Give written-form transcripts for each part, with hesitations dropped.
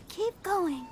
Keep going.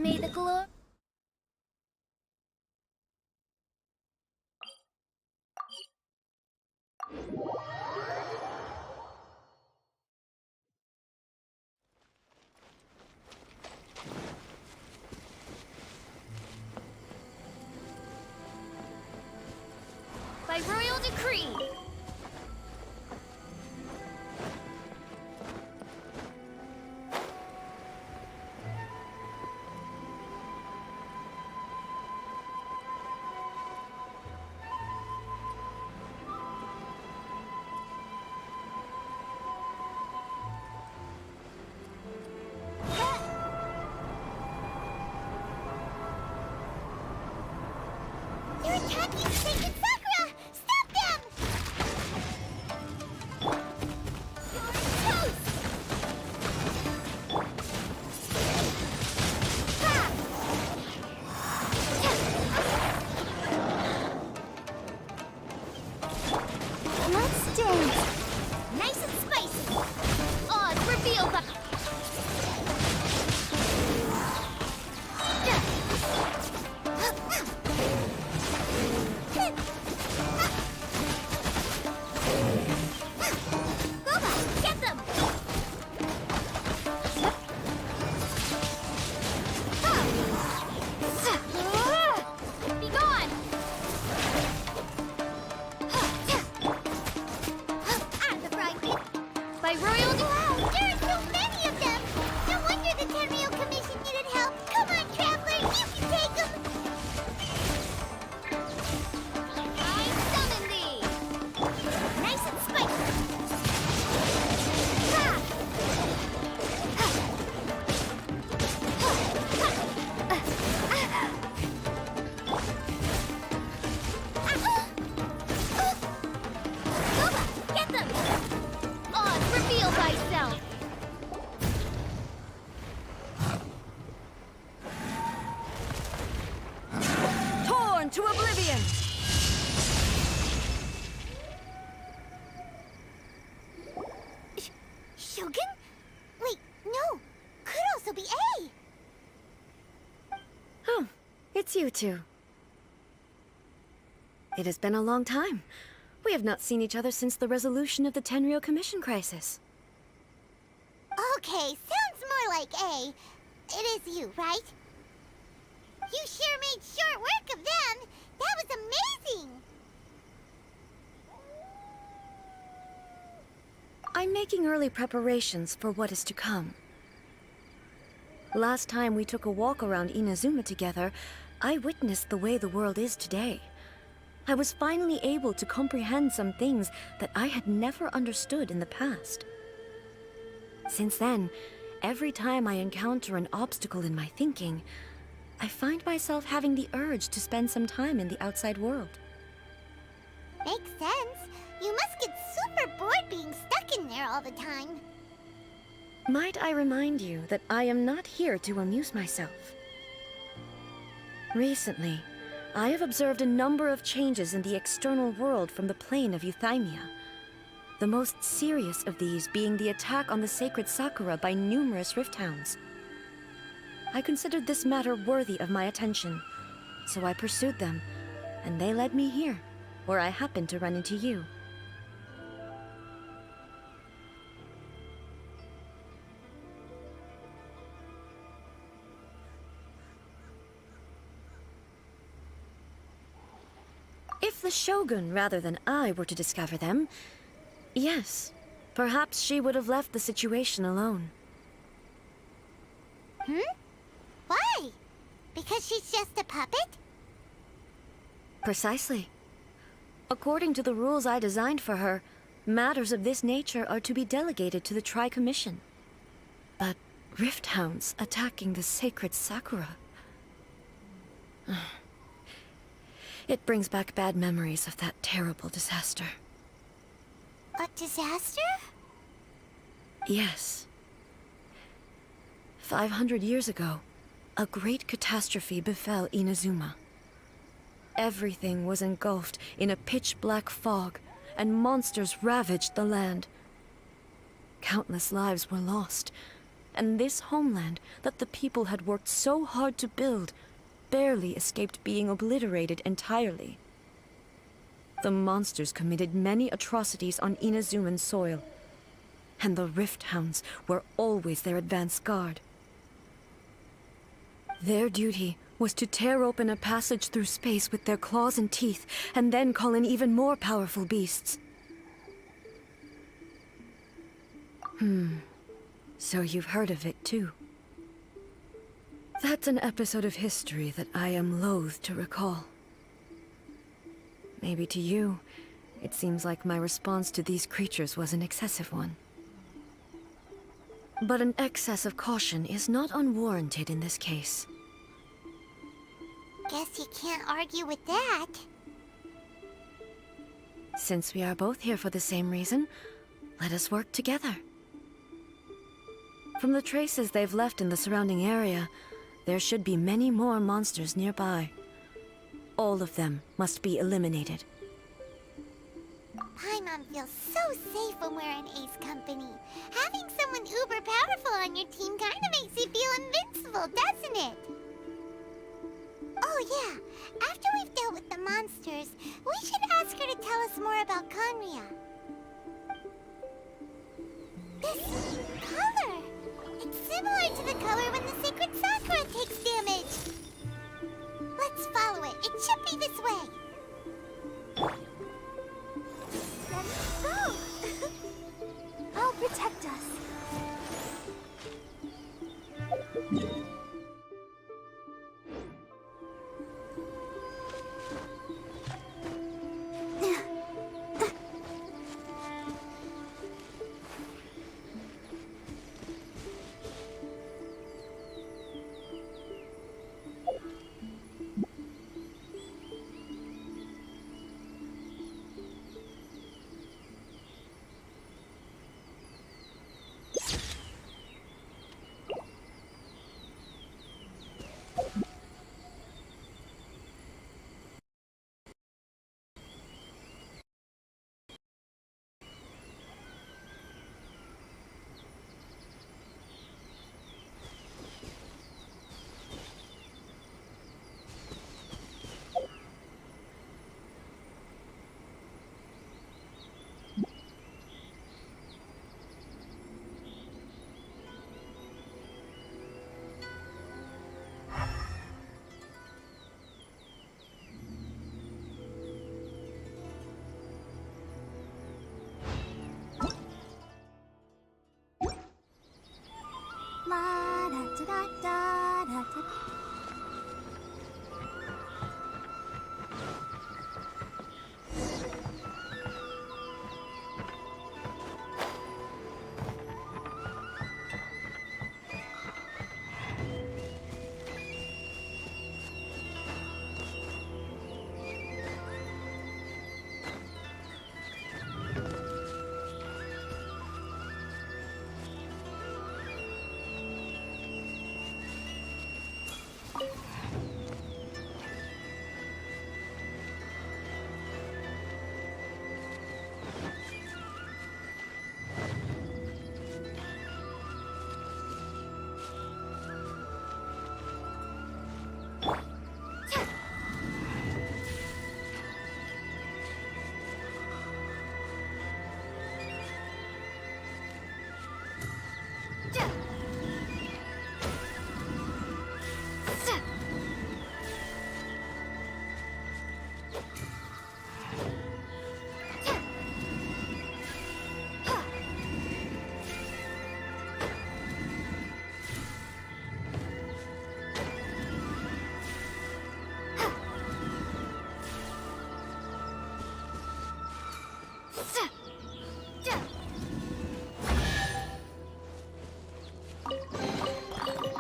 May the glory... By royal decree! They're attacking the sacred Sakura! Stop them! You're toast! Ha! Let's dance! Nice and spicy! Odds revealed by... To oblivion! Shogun? Wait, no. Could also be A. Oh, it's you two. It has been a long time. We have not seen each other since the resolution of the Tenryou Commission crisis. Okay, sounds more like A. It is you, right? You sure made short work of them! That was amazing! I'm making early preparations for what is to come. Last time we took a walk around Inazuma together, I witnessed the way the world is today. I was finally able to comprehend some things that I had never understood in the past. Since then, every time I encounter an obstacle in my thinking, I find myself having the urge to spend some time in the outside world. Makes sense. You must get super bored being stuck in there all the time. Might I remind you that I am not here to amuse myself. Recently, I have observed a number of changes in the external world from the plane of Euthymia. The most serious of these being the attack on the sacred Sakura by numerous rift hounds. I considered this matter worthy of my attention, so I pursued them, and they led me here, where I happened to run into you. If the Shogun rather than I were to discover them, yes, perhaps she would have left the situation alone. Why? Because she's just a puppet? Precisely. According to the rules I designed for her, matters of this nature are to be delegated to the Tri-Commission. But rift hounds attacking the sacred Sakura... It brings back bad memories of that terrible disaster. A disaster? Yes. 500 years ago, a great catastrophe befell Inazuma. Everything was engulfed in a pitch-black fog, and monsters ravaged the land. Countless lives were lost, And this homeland that the people had worked so hard to build barely escaped being obliterated entirely. The monsters committed many atrocities on Inazuman soil, and the Rift Hounds were always their advance guard. Their duty was to tear open a passage through space with their claws and teeth, and then call in even more powerful beasts. So you've heard of it too. That's an episode of history that I am loath to recall. Maybe to you, it seems like my response to these creatures was an excessive one. But an excess of caution is not unwarranted in this case. Guess you can't argue with that. Since we are both here for the same reason, let us work together. From the traces they've left in the surrounding area, there should be many more monsters nearby. All of them must be eliminated. Paimon feels so safe when we're in Ace company. Having someone uber powerful on your team kinda makes you feel invincible, doesn't it? Oh yeah, after we've dealt with the monsters, we should ask her to tell us more about Conria. This color! It's similar to the color when the sacred Sakura takes damage. Let's follow it. It should be this way. Let's go. I'll protect us. La da da da da da da.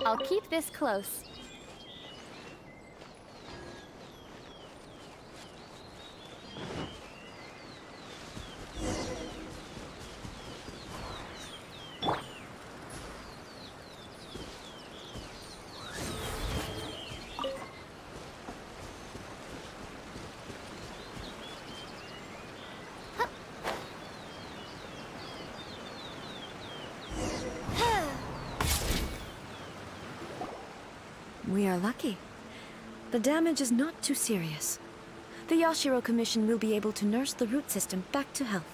I'll keep this close. We are lucky. The damage is not too serious. The Yashiro Commission will be able to nurse the root system back to health.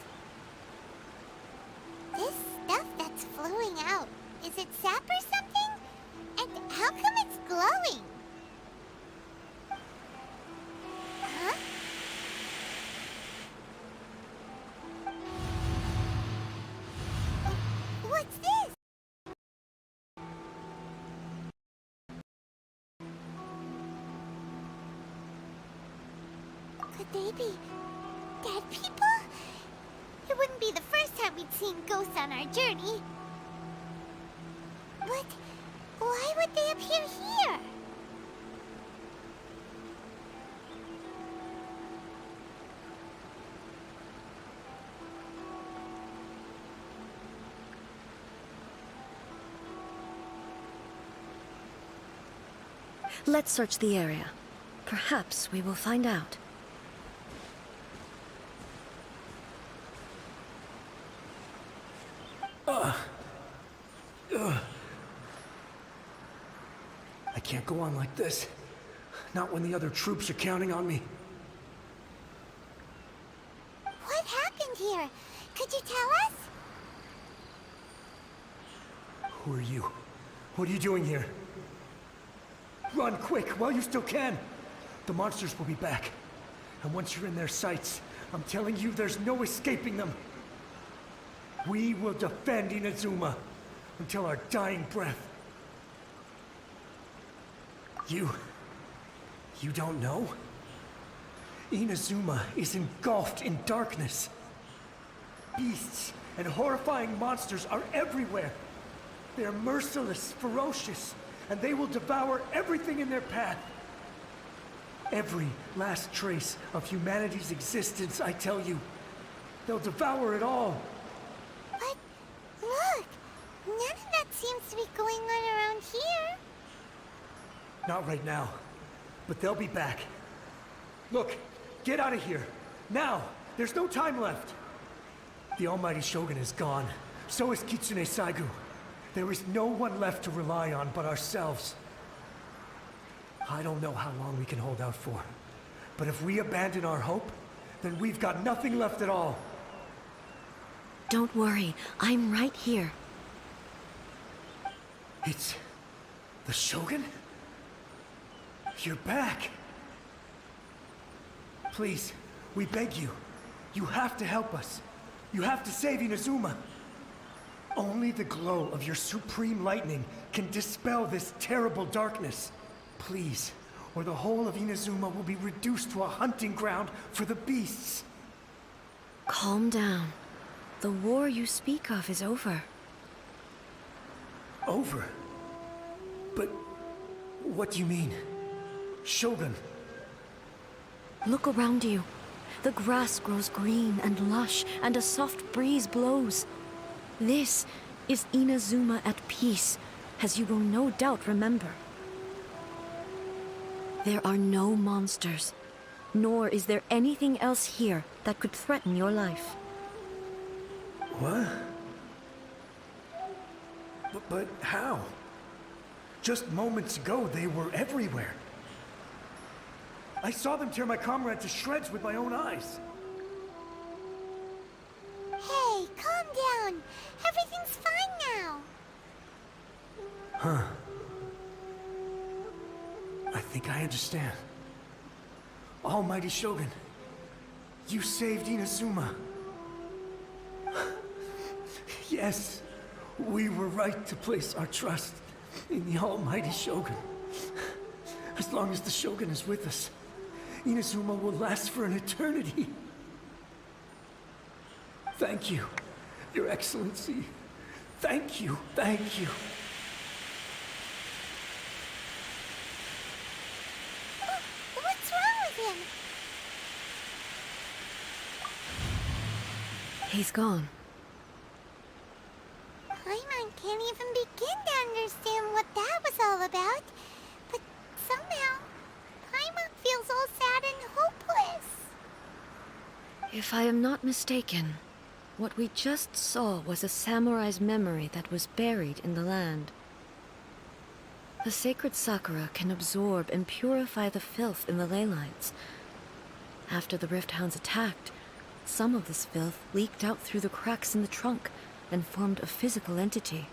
This stuff that's flowing out, is it sap or something? And how come it's glowing? Huh? What's this? Could they be dead people? It wouldn't be the first time we'd seen ghosts on our journey. But why would they appear here? Let's search the area. Perhaps we will find out. I can't go on like this. Not when the other troops are counting on me. What happened here? Could you tell us? Who are you? What are you doing here? Run quick, while you still can! The monsters will be back. And once you're in their sights, I'm telling you, there's no escaping them. We will defend Inazuma until our dying breath. You don't know? Inazuma is engulfed in darkness. Beasts and horrifying monsters are everywhere. They're merciless, ferocious, and they will devour everything in their path. Every last trace of humanity's existence, I tell you. They'll devour it all. But look, none of that seems to be going on around here. Not right now, but they'll be back. Look, get out of here. Now! There's no time left! The Almighty Shogun is gone. So is Kitsune Saigu. There is no one left to rely on but ourselves. I don't know how long we can hold out for. But if we abandon our hope, then we've got nothing left at all. Don't worry, I'm right here. It's... the Shogun? You're back! Please, we beg you. You have to help us. You have to save Inazuma. Only the glow of your supreme lightning can dispel this terrible darkness. Please, or the whole of Inazuma will be reduced to a hunting ground for the beasts. Calm down. The war you speak of is over. Over? But what do you mean? Shogun. Look around you. The grass grows green and lush, and a soft breeze blows. This is Inazuma at peace, as you will no doubt remember. There are no monsters, nor is there anything else here that could threaten your life. What? But how? Just moments ago, they were everywhere. I saw them tear my comrade to shreds with my own eyes. Hey, calm down. Everything's fine now. Huh. I think I understand. Almighty Shogun, you saved Inazuma. Yes, we were right to place our trust in the Almighty Shogun. As long as the Shogun is with us, Inazuma will last for an eternity. Thank you, Your Excellency. Thank you, thank you. What's wrong with him? He's gone. Paimon can't even begin to understand what that was all about. But somehow, Paimon feels all sad and hopeless. If I am not mistaken, what we just saw was a samurai's memory that was buried in the land. The sacred sakura can absorb and purify the filth in the ley lines. After the Rift Hounds attacked, some of this filth leaked out through the cracks in the trunk and formed a physical entity.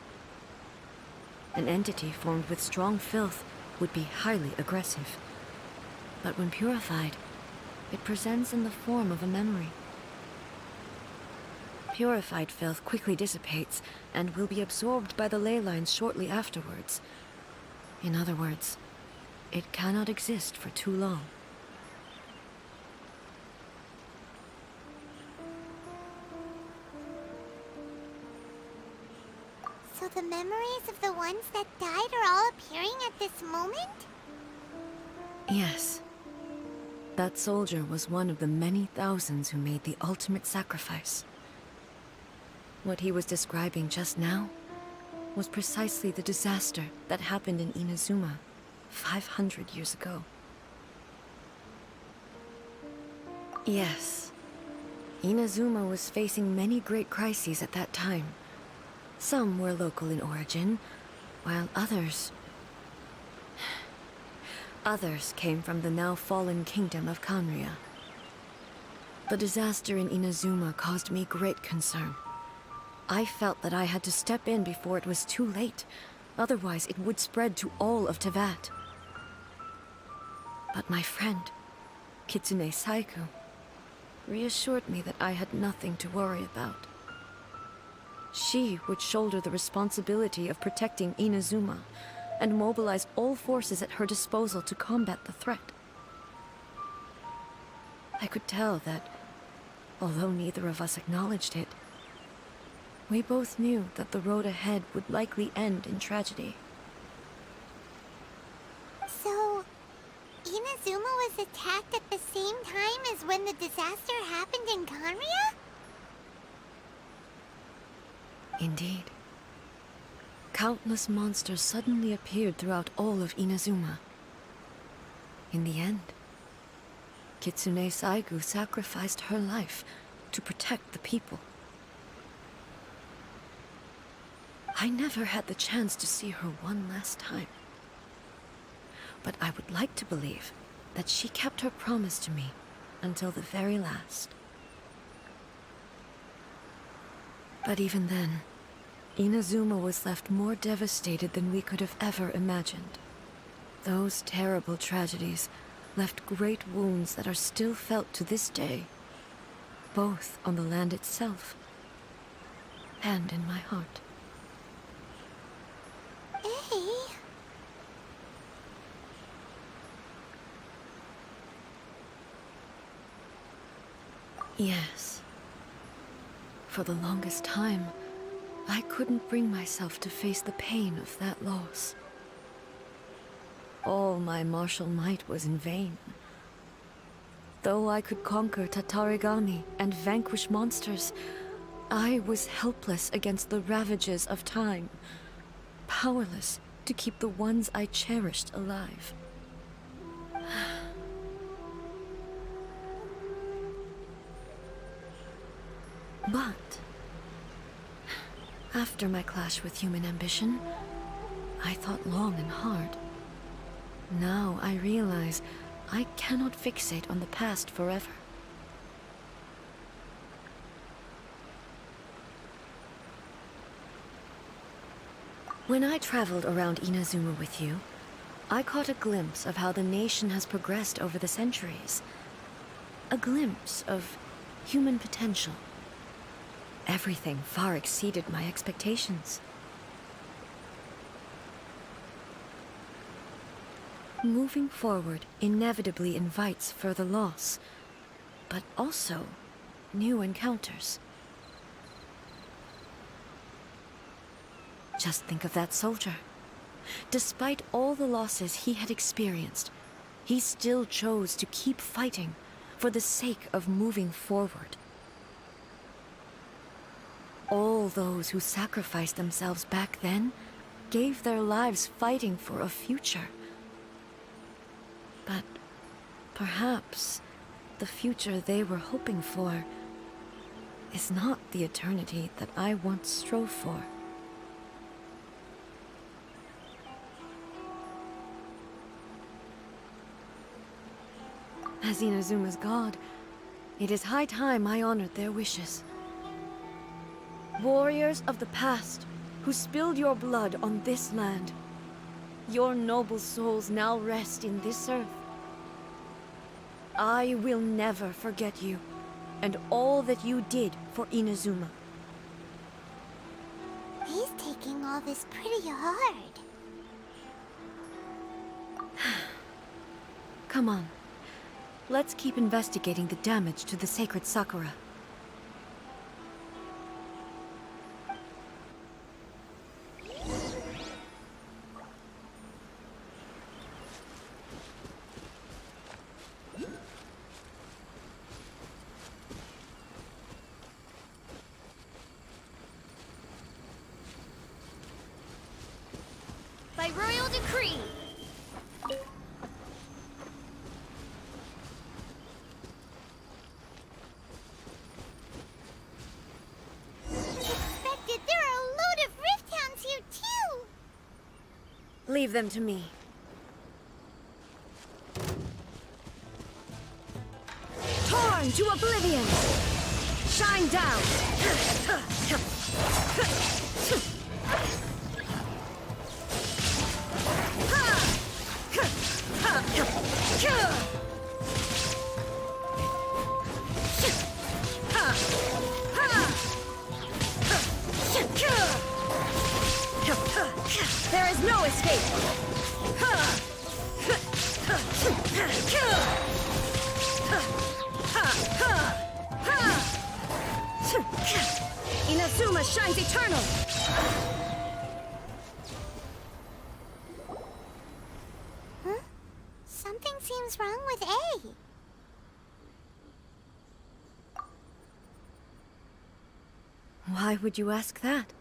An entity formed with strong filth would be highly aggressive. But when purified, it presents in the form of a memory. Purified filth quickly dissipates and will be absorbed by the ley lines shortly afterwards. In other words, it cannot exist for too long. So the memories of the ones that died are all appearing at this moment? Yes. That soldier was one of the many thousands who made the ultimate sacrifice. What he was describing just now was precisely the disaster that happened in Inazuma 500 years ago. Yes, Inazuma was facing many great crises at that time. Some were local in origin, while others came from the now fallen kingdom of Kanria. The disaster in Inazuma caused me great concern. I felt that I had to step in before it was too late, otherwise it would spread to all of Tevat. But my friend, Kitsune Saiku, reassured me that I had nothing to worry about. She would shoulder the responsibility of protecting Inazuma and mobilize all forces at her disposal to combat the threat. I could tell that, although neither of us acknowledged it, we both knew that the road ahead would likely end in tragedy. So, Inazuma was attacked at the same time as when the disaster happened in Kanria? Indeed. Countless monsters suddenly appeared throughout all of Inazuma. In the end, Kitsune Saigu sacrificed her life to protect the people. I never had the chance to see her one last time. But I would like to believe that she kept her promise to me until the very last. But even then, Inazuma was left more devastated than we could have ever imagined. Those terrible tragedies left great wounds that are still felt to this day, both on the land itself and in my heart. Hey. Yes. For the longest time, I couldn't bring myself to face the pain of that loss. All my martial might was in vain. Though I could conquer Tatarigami and vanquish monsters, I was helpless against the ravages of time, powerless to keep the ones I cherished alive. But after my clash with human ambition, I thought long and hard. Now I realize I cannot fixate on the past forever. When I traveled around Inazuma with you, I caught a glimpse of how the nation has progressed over the centuries. A glimpse of human potential. Everything far exceeded my expectations. Moving forward inevitably invites further loss, but also new encounters. Just think of that soldier. Despite all the losses he had experienced, he still chose to keep fighting for the sake of moving forward. All those who sacrificed themselves back then gave their lives fighting for a future. But perhaps the future they were hoping for is not the eternity that I once strove for. As Inazuma's god, it is high time I honored their wishes. Warriors of the past, who spilled your blood on this land, your noble souls now rest in this earth. I will never forget you, and all that you did for Inazuma. He's taking all this pretty hard. Come on. Let's keep investigating the damage to the sacred Sakura. By royal decree. Expected, there are a load of Rift Hounds here too! Leave them to me. Torn to oblivion! Shine down! There is no escape! Inazuma shines eternal! Huh? Something seems wrong with A. Why would you ask that?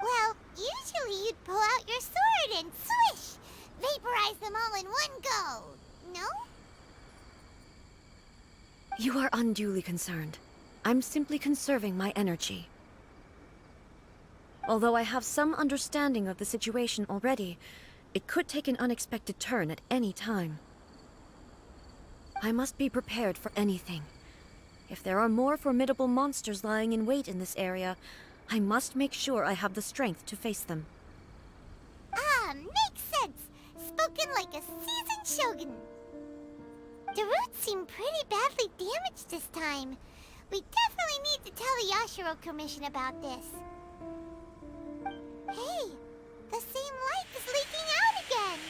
Well, usually you'd pull out your sword and swish! Vaporize them all in one go! No? You are unduly concerned. I'm simply conserving my energy. Although I have some understanding of the situation already, it could take an unexpected turn at any time. I must be prepared for anything. If there are more formidable monsters lying in wait in this area, I must make sure I have the strength to face them. Ah, makes sense! Spoken like a seasoned shogun. The roots seem pretty badly damaged this time. We definitely need to tell the Yashiro Commission about this. Hey, the same light is leaking out again!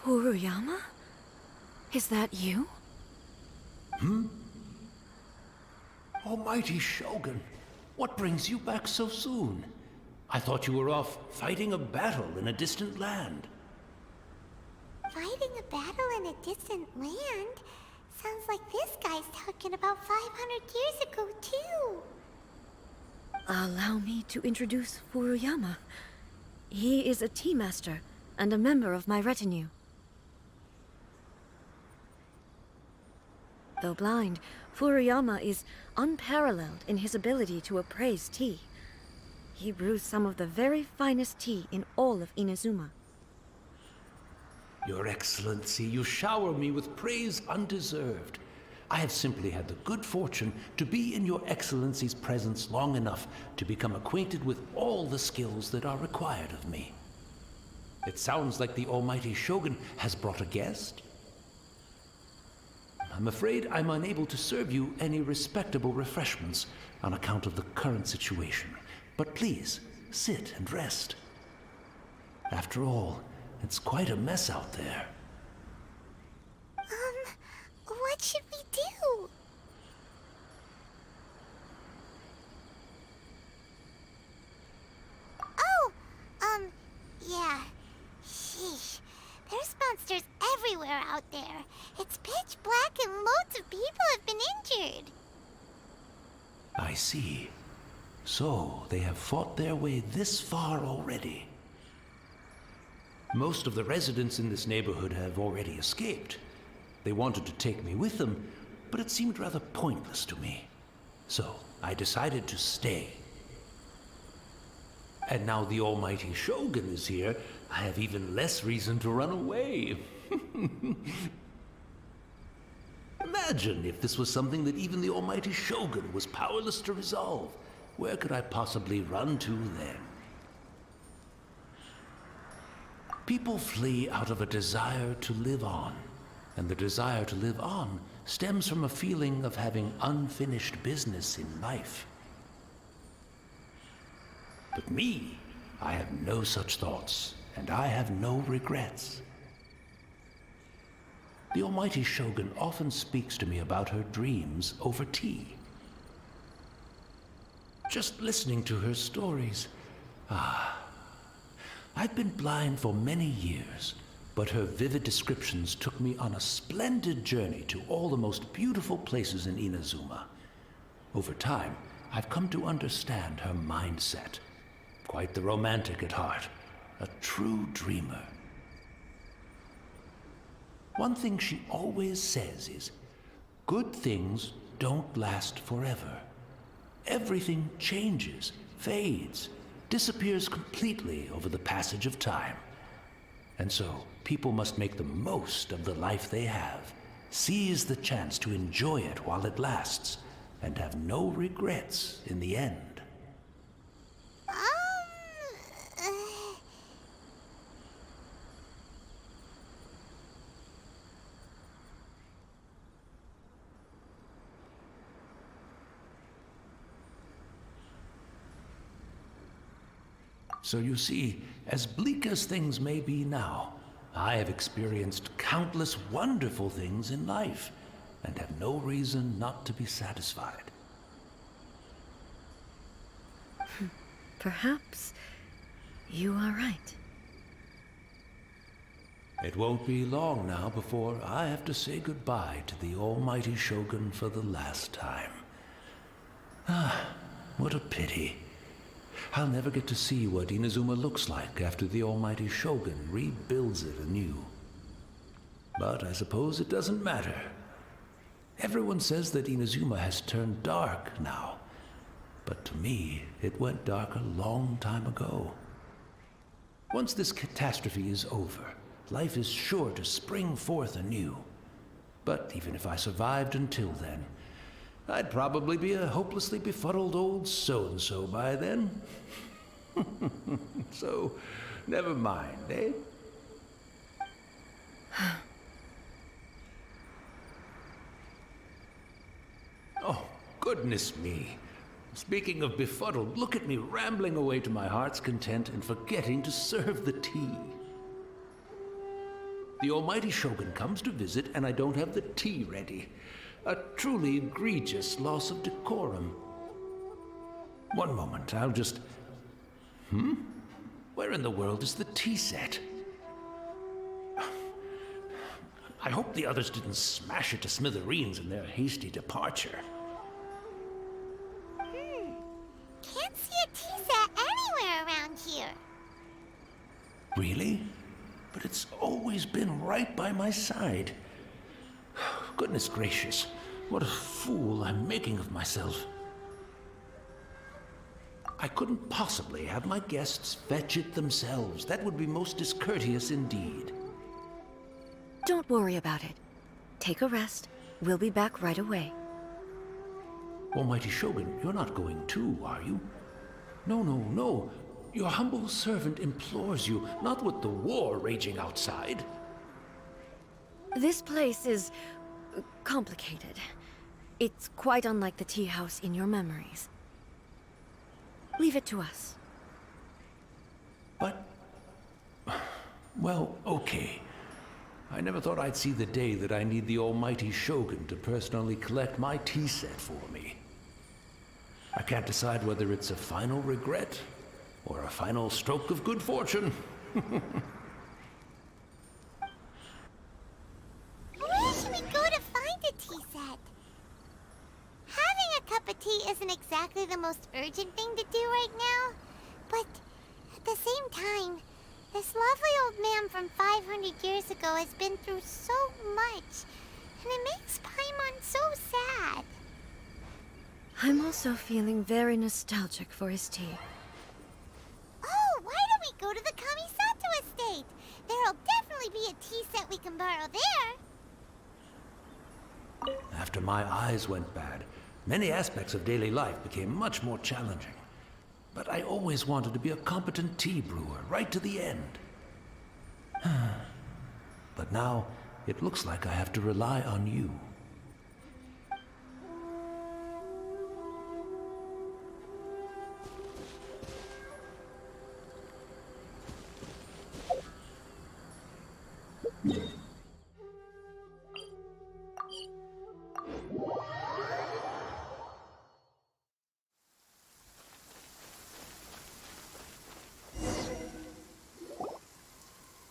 Furuyama? Is that you? Almighty Shogun, what brings you back so soon? I thought you were off fighting a battle in a distant land. Fighting a battle in a distant land? Sounds like this guy's talking about 500 years ago, too. Allow me to introduce Furuyama. He is a tea master and a member of my retinue. Though blind, Furuyama is unparalleled in his ability to appraise tea. He brews some of the very finest tea in all of Inazuma. Your Excellency, you shower me with praise undeserved. I have simply had the good fortune to be in Your Excellency's presence long enough to become acquainted with all the skills that are required of me. It sounds like the Almighty Shogun has brought a guest. I'm afraid I'm unable to serve you any respectable refreshments on account of the current situation. But please, sit and rest. After all, it's quite a mess out there. What should we do? Oh, yeah. Sheesh. There's monsters everywhere out there. It's pitch black and loads of people have been injured. I see. So, they have fought their way this far already. Most of the residents in this neighborhood have already escaped. They wanted to take me with them, but it seemed rather pointless to me. So, I decided to stay And now the almighty Shogun is here, I have even less reason to run away. Imagine if this was something that even the almighty Shogun was powerless to resolve. Where could I possibly run to then? People flee out of a desire to live on, and the desire to live on stems from a feeling of having unfinished business in life. But me, I have no such thoughts, and I have no regrets. The almighty Shogun often speaks to me about her dreams over tea. Just listening to her stories, I've been blind for many years, but her vivid descriptions took me on a splendid journey to all the most beautiful places in Inazuma. Over time, I've come to understand her mindset. Quite the romantic at heart, a true dreamer. One thing she always says is, good things don't last forever. Everything changes, fades, disappears completely over the passage of time. And so, people must make the most of the life they have, seize the chance to enjoy it while it lasts, and have no regrets in the end. So you see, as bleak as things may be now, I have experienced countless wonderful things in life, and have no reason not to be satisfied. Perhaps you are right. It won't be long now before I have to say goodbye to the almighty Shogun for the last time. What a pity. I'll never get to see what Inazuma looks like after the almighty Shogun rebuilds it anew. But I suppose it doesn't matter. Everyone says that Inazuma has turned dark now. But to me, it went dark a long time ago. Once this catastrophe is over, life is sure to spring forth anew. But even if I survived until then, I'd probably be a hopelessly befuddled old so-and-so by then. So, never mind, eh? Oh, goodness me. Speaking of befuddled, look at me rambling away to my heart's content and forgetting to serve the tea. The almighty Shogun comes to visit and I don't have the tea ready. A truly egregious loss of decorum. One moment, I'll just... Where in the world is the tea set? I hope the others didn't smash it to smithereens in their hasty departure. Can't see a tea set anywhere around here. Really? But it's always been right by my side. Goodness gracious, what a fool I'm making of myself. I couldn't possibly have my guests fetch it themselves. That would be most discourteous indeed. Don't worry about it. Take a rest. We'll be back right away. Almighty Shogun, you're not going too, are you? No. Your humble servant implores you, not with the war raging outside. This place is complicated. It's quite unlike the tea house in your memories. Leave it to us. But... well, okay. I never thought I'd see the day that I need the almighty Shogun to personally collect my tea set for me. I can't decide whether it's a final regret or a final stroke of good fortune. Where should we go to find a tea set? Having a cup of tea isn't exactly the most urgent thing to do right now, but at the same time, this lovely old man from 500 years ago has been through so much, and it makes Paimon so sad. I'm also feeling very nostalgic for his tea. After my eyes went bad, many aspects of daily life became much more challenging. But I always wanted to be a competent tea brewer, right to the end. But now, it looks like I have to rely on you.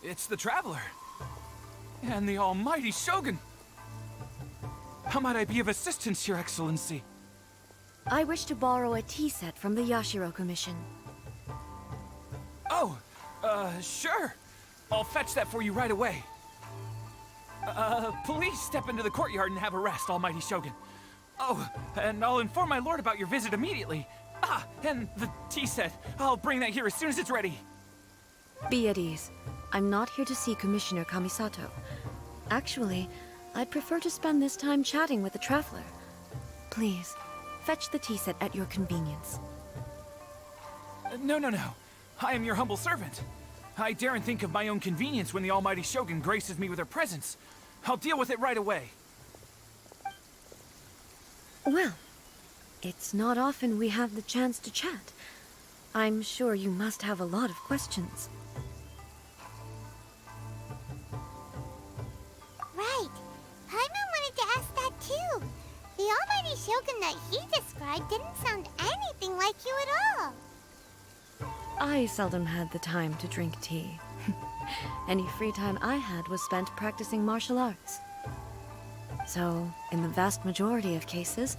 It's the Traveler. And the almighty Shogun. How might I be of assistance, Your Excellency? I wish to borrow a tea set from the Yashiro Commission. Oh, sure. I'll fetch that for you right away. Please step into the courtyard and have a rest, almighty Shogun. Oh, and I'll inform my lord about your visit immediately. Ah, and the tea set. I'll bring that here as soon as it's ready. Be at ease. I'm not here to see Commissioner Kamisato. Actually, I'd prefer to spend this time chatting with the Traveler. Please, fetch the tea set at your convenience. No. I am your humble servant. I daren't think of my own convenience when the almighty Shogun graces me with her presence. I'll deal with it right away. Well, it's not often we have the chance to chat. I'm sure you must have a lot of questions. Right. Paimon wanted to ask that too. The almighty Shogun that he described didn't sound anything like you at all. I seldom had the time to drink tea. Any free time I had was spent practicing martial arts. So, in the vast majority of cases,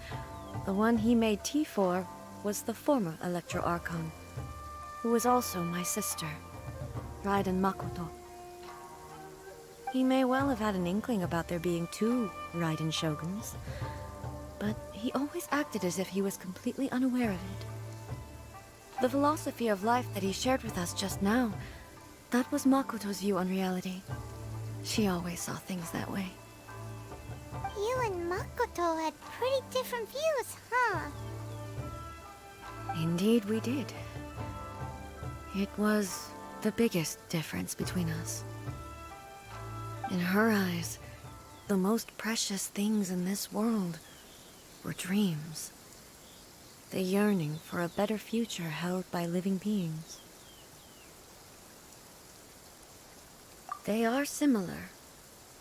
the one he made tea for was the former Electro Archon, who was also my sister, Raiden Makoto. He may well have had an inkling about there being two Raiden Shoguns, but he always acted as if he was completely unaware of it. The philosophy of life that he shared with us just now, that was Makoto's view on reality. She always saw things that way. You and Makoto had pretty different views, huh? Indeed we did. It was the biggest difference between us. In her eyes, the most precious things in this world were dreams. The yearning for a better future held by living beings. They are similar,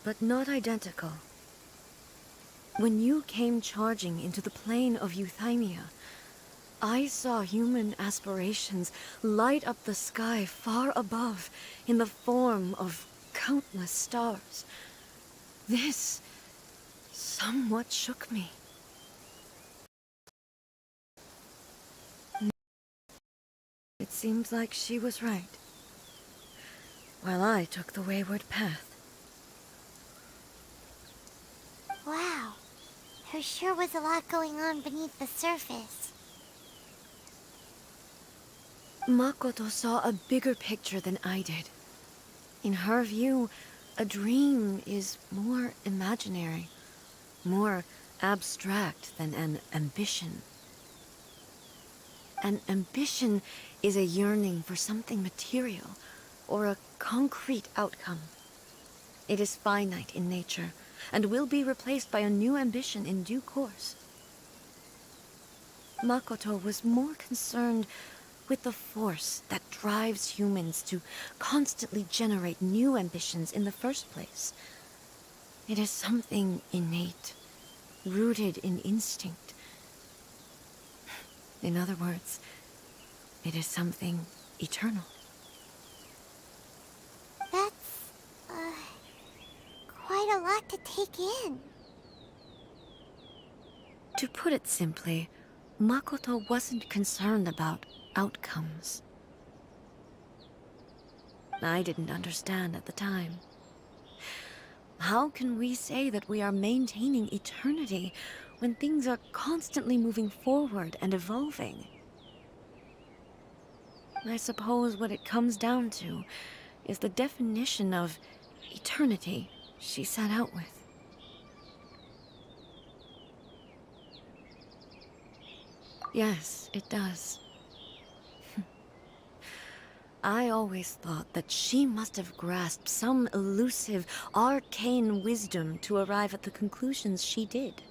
but not identical. When you came charging into the plane of Euthymia, I saw human aspirations light up the sky far above in the form of countless stars. This somewhat shook me. It seems like she was right, while I took the wayward path. Wow. There sure was a lot going on beneath the surface. Makoto saw a bigger picture than I did. In her view, a dream is more imaginary, more abstract than an ambition. An ambition is a yearning for something material, or a concrete outcome. It is finite in nature, and will be replaced by a new ambition in due course. Makoto was more concerned with the force that drives humans to constantly generate new ambitions in the first place. It is something innate, rooted in instinct. In other words, it is something eternal. That's, quite a lot to take in. To put it simply, Makoto wasn't concerned about outcomes. I didn't understand at the time. How can we say that we are maintaining eternity when things are constantly moving forward and evolving? I suppose what it comes down to is the definition of eternity she set out with. Yes, it does. I always thought that she must have grasped some elusive, arcane wisdom to arrive at the conclusions she did.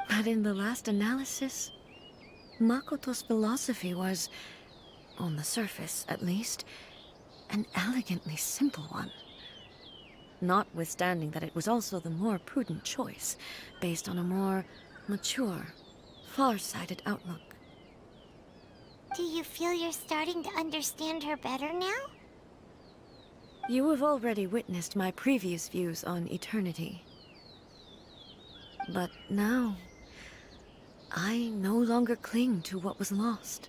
But in the last analysis, Makoto's philosophy was, on the surface at least, an elegantly simple one. Notwithstanding that it was also the more prudent choice, based on a more mature, far-sighted outlook. Do you feel you're starting to understand her better now? You have already witnessed my previous views on eternity. But now, I no longer cling to what was lost.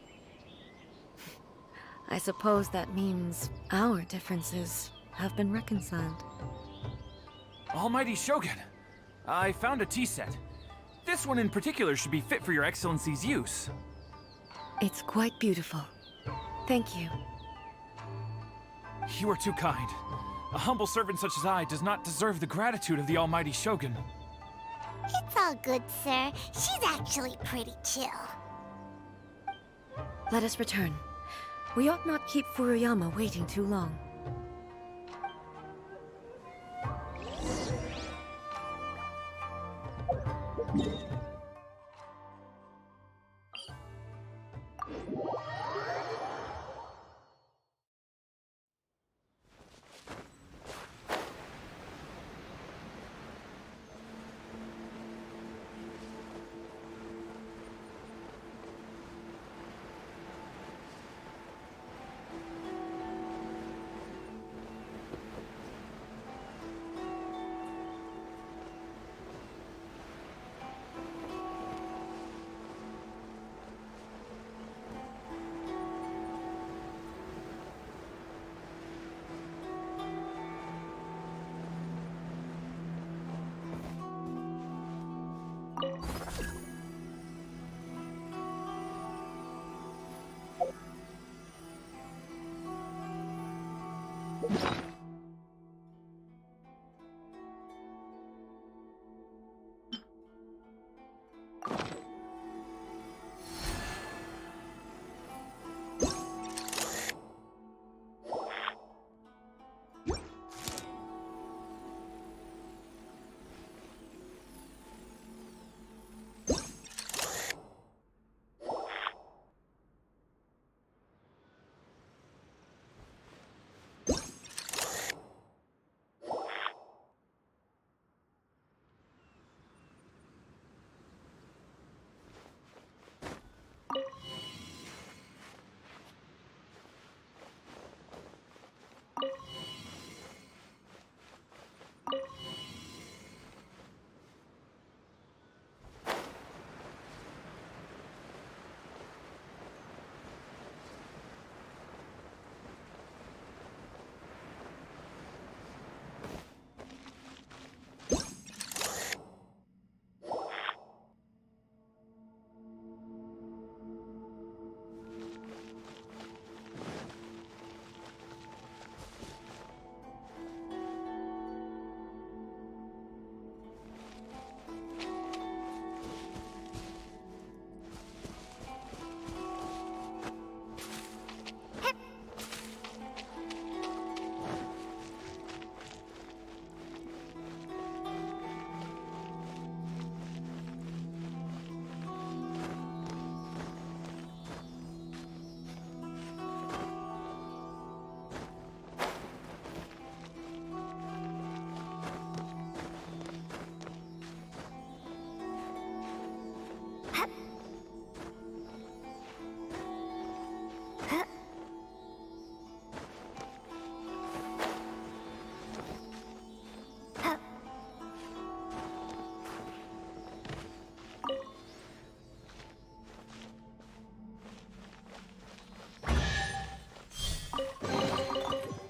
I suppose that means our differences have been reconciled. Almighty Shogun, I found a tea set. This one in particular should be fit for your Excellency's use. It's quite beautiful. Thank you. You are too kind. A humble servant such as I does not deserve the gratitude of the Almighty Shogun. It's all good, sir. She's actually pretty chill. Let us return. We ought not keep Furuyama waiting too long.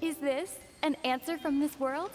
Is this an answer from this world?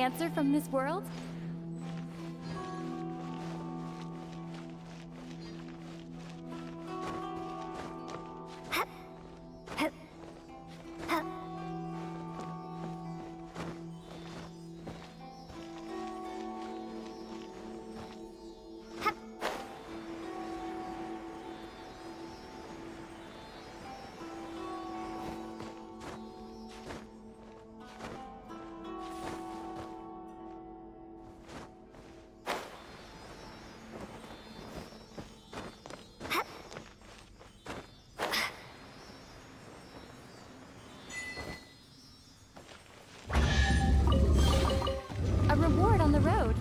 answer from this world? A reward on the road.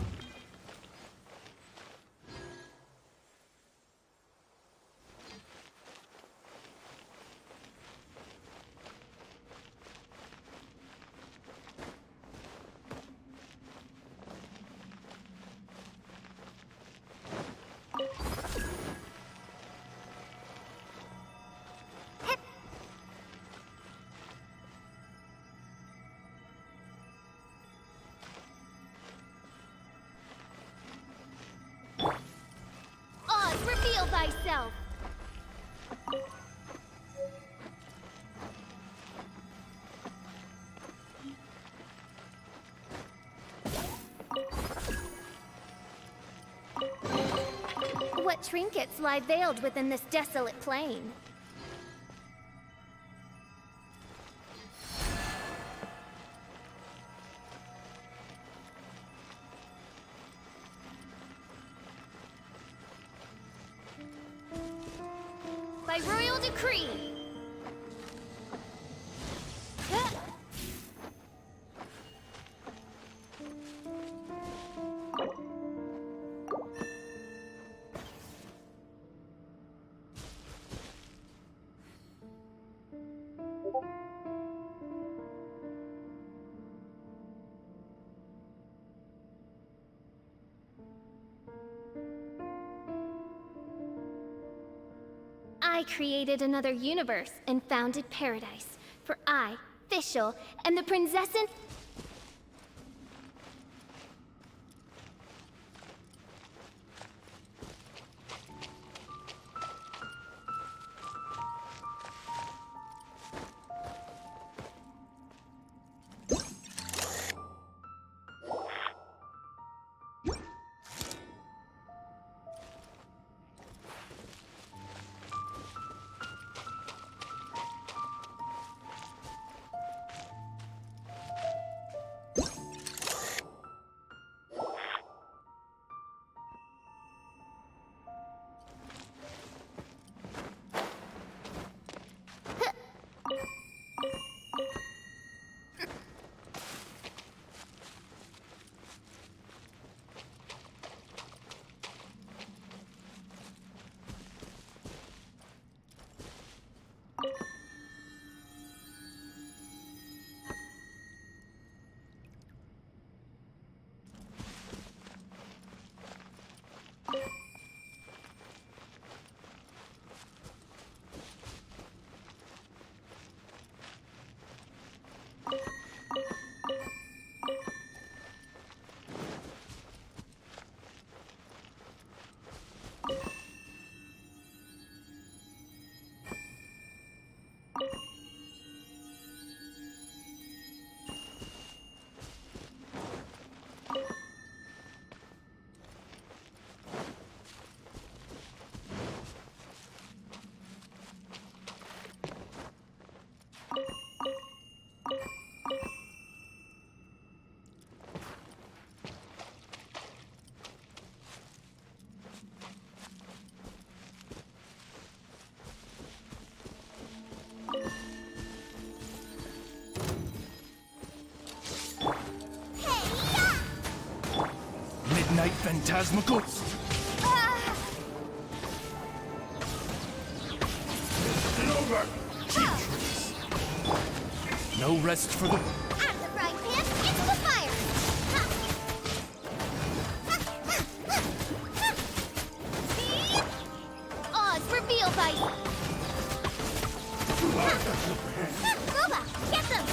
Reveal thyself! What trinkets lie veiled within this desolate plain? By royal decree! I created another universe and founded paradise. For I, Fischl, am the princessin... Midnight Phantasmical? Over! No rest for the... Out of the frying pan, into the fire! Oz, reveal thyself! Boba, get them!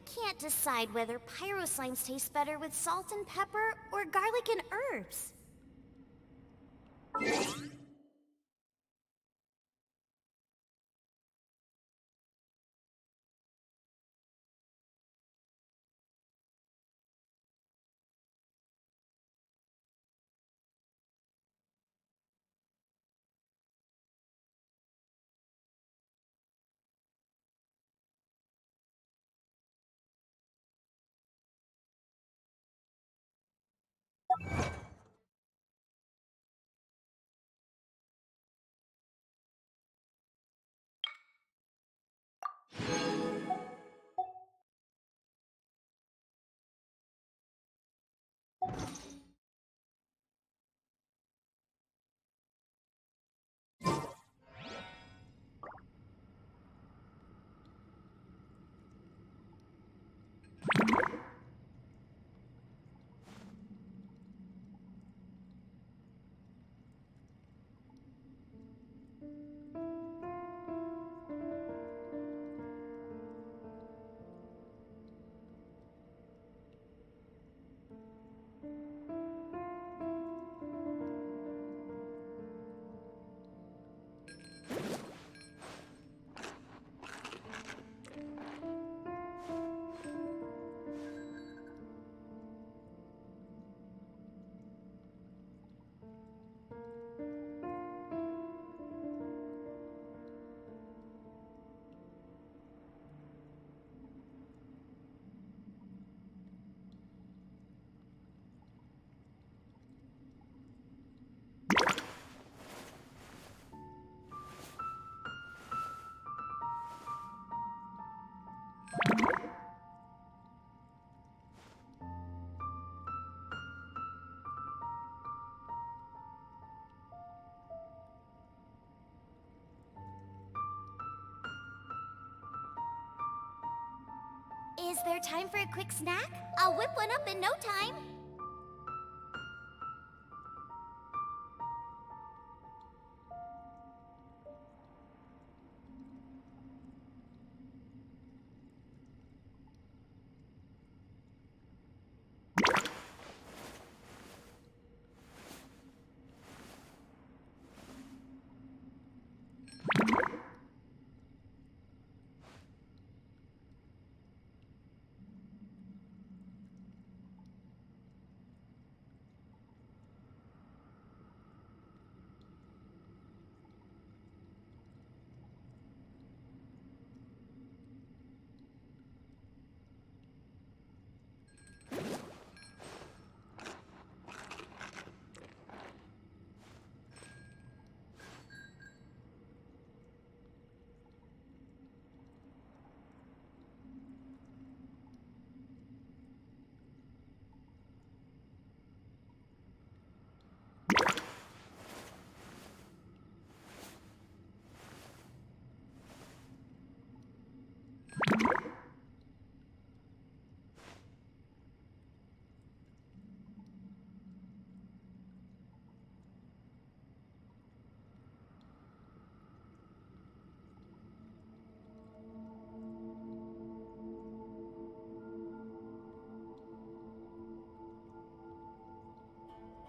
can't decide whether pyro slimes taste better with salt and pepper or garlic and herbs. Is there time for a quick snack? I'll whip one up in no time.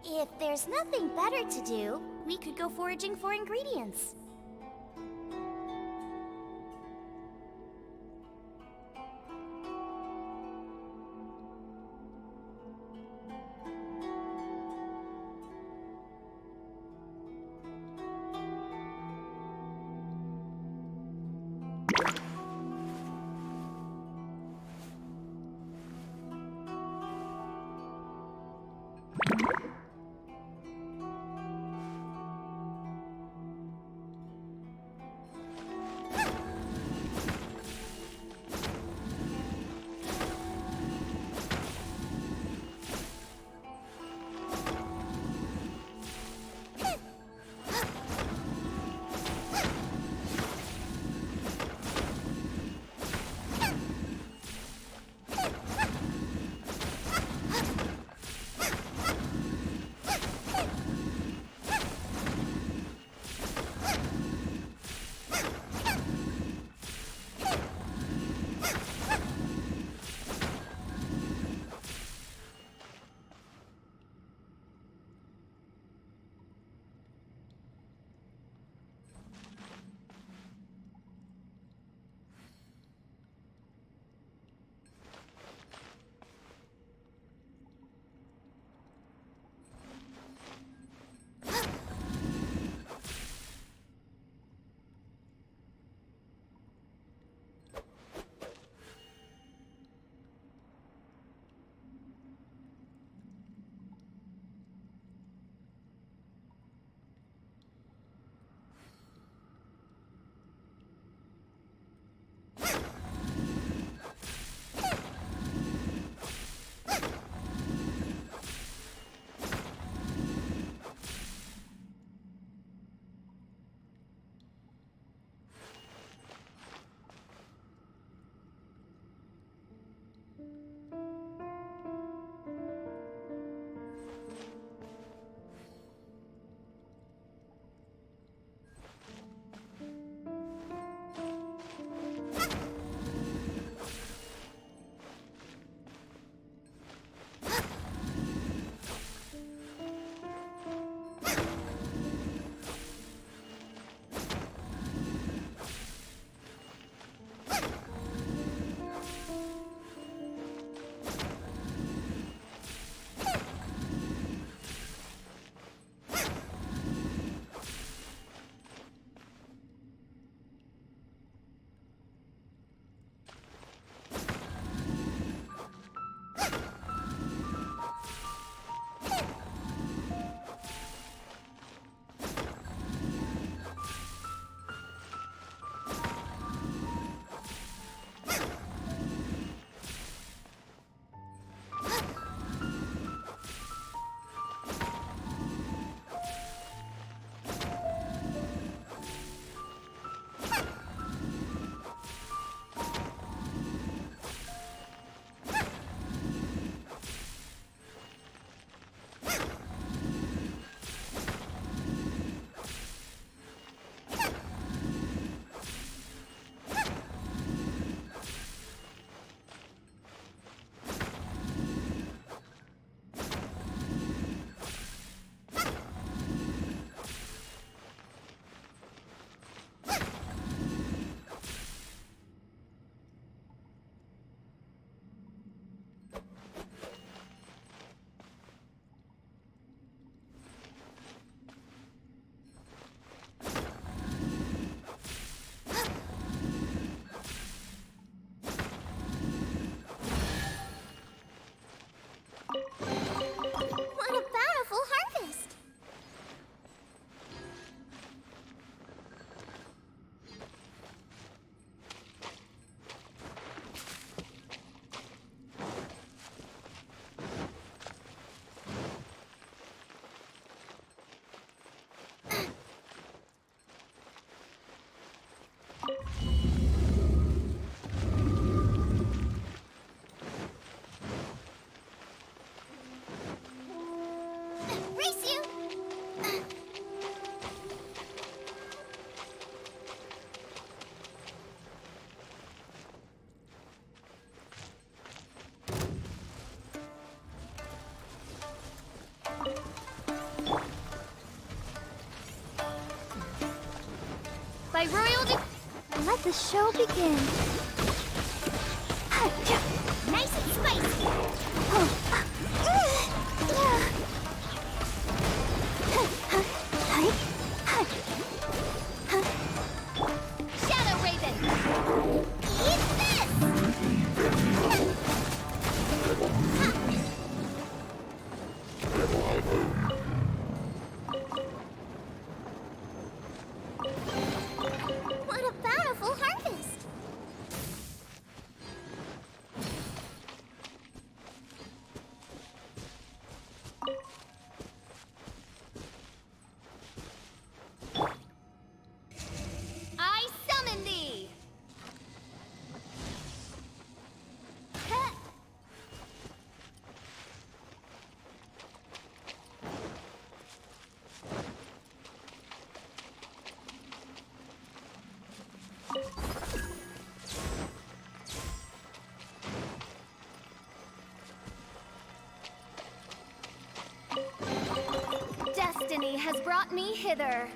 If there's nothing better to do, we could go foraging for ingredients. the show begin. Nice and spicy. Shadow Raven. Eat What a bountiful harvest! I summon thee! Destiny has brought me hither.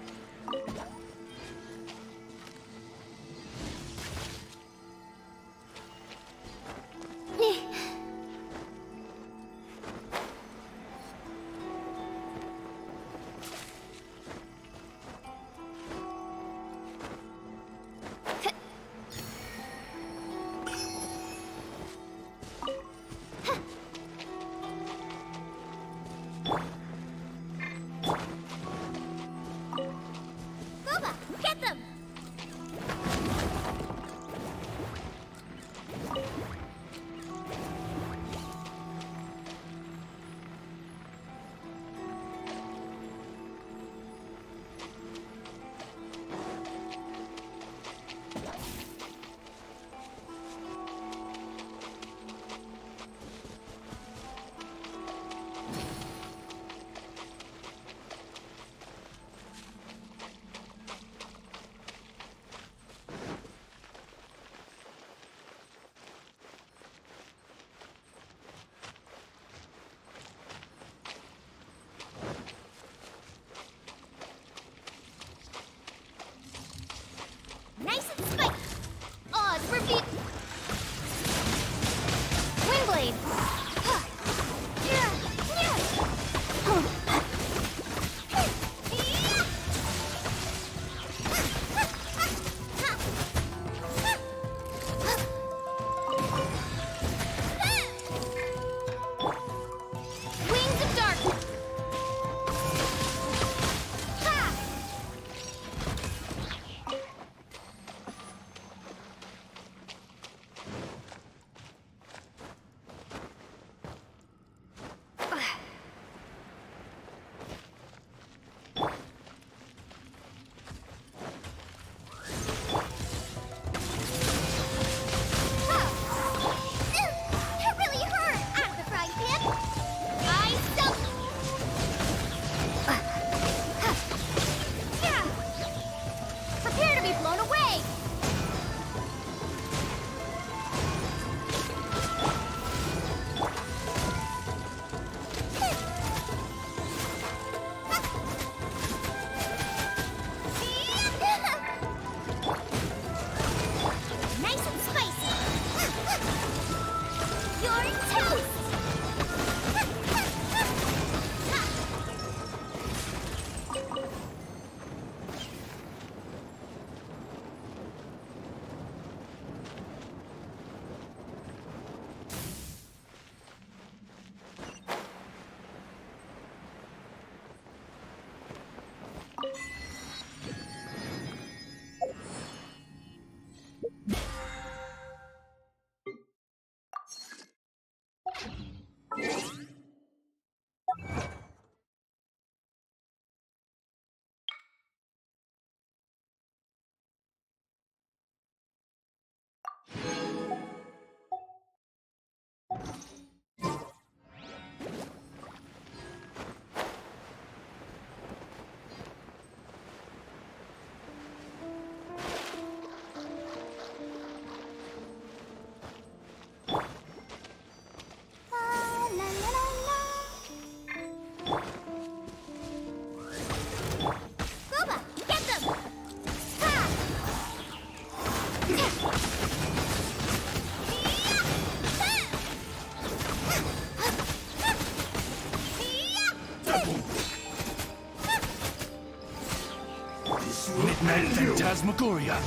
Midnight Phantasmagoria.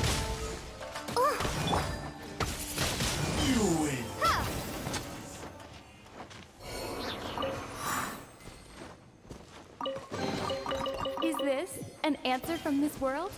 You win. Is this an answer from this world?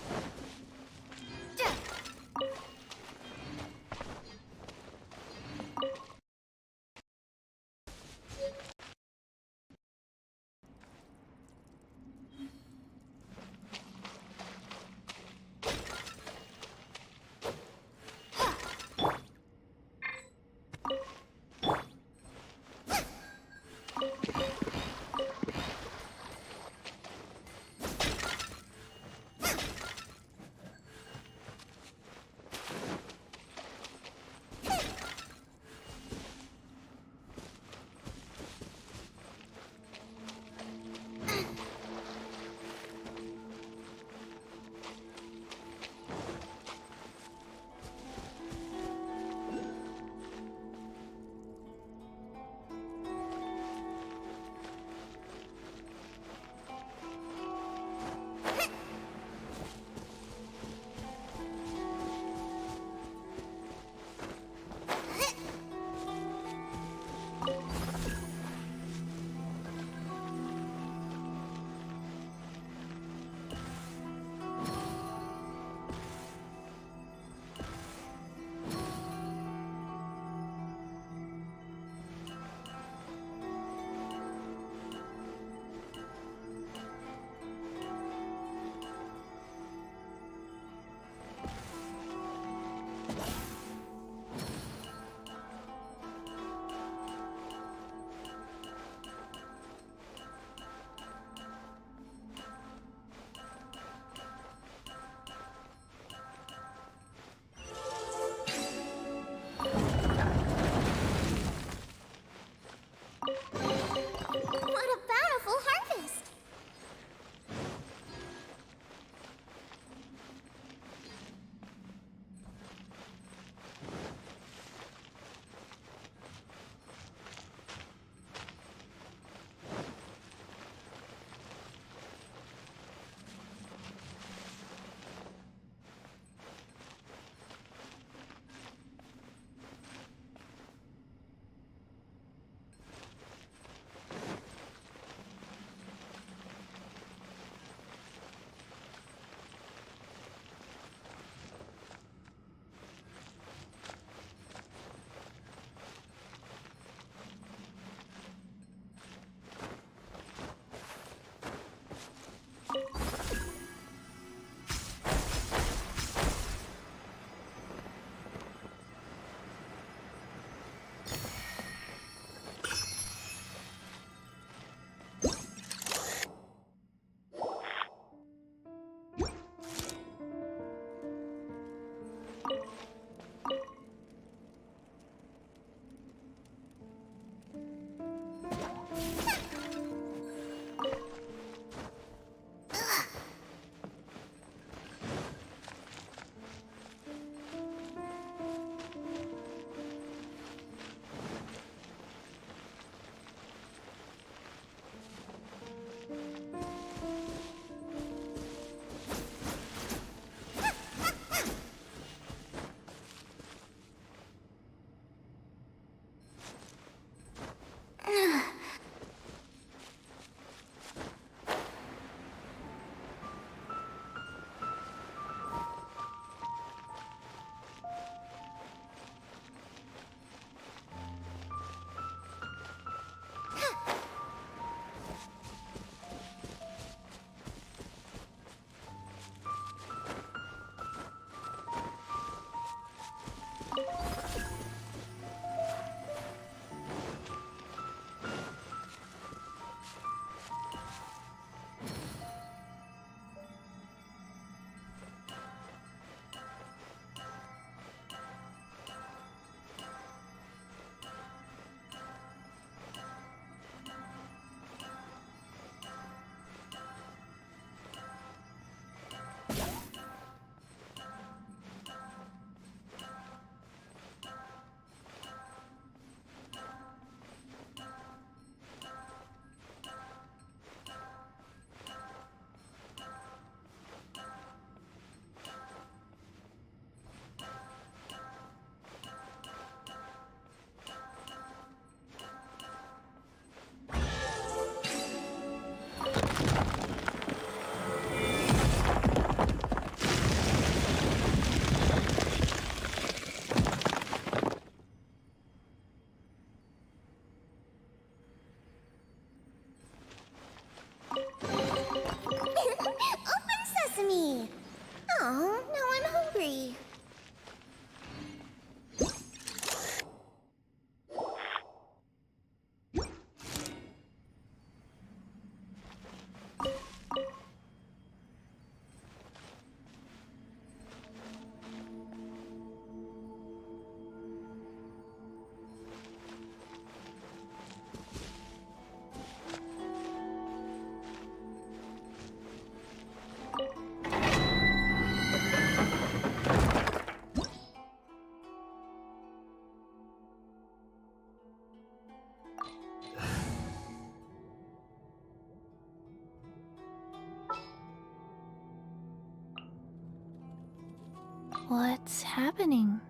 What's happening?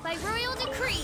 By royal decree.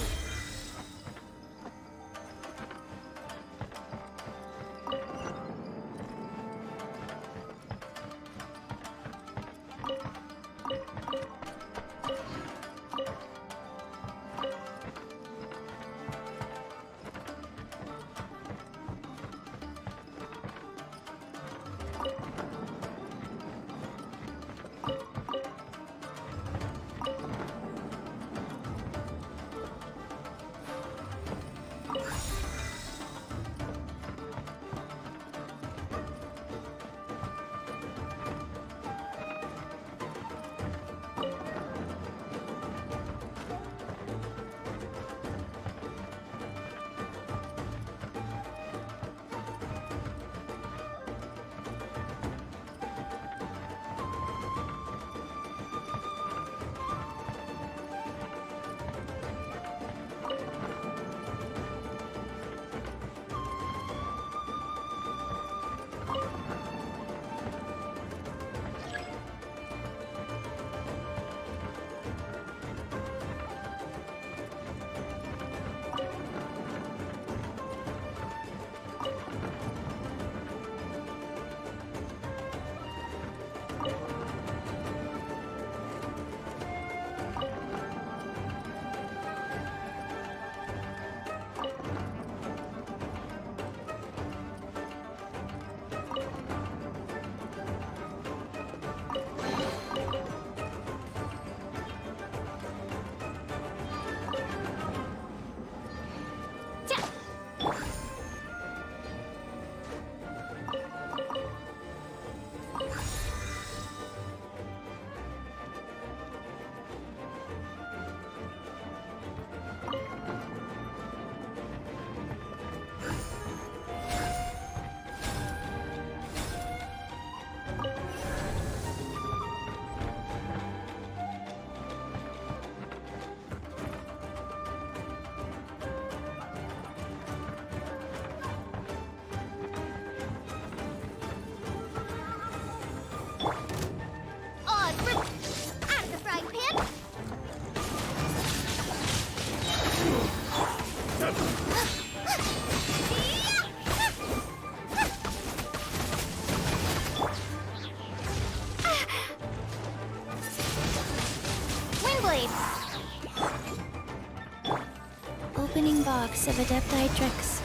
Opening box of Adepti tricks.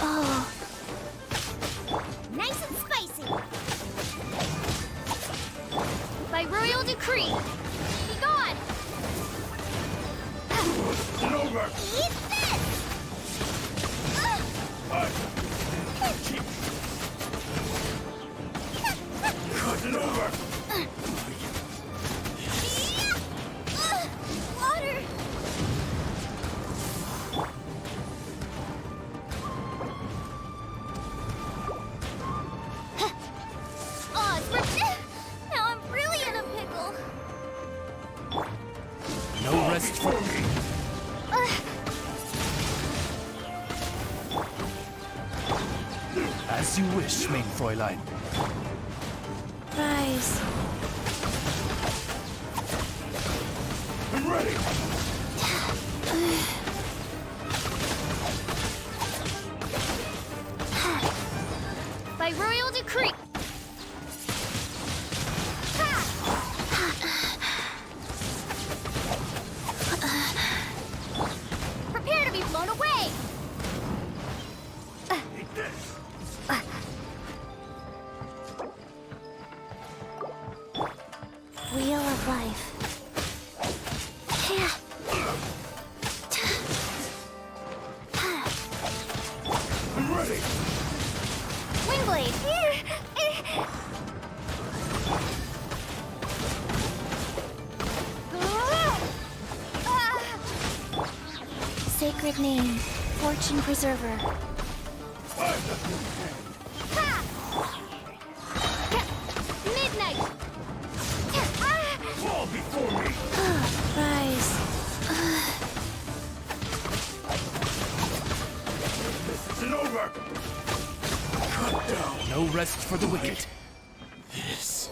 Oh, Nice and spicy. By royal decree. Be gone. Get over! Eat this. Cut it over! Water. Now I'm really in a pickle. No rest for me. As you wish, mein Fräulein. rise. I'm ready! By royal decree. Prepare to be blown away. Take this! Wheel of life. I'm ready! Windblade. sacred name, Fortune Preserver. Midnight! Fall before me! Rise. This isn't over! Cut down! No rest for the wicked. This.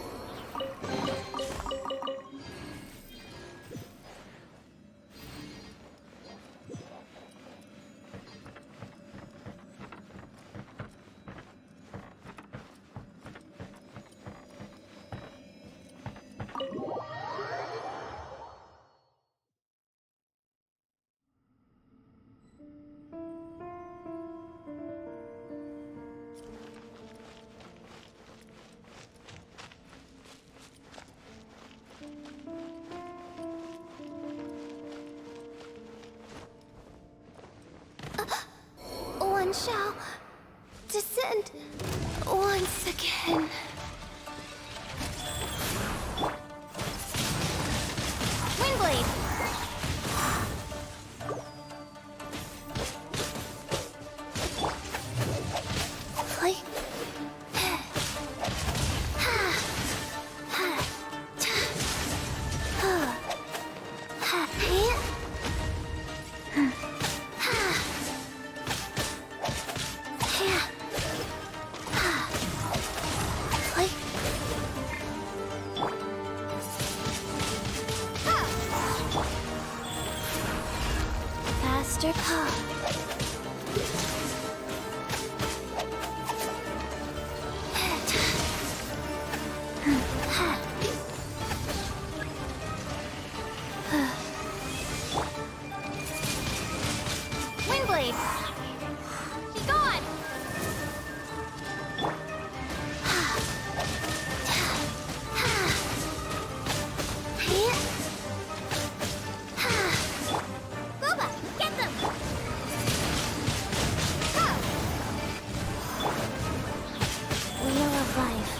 One shall descend once again. Windblade! Fly. Faster paw. Windblade! Be gone! Booba, get them! Wheel of Life.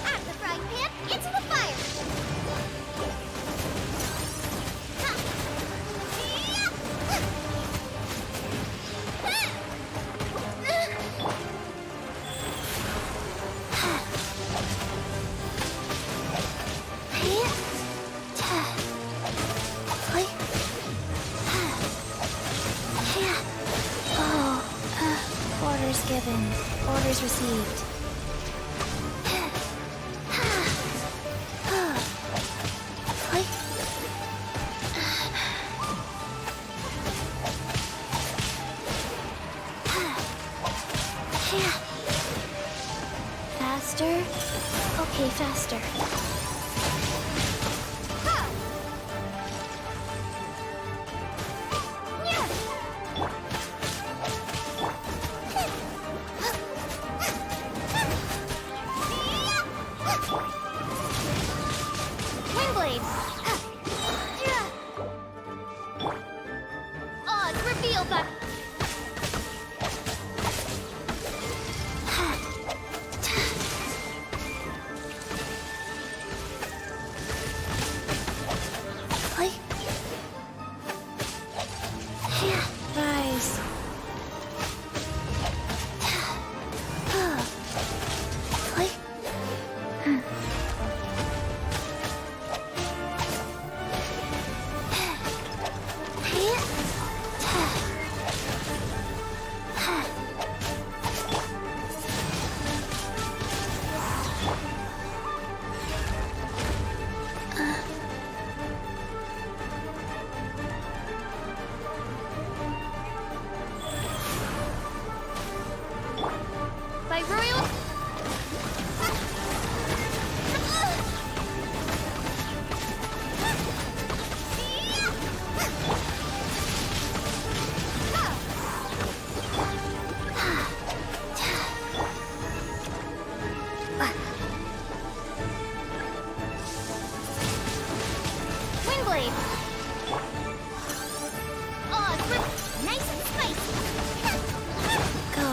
Out of the frying pan, into the fire! Orders given. Orders received. Faster? Okay, faster. Windblade! Odds reveal that. Rise. By royal. Windblade! Oh, it's nice and spicy! Go.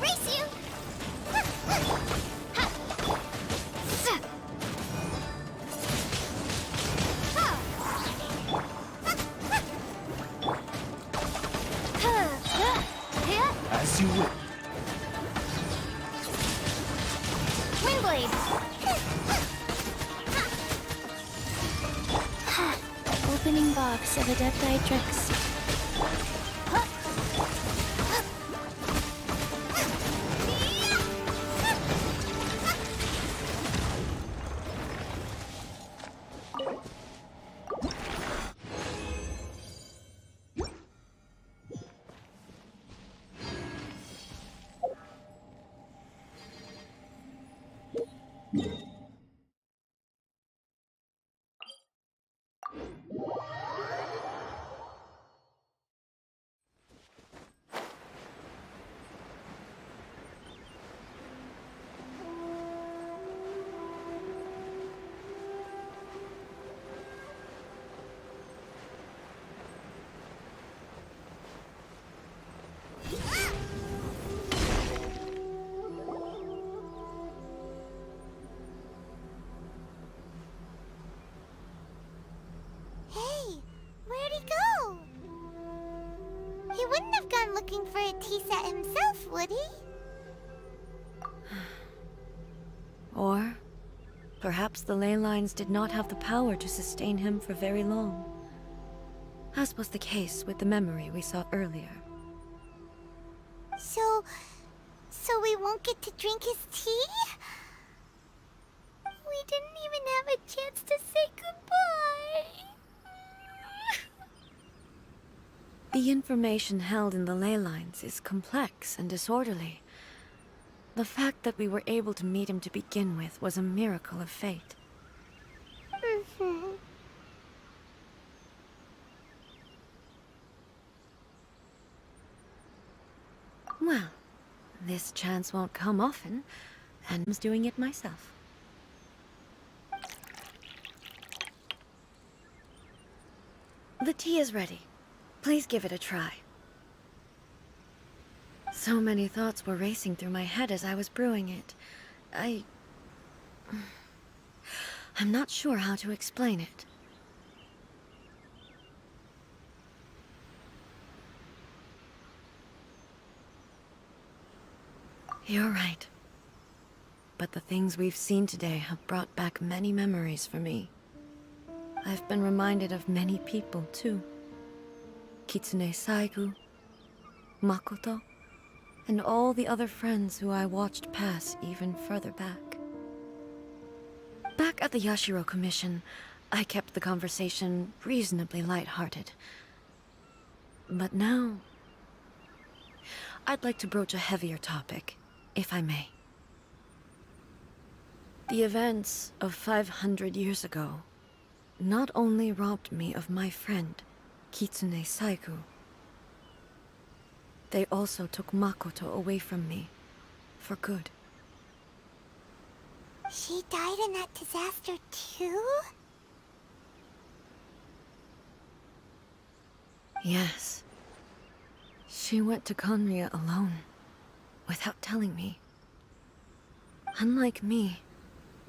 Race you! As you will. Windblade! Opening box of Adepti Tricks. Hey, where'd he go? He wouldn't have gone looking for a tea set himself, would he? Or perhaps the ley lines did not have the power to sustain him for very long, as was the case with the memory we saw earlier. So we won't get to drink his tea? We didn't even have a chance to say goodbye. The information held in the ley lines is complex and disorderly. The fact that we were able to meet him to begin with was a miracle of fate. Well, this chance won't come often, and I'm doing it myself. The tea is ready. Please give it a try. So many thoughts were racing through my head as I was brewing it. I'm not sure how to explain it. You're right. But the things we've seen today have brought back many memories for me. I've been reminded of many people, too. Kitsune Saigu, Makoto, and all the other friends who I watched pass even further back. Back at the Yashiro Commission, I kept the conversation reasonably lighthearted. But now, I'd like to broach a heavier topic, if I may. The events of 500 years ago not only robbed me of my friend, Kitsune Saigu, they also took Makoto away from me, for good. She died in that disaster too? Yes. She went to Conria alone, without telling me. Unlike me,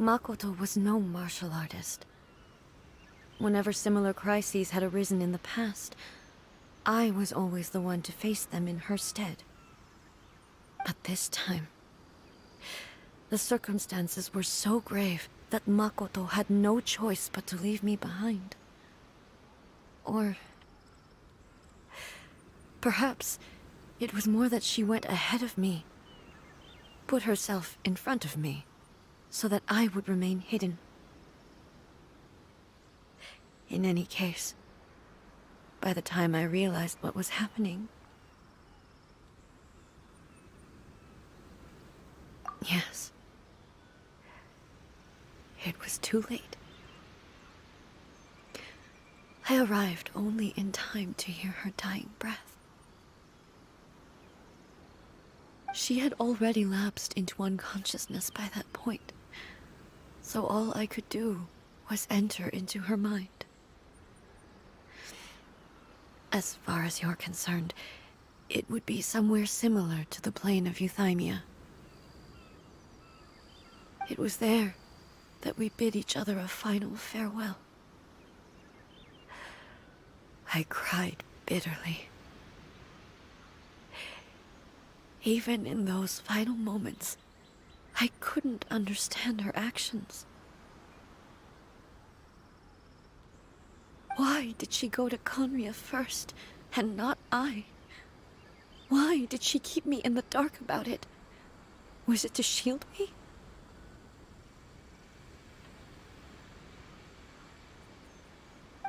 Makoto was no martial artist. Whenever similar crises had arisen in the past, I was always the one to face them in her stead. But this time, the circumstances were so grave that Makoto had no choice but to leave me behind. Or perhaps it was more that she went ahead of me, put herself in front of me, so that I would remain hidden. In any case, by the time I realized what was happening, yes, it was too late. I arrived only in time to hear her dying breath. She had already lapsed into unconsciousness by that point, so all I could do was enter into her mind. As far as you're concerned, it would be somewhere similar to the plane of Euthymia. It was there that we bid each other a final farewell. I cried bitterly. Even in those final moments, I couldn't understand her actions. Why did she go to Conria first, and not I? Why did she keep me in the dark about it? Was it to shield me?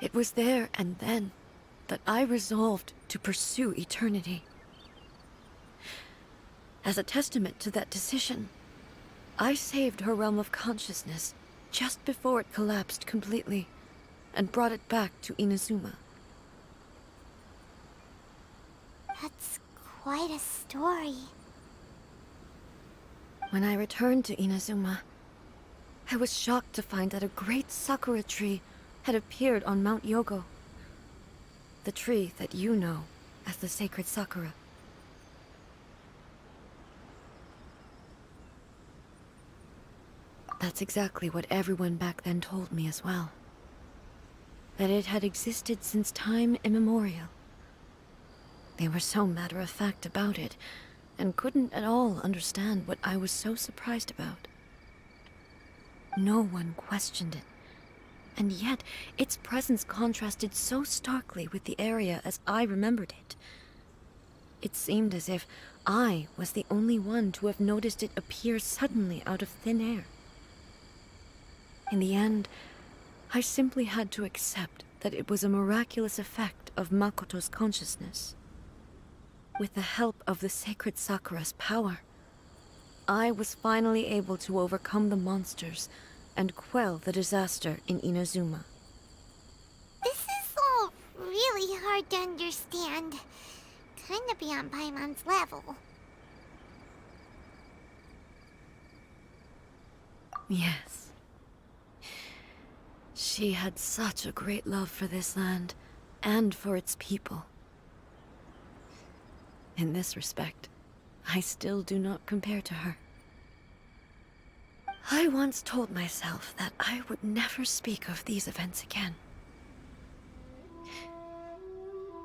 It was there and then that I resolved to pursue eternity. As a testament to that decision, I saved her realm of consciousness just before it collapsed completely, and brought it back to Inazuma. That's quite a story. When I returned to Inazuma, I was shocked to find that a great sakura tree had appeared on Mount Yogo. The tree that you know as the sacred sakura. That's exactly what everyone back then told me as well. That it had existed since time immemorial. They were so matter-of-fact about it, and couldn't at all understand what I was so surprised about. No one questioned it, and yet its presence contrasted so starkly with the area as I remembered it. It seemed as if I was the only one to have noticed it appear suddenly out of thin air. In the end, I simply had to accept that it was a miraculous effect of Makoto's consciousness. With the help of the sacred Sakura's power, I was finally able to overcome the monsters and quell the disaster in Inazuma. This is all really hard to understand. Kinda beyond Paimon's level. Yes. She had such a great love for this land, and for its people. In this respect, I still do not compare to her. I once told myself that I would never speak of these events again.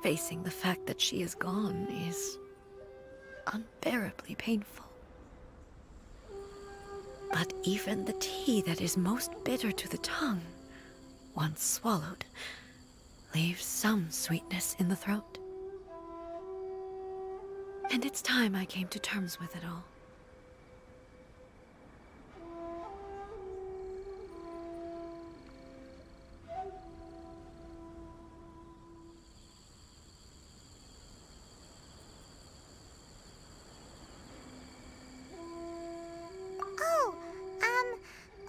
Facing the fact that she is gone is unbearably painful. But even the tea that is most bitter to the tongue, once swallowed, leaves some sweetness in the throat. And it's time I came to terms with it all. Oh,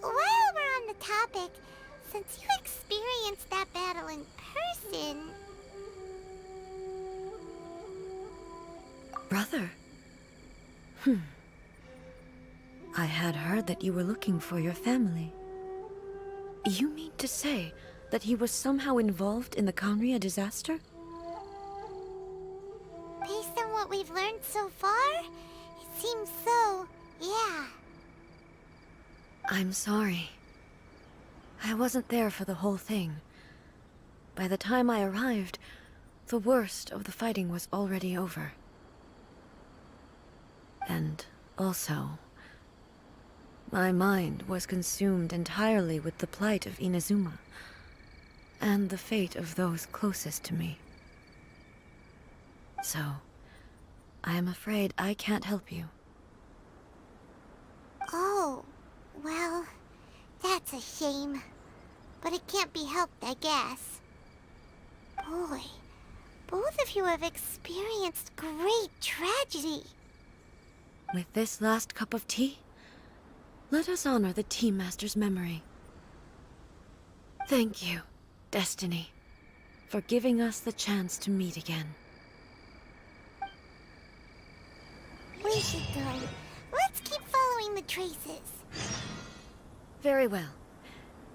while we're on the topic, since you experienced that battle in person... Brother? I had heard that you were looking for your family. You mean to say that he was somehow involved in the Conria disaster? Based on what we've learned so far, it seems so, yeah. I'm sorry. I wasn't there for the whole thing. By the time I arrived, the worst of the fighting was already over. And also, my mind was consumed entirely with the plight of Inazuma, and the fate of those closest to me. So, I am afraid I can't help you. Oh, well, that's a shame. But it can't be helped, I guess. Boy, both of you have experienced great tragedy. With this last cup of tea, let us honor the Tea Master's memory. Thank you, Destiny, for giving us the chance to meet again. We should go. Let's keep following the traces. Very well.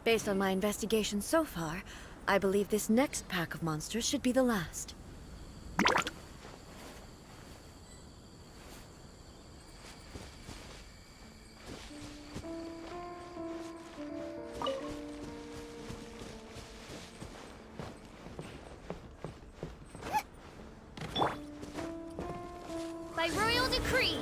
Based on my investigation so far, I believe this next pack of monsters should be the last. By royal decree.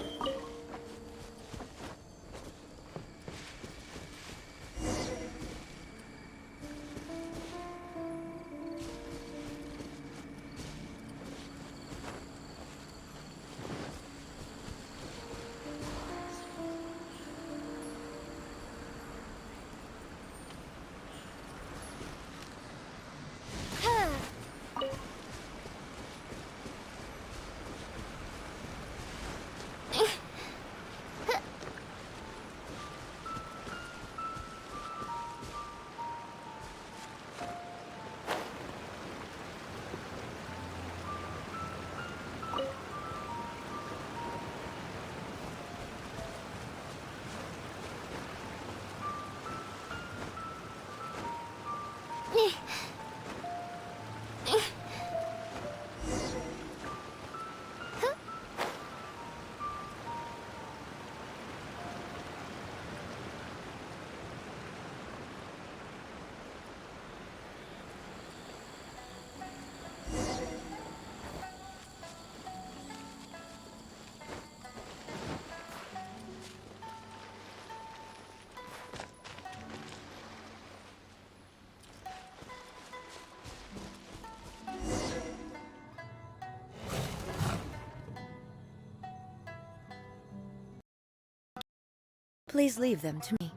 Please leave them to me.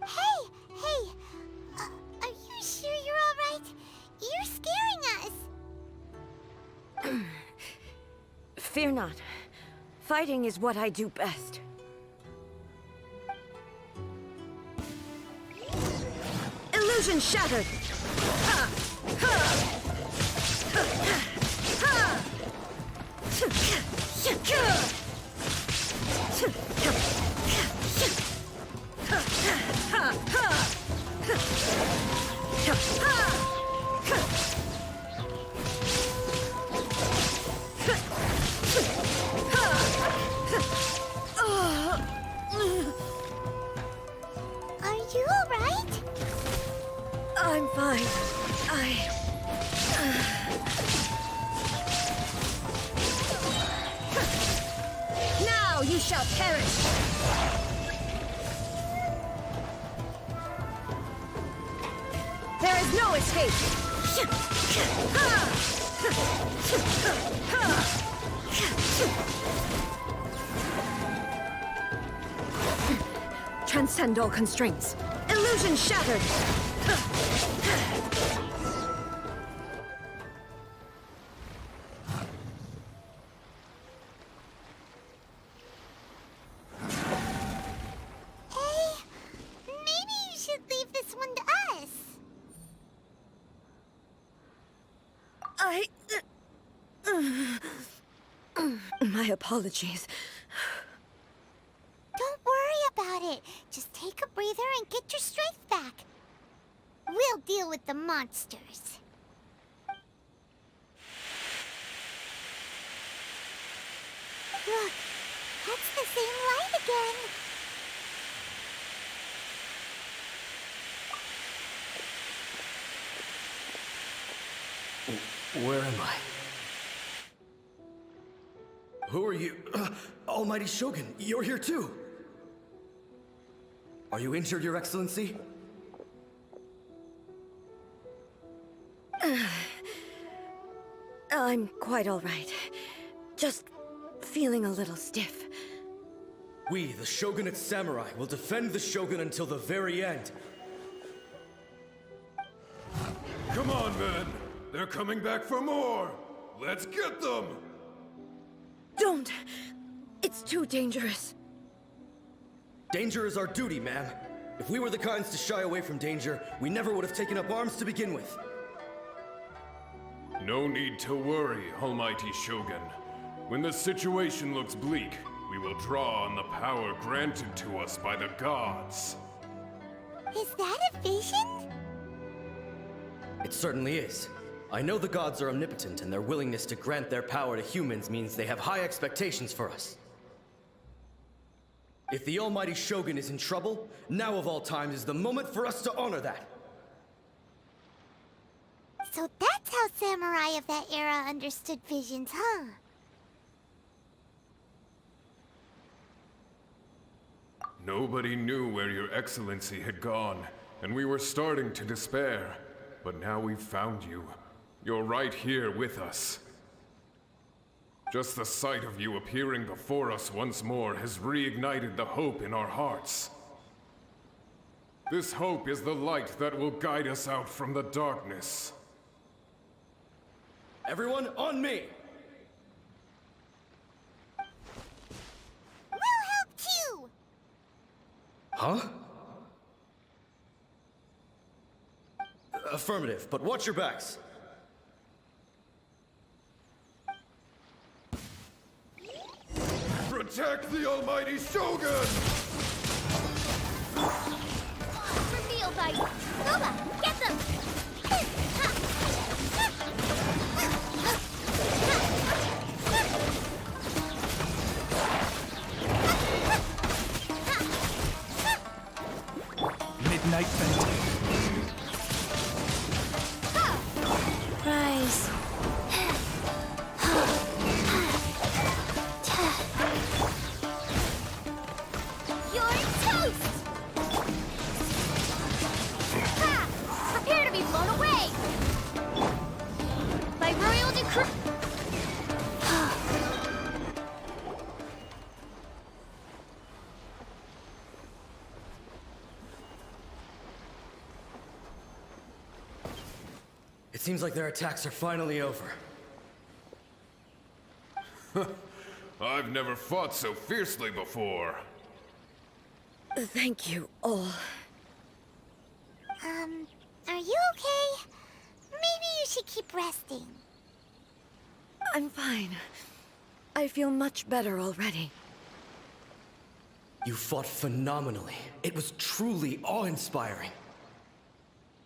Hey! Are you sure you're all right? You're scaring us. Fear not. Fighting is what I do best. Illusion shattered! Ha! Ha! Ha! Are you all right? I'm fine. Now you shall perish! There is no escape! Transcend all constraints. Illusion shattered! Maybe you should leave this one to us. My apologies. Don't worry about it. Just take a breather and get your strength back. We'll deal with the monsters. Look, that's the same light again. Where am I? Who are you? Almighty Shogun, you're here too! Are you injured, Your Excellency? I'm quite all right. Just feeling a little stiff. We, the Shogunate Samurai, will defend the Shogun until the very end. Come on, men! They're coming back for more! Let's get them! Don't! It's too dangerous. Danger is our duty, ma'am. If we were the kinds to shy away from danger, we never would have taken up arms to begin with. No need to worry, Almighty Shogun. When the situation looks bleak, we will draw on the power granted to us by the gods. Is that a vision? It certainly is. I know the gods are omnipotent, and their willingness to grant their power to humans means they have high expectations for us. If the Almighty Shogun is in trouble, now of all times is the moment for us to honor that. So that's how samurai of that era understood visions, huh? Nobody knew where your excellency had gone, and we were starting to despair. But now we've found you. You're right here with us. Just the sight of you appearing before us once more has reignited the hope in our hearts. This hope is the light that will guide us out from the darkness. Everyone, on me! We'll help too! Huh? Affirmative, but watch your backs. Protect the Almighty Shogun! Reveal by Nova, get them! Midnight Fenton. Rise. You're toast! Ha! Prepare to be blown away! By royal decree... It seems like their attacks are finally over. I've never fought so fiercely before. Thank you all. Are you okay? Maybe you should keep resting. I'm fine. I feel much better already. You fought phenomenally. It was truly awe-inspiring.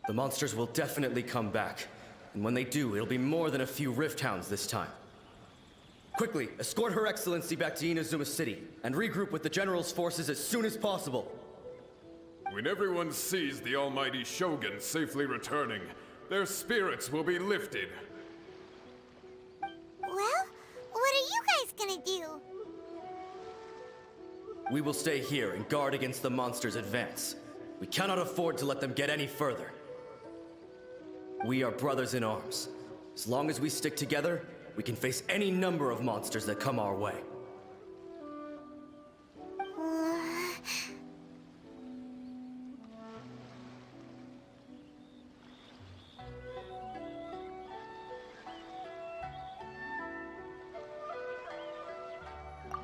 The monsters will definitely come back. And when they do, it'll be more than a few Rift Hounds this time. Quickly, escort Her Excellency back to Inazuma City, and regroup with the General's forces as soon as possible. When everyone sees the Almighty Shogun safely returning, their spirits will be lifted. Well, what are you guys gonna do? We will stay here and guard against the monsters' advance. We cannot afford to let them get any further. We are brothers in arms. As long as we stick together, we can face any number of monsters that come our way.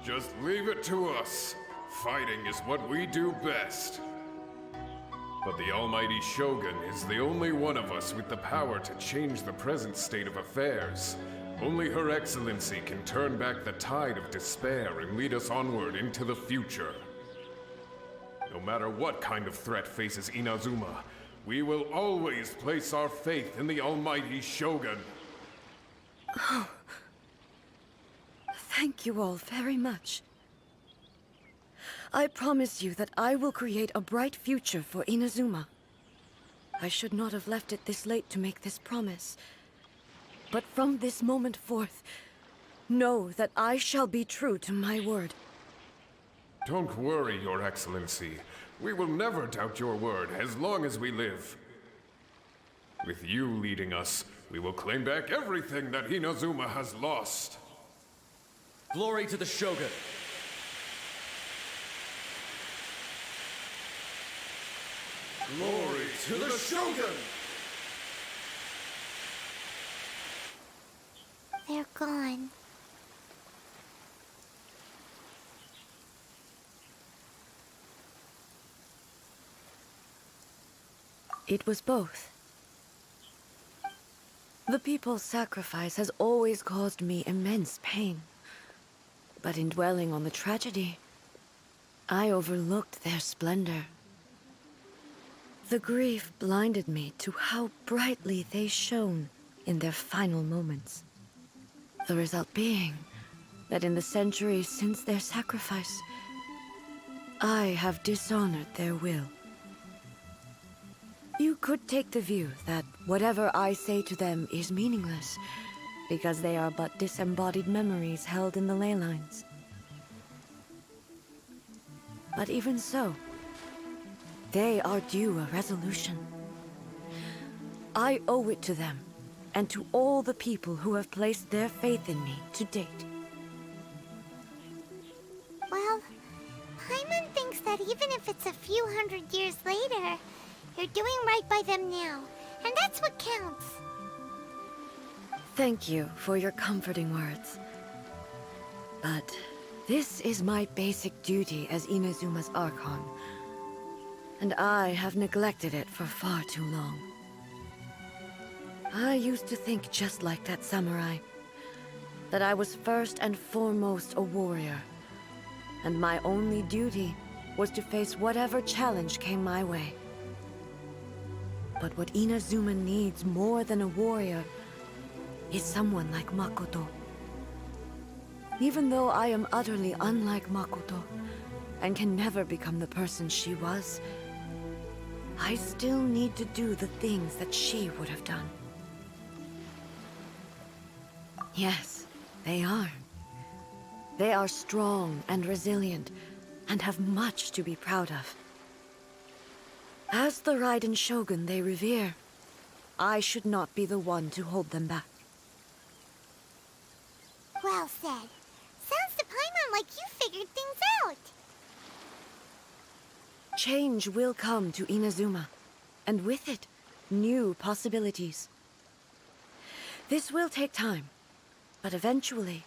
Just leave it to us. Fighting is what we do best. But the Almighty Shogun is the only one of us with the power to change the present state of affairs. Only Her Excellency can turn back the tide of despair and lead us onward into the future. No matter what kind of threat faces Inazuma, we will always place our faith in the Almighty Shogun. Oh. Thank you all very much. I promise you that I will create a bright future for Inazuma. I should not have left it this late to make this promise. But from this moment forth, know that I shall be true to my word. Don't worry, Your Excellency. We will never doubt your word as long as we live. With you leading us, we will claim back everything that Inazuma has lost. Glory to the Shogun! Glory to the Shogun! They're gone. It was both. The people's sacrifice has always caused me immense pain. But in dwelling on the tragedy, I overlooked their splendor. The grief blinded me to how brightly they shone in their final moments. The result being that in the centuries since their sacrifice, I have dishonored their will. You could take the view that whatever I say to them is meaningless, because they are but disembodied memories held in the ley lines. But even so, they are due a resolution. I owe it to them, and to all the people who have placed their faith in me to date. Well, Paimon thinks that even if it's a few hundred years later, you're doing right by them now, and that's what counts. Thank you for your comforting words. But this is my basic duty as Inazuma's Archon, and I have neglected it for far too long. I used to think just like that samurai, that I was first and foremost a warrior, and my only duty was to face whatever challenge came my way. But what Inazuma needs more than a warrior is someone like Makoto. Even though I am utterly unlike Makoto, and can never become the person she was, I still need to do the things that she would have done. Yes, they are. They are strong and resilient, and have much to be proud of. As the Raiden Shogun they revere, I should not be the one to hold them back. Well said. Sounds to Paimon like you figured things out. Change will come to Inazuma, and with it, new possibilities. This will take time, but eventually,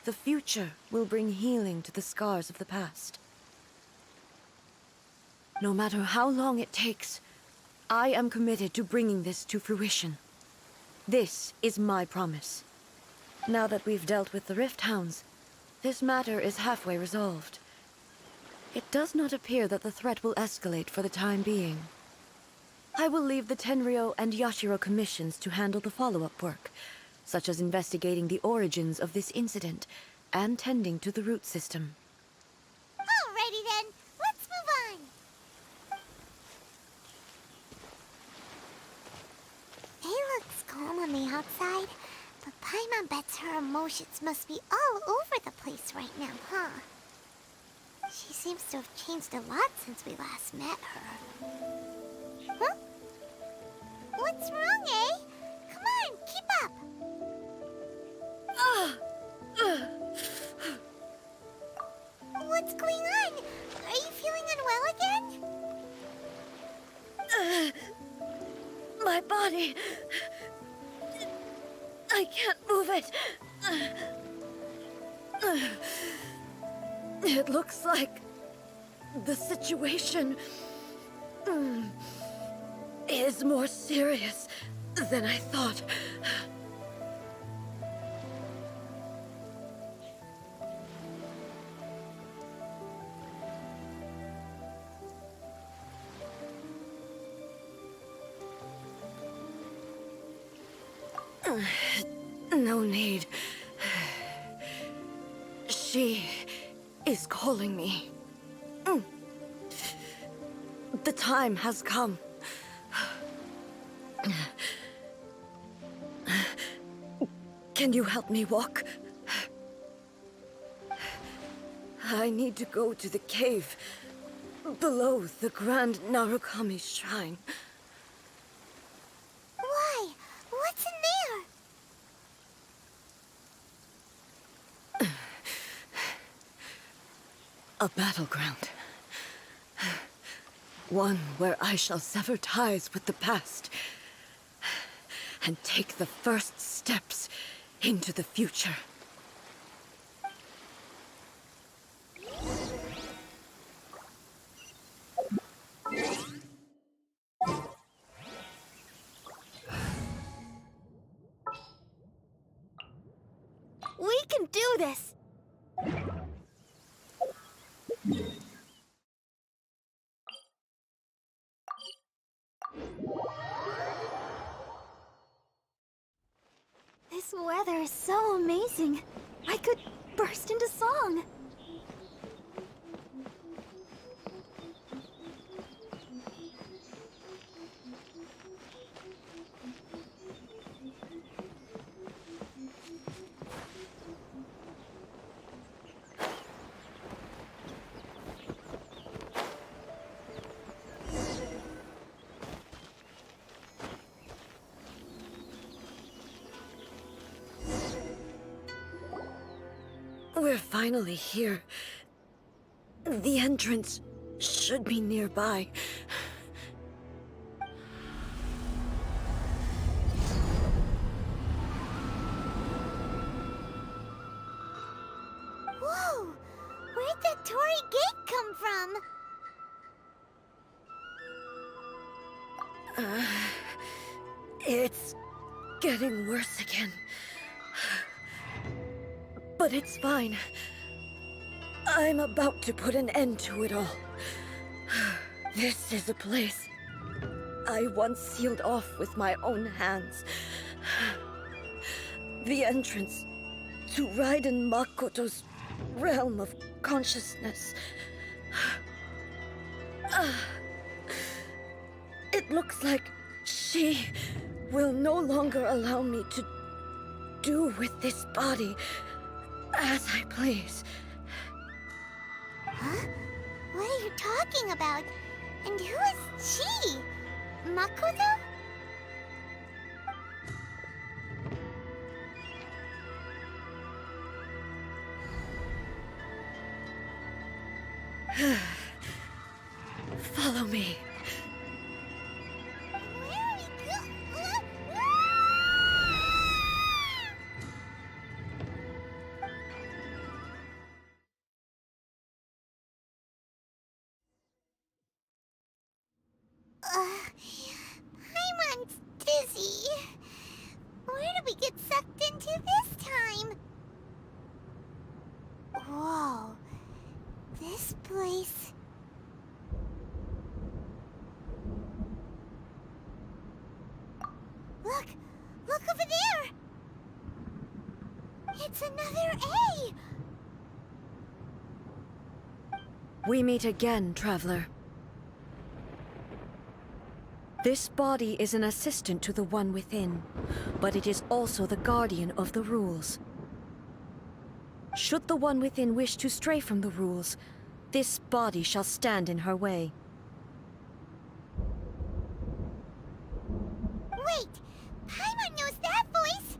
the future will bring healing to the scars of the past. No matter how long it takes, I am committed to bringing this to fruition. This is my promise. Now that we've dealt with the Rift Hounds, this matter is halfway resolved. It does not appear that the threat will escalate for the time being. I will leave the Tenryo and Yashiro commissions to handle the follow-up work, such as investigating the origins of this incident and tending to the root system. Alrighty then, let's move on. It looks calm on the outside, but Paimon bets her emotions must be all over the place right now, huh? She seems to have changed a lot since we last met her. Huh? What's wrong, eh? Come on, keep up! What's going on? Are you feeling unwell again? My body... I can't move it. It looks like the situation is more serious than I thought. No need. She is calling me. The time has come. Can you help me walk? I need to go to the cave below the Grand Narukami Shrine. Why? What's in there? A battleground. One where I shall sever ties with the past and take the first steps into the future. can do this! This weather is so amazing. I could burst into song. We're finally here. The entrance should be nearby. Whoa! Where'd that Torii gate come from? It's getting worse again. But it's fine. I'm about to put an end to it all. This is a place I once sealed off with my own hands. The entrance to Raiden Makoto's realm of consciousness. It looks like she will no longer allow me to do with this body as I please. Huh? What are you talking about? And who is she? Makoto? Follow me. Where are we going? Paimon's dizzy. Where did we get sucked into this time? Whoa. This place... Look! Look over there! It's another A! We meet again, traveler. This body is an assistant to the one within, but it is also the guardian of the rules. Should the one within wish to stray from the rules, this body shall stand in her way. Wait! Paimon knows that voice!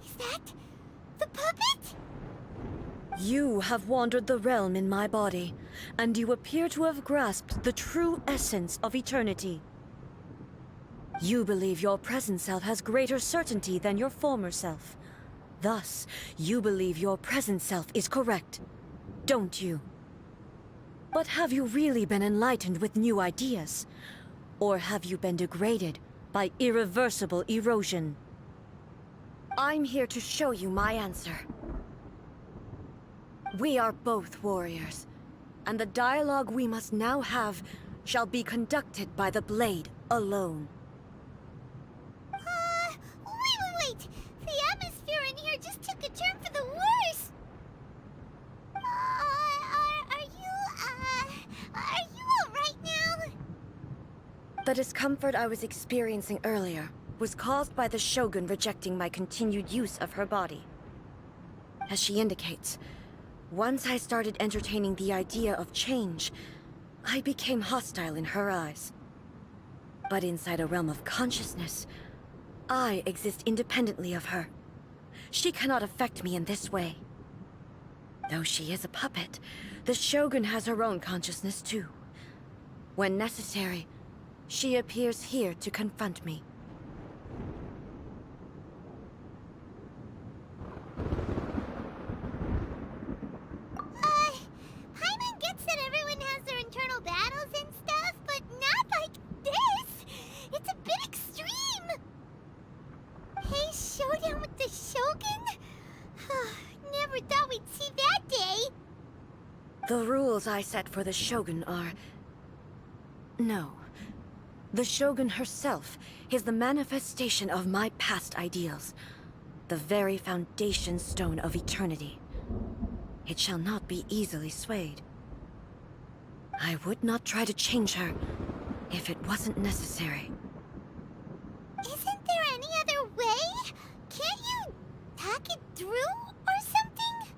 Is that... the puppet? You have wandered the realm in my body, and you appear to have grasped the true essence of eternity. You believe your present self has greater certainty than your former self. Thus, you believe your present self is correct, don't you? But have you really been enlightened with new ideas? Or have you been degraded by irreversible erosion? I'm here to show you my answer. We are both warriors, and the dialogue we must now have shall be conducted by the blade alone. Wait! The atmosphere in here just took a turn for the worse! Are you alright now? The discomfort I was experiencing earlier was caused by the Shogun rejecting my continued use of her body. As she indicates, once I started entertaining the idea of change, I became hostile in her eyes. But inside a realm of consciousness, I exist independently of her. She cannot affect me in this way. Though she is a puppet, the Shogun has her own consciousness too. When necessary, she appears here to confront me. Paimon gets that everyone has their internal battles and stuff, but not like this! It's a bit extreme! Hey, showdown with the Shogun? Never The rules I set for the Shogun are... No. The Shogun herself is the manifestation of my past ideals. The very foundation stone of eternity. It shall not be easily swayed. I would not try to change her if it wasn't necessary. Isn't there any other way? Can't you talk it through or something?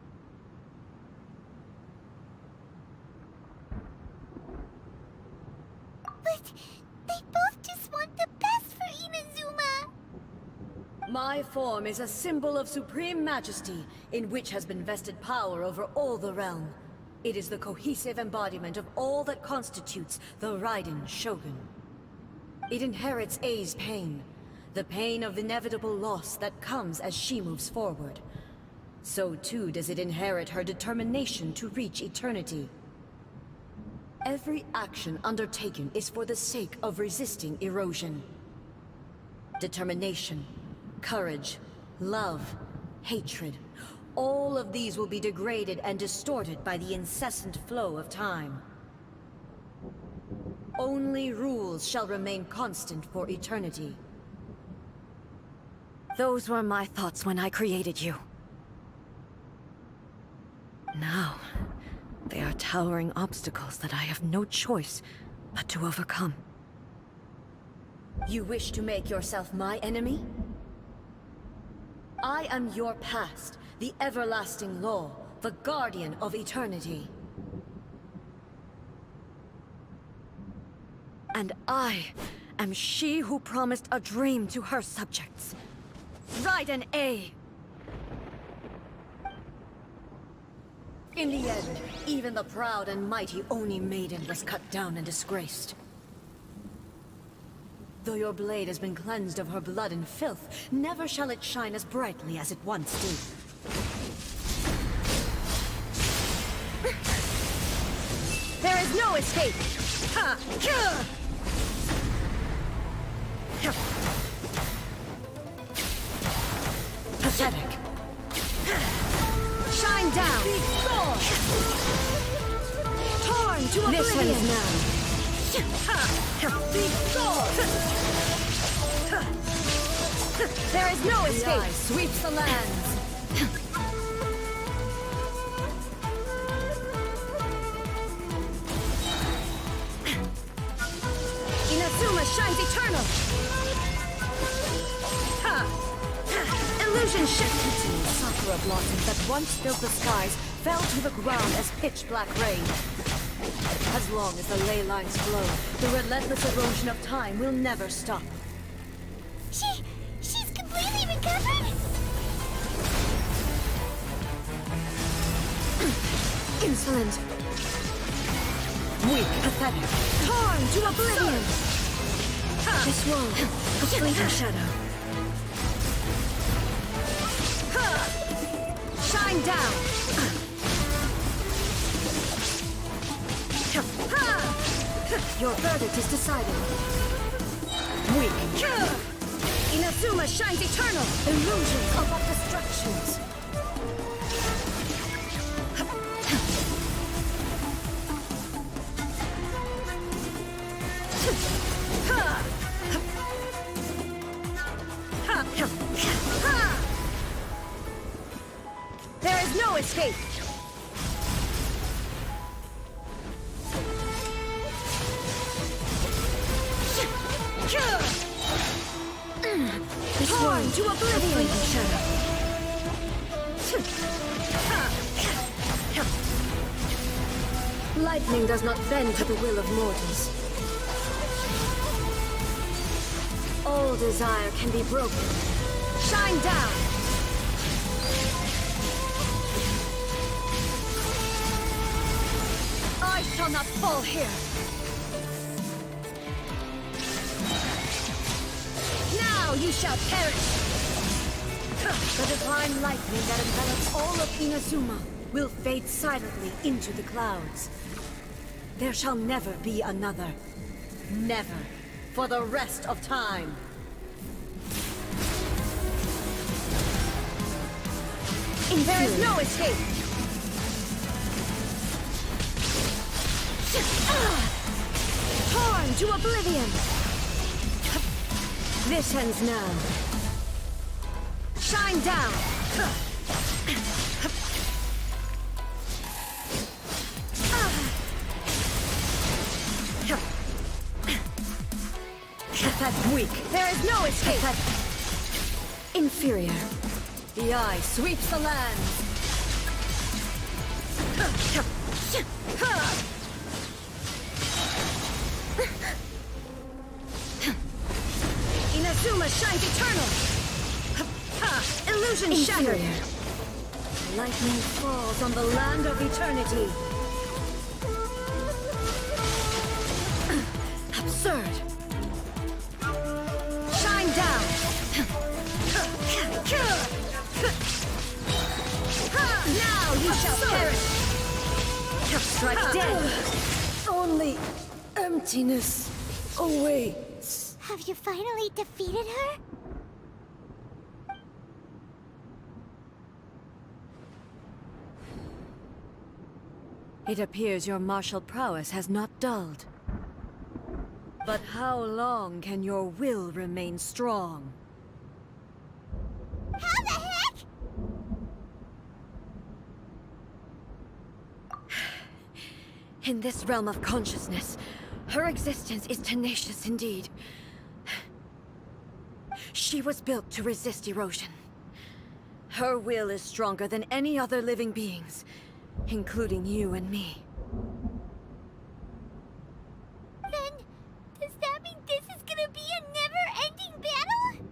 But they both just want the best for Inazuma. My form is a symbol of supreme majesty, in which has been vested power over all the realm. It is the cohesive embodiment of all that constitutes the Raiden Shogun. It inherits Ei's pain, the pain of inevitable loss that comes as she moves forward. So too does it inherit her determination to reach eternity. Every action undertaken is for the sake of resisting erosion. Determination, courage, love, hatred, all of these will be degraded and distorted by the incessant flow of time. Only rules shall remain constant for eternity. Those were my thoughts when I created you. Now, they are towering obstacles that I have no choice but to overcome. You wish to make yourself my enemy? I am your past, the everlasting law, the guardian of eternity. And I am she who promised a dream to her subjects. Raiden A. In the end, even the proud and mighty Oni Maiden was cut down and disgraced. Though your blade has been cleansed of her blood and filth, never shall it shine as brightly as it once did. There is no escape! Ha! Pathetic. Shine down! Torn to oblivion! This ends now. There is no escape! The eye sweeps the lands! Inazuma shines eternal! Illusion shifted. Sakura blossoms that once filled the skies fell to the ground as pitch-black rain. As long as the ley lines flow, the relentless erosion of time will never stop. She's completely recovered? Insolent. Weak, pathetic. Torn to oblivion! This wall, a fleeting shadow. Shine down! Your verdict is decided. Weak. Inazuma shines eternal! Illusions of our destructions. There is no escape! Torn to oblivion! Lightning does not bend to the will of mortals. All desire can be broken. Shine down! I shall not fall here! Now you shall perish! The divine lightning that envelops all of Inazuma will fade silently into the clouds. There shall never be another. Never. For the rest of time. There is no escape! Torn to oblivion! This ends now. Shine down! That's weak. There is no escape. Inferior. The eye sweeps the lands. Inazuma shines eternal. Illusion shattered. Lightning falls on the land of eternity. Absurd. Shine down. Now you shall perish. Strike dead. Only emptiness awaits. Have you finally defeated her? It appears your martial prowess has not dulled. But how long can your will remain strong? How the heck? In this realm of consciousness, her existence is tenacious indeed. She was built to resist erosion. Her will is stronger than any other living being's, including you and me. Then, does that mean this is gonna be a never-ending battle?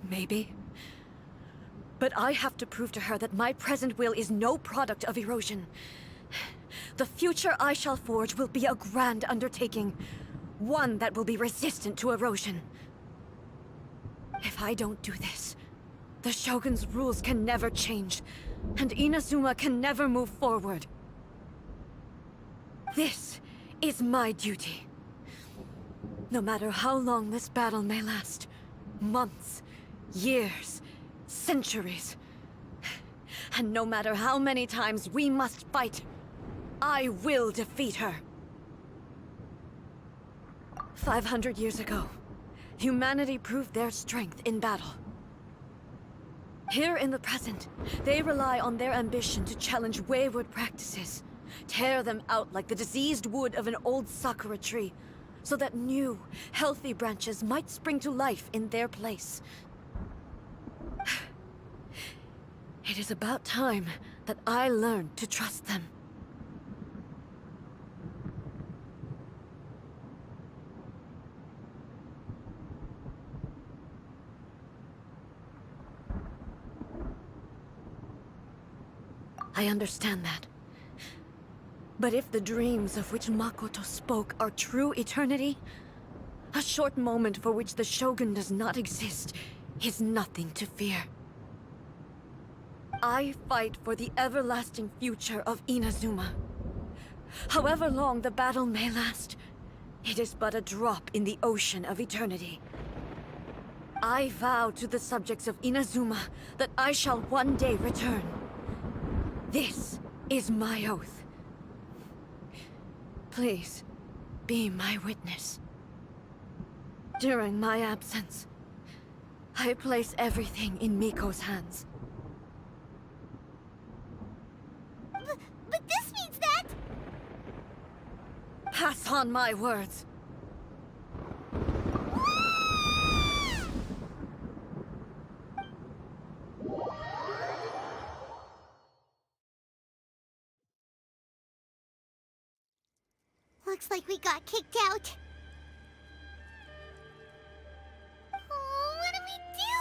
Maybe. But I have to prove to her that my present will is no product of erosion. The future I shall forge will be a grand undertaking, one that will be resistant to erosion. If I don't do this, the Shogun's rules can never change, and Inazuma can never move forward. This is my duty. No matter how long this battle may last, months, years, centuries, and no matter how many times we must fight, I will defeat her. 500 years ago, humanity proved their strength in battle. Here in the present, they rely on their ambition to challenge wayward practices, tear them out like the diseased wood of an old sakura tree, so that new, healthy branches might spring to life in their place. It is about time that I learned to trust them. I understand that. But if the dreams of which Makoto spoke are true eternity, a short moment for which the Shogun does not exist is nothing to fear. I fight for the everlasting future of Inazuma. However long the battle may last, it is but a drop in the ocean of eternity. I vow to the subjects of Inazuma that I shall one day return. This is my oath. Please, be my witness. During my absence, I place everything in Miko's hands. But this means that... Pass on my words. Looks like we got kicked out. Oh, what do we do?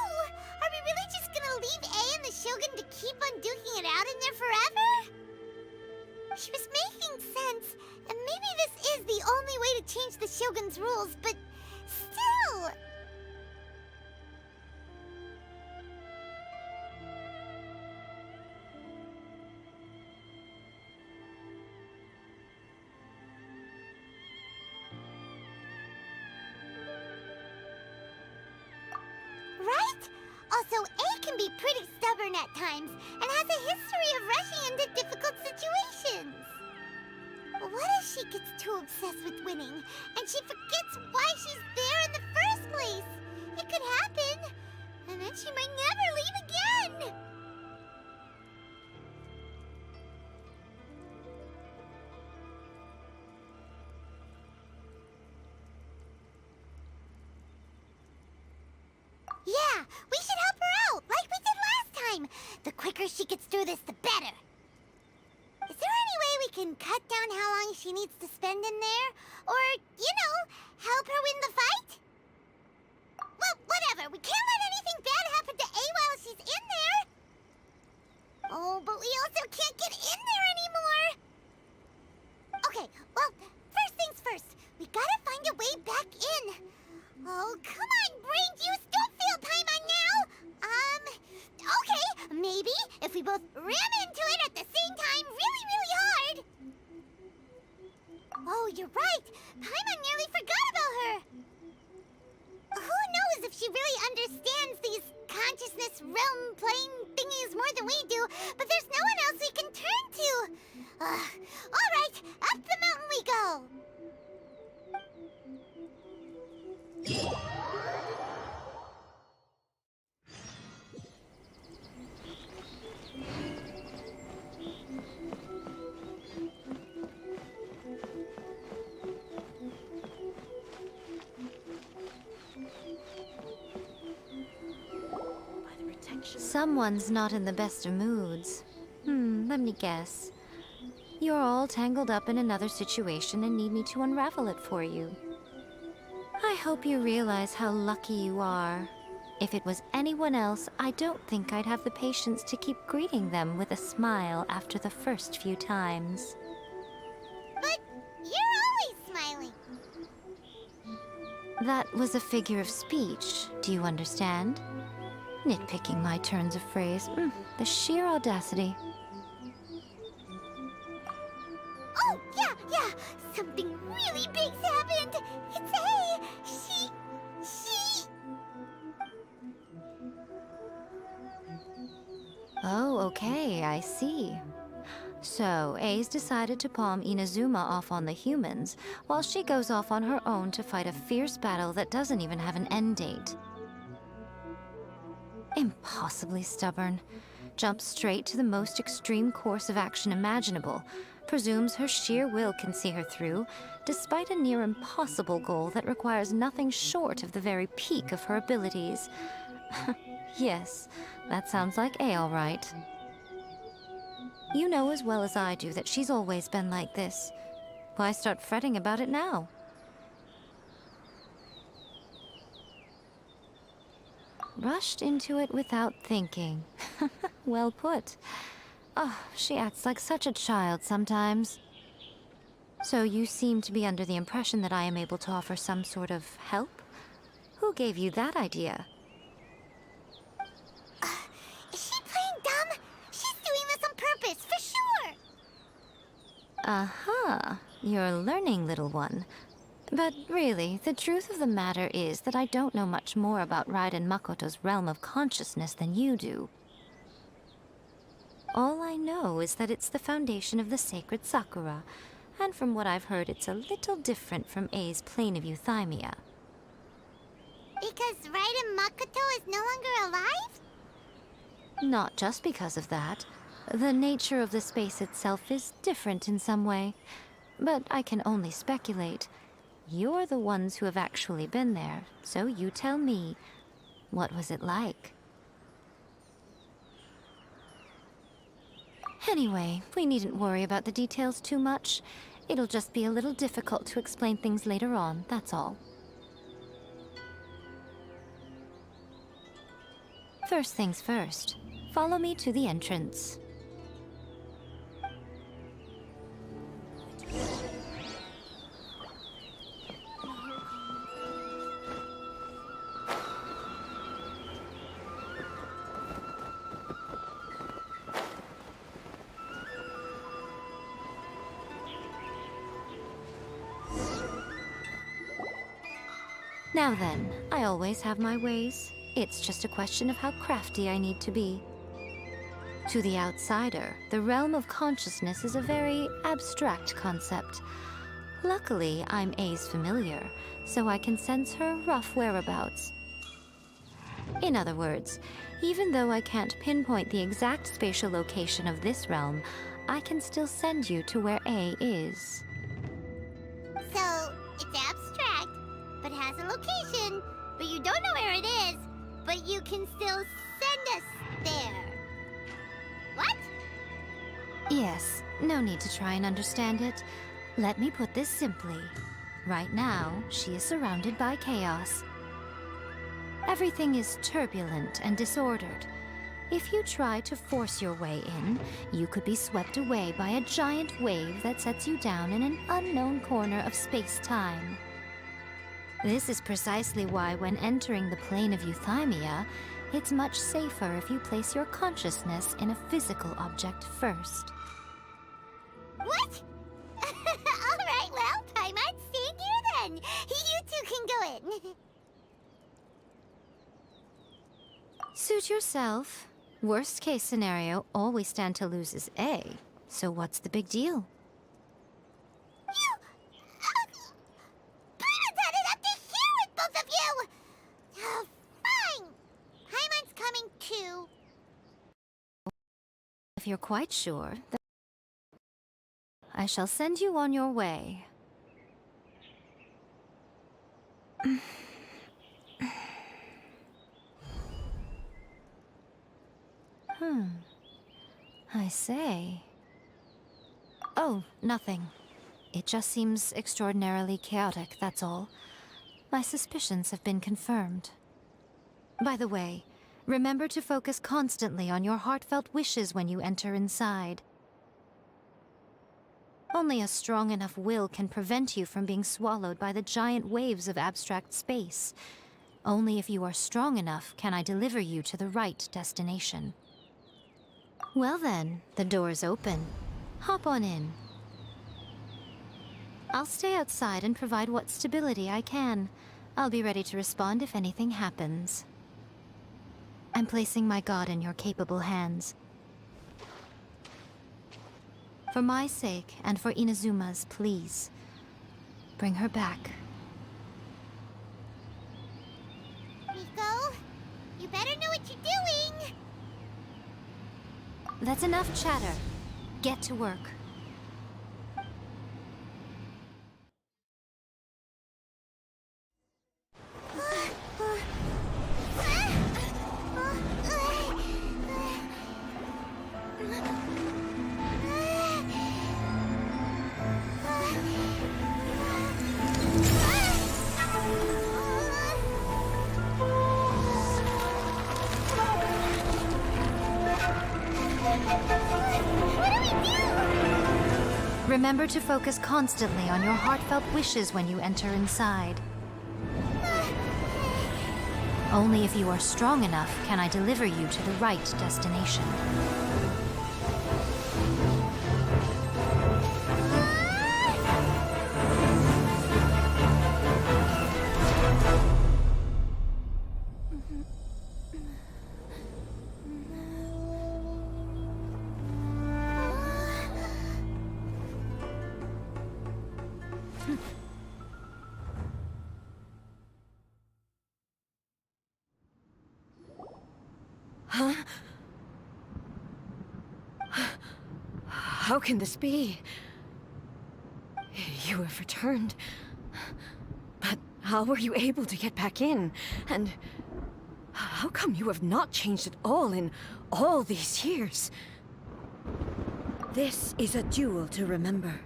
Are we really just gonna leave A and the Shogun to keep on duking it out in there forever? She was making sense, and maybe this is the only way to change the Shogun's rules, but still... Right? Also, A can be pretty stubborn at times, and has a history of rushing into difficult situations. What if she gets too obsessed with winning, and she forgets why she's there in the first place? It could happen, and then she might never leave again! Yeah, we should help her out, like we did last time! The quicker she gets through this, the better! Is there any way we can cut down how long she needs to spend in there? Or, you know, help her win the fight? Well, whatever. We can't let anything bad happen to A while she's in there. Oh, but we also can't get in there anymore. Okay, well, first things first. We gotta find a way back in. Oh, come on, brain juice. Don't feel Paimon now. Okay, maybe if we both ram into it at the same time really, really hard. Oh, you're right. Paimon nearly forgot about her. Who knows if she really understands these consciousness realm plane thingies more than we do, but there's no one else we can turn to. All right, up the mountain we go. Someone's not in the best of moods. Let me guess. You're all tangled up in another situation and need me to unravel it for you. I hope you realize how lucky you are. If it was anyone else, I don't think I'd have the patience to keep greeting them with a smile after the first few times. But you're always smiling. That was a figure of speech, do you understand? Nitpicking my turns of phrase. The sheer audacity. Oh, yeah. Something really big's happened. It's A. She... Oh, okay, I see. So, A's decided to palm Inazuma off on the humans, while she goes off on her own to fight a fierce battle that doesn't even have an end date. Impossibly stubborn. Jumps straight to the most extreme course of action imaginable. Presumes her sheer will can see her through, despite a near impossible goal that requires nothing short of the very peak of her abilities. Yes, that sounds like A all right. You know as well as I do that she's always been like this. Why start fretting about it now? Rushed into it without thinking. Well put. Oh, she acts like such a child sometimes. So you seem to be under the impression that I am able to offer some sort of help? Who gave you that idea? Is she playing dumb? She's doing this on purpose, for sure. Aha, you're learning, little one. But really, the truth of the matter is that I don't know much more about Raiden Makoto's realm of consciousness than you do. All I know is that it's the foundation of the sacred Sakura, and from what I've heard, it's a little different from A's plane of euthymia. Because Raiden Makoto is no longer alive? Not just because of that. The nature of the space itself is different in some way, but I can only speculate. You're the ones who have actually been there, so you tell me, what was it like? Anyway, we needn't worry about the details too much. It'll just be a little difficult to explain things later on, that's all. First things first, follow me to the entrance. Now then, I always have my ways. It's just a question of how crafty I need to be. To the outsider, the realm of consciousness is a very abstract concept. Luckily, I'm A's familiar, so I can sense her rough whereabouts. In other words, even though I can't pinpoint the exact spatial location of this realm, I can still send you to where A is. So, it's abstract, but has a location, but you don't know where it is, but you can still send us there. What? Yes, no need to try and understand it. Let me put this simply. Right now, she is surrounded by chaos. Everything is turbulent and disordered. If you try to force your way in, you could be swept away by a giant wave that sets you down in an unknown corner of space-time. This is precisely why when entering the plane of euthymia, it's much safer if you place your consciousness in a physical object first. What? Alright, well, Paimon's staying here then. You two can go in. Suit yourself. Worst case scenario, all we stand to lose is A. So what's the big deal? You... Paimon's had it up to here with both of you! Fine. Paimon's coming too. If you're quite sure, then I shall send you on your way. I say. Oh, nothing. It just seems extraordinarily chaotic, that's all. My suspicions have been confirmed. By the way, remember to focus constantly on your heartfelt wishes when you enter inside. Only a strong enough will can prevent you from being swallowed by the giant waves of abstract space. Only if you are strong enough can I deliver you to the right destination. Well then, the door's open. Hop on in. I'll stay outside and provide what stability I can. I'll be ready to respond if anything happens. I'm placing my god in your capable hands. For my sake, and for Inazuma's, please. Bring her back. Rico, you better know what you're doing! That's enough chatter. Get to work. Remember to focus constantly on your heartfelt wishes when you enter inside. Only if you are strong enough can I deliver you to the right destination. Huh? How can this be? You have returned. But how were you able to get back in? And how come you have not changed at all in all these years? This is a duel to remember.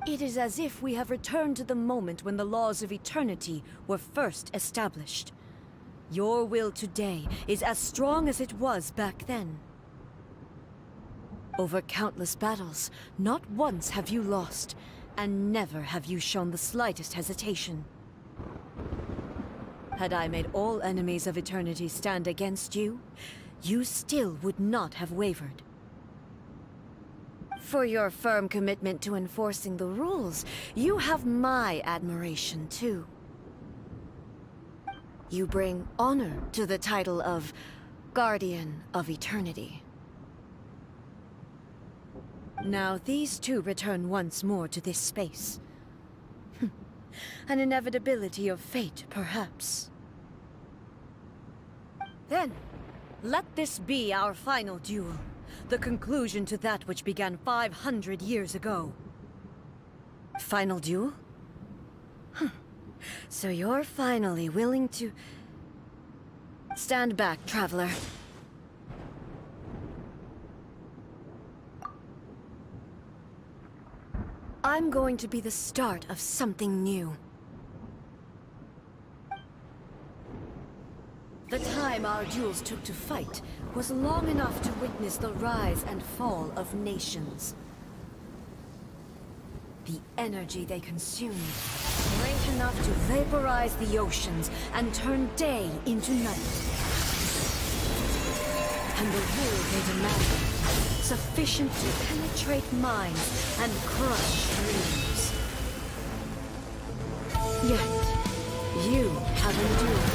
It is as if we have returned to the moment when the laws of eternity were first established. Your will today is as strong as it was back then. Over countless battles, not once have you lost, and never have you shown the slightest hesitation. Had I made all enemies of eternity stand against you, you still would not have wavered. For your firm commitment to enforcing the rules, you have my admiration too. You bring honor to the title of guardian of eternity. Now these two return once more to this space. An inevitability of fate, perhaps. Then, let this be our final duel. The conclusion to that which began 500 years ago. Final duel? So you're finally willing to... Stand back, traveler. I'm going to be the start of something new. The time our duels took to fight was long enough to witness the rise and fall of nations. The energy they consumed, great enough to vaporize the oceans and turn day into night. And the will they demanded, sufficient to penetrate minds and crush dreams. Yet, you have endured.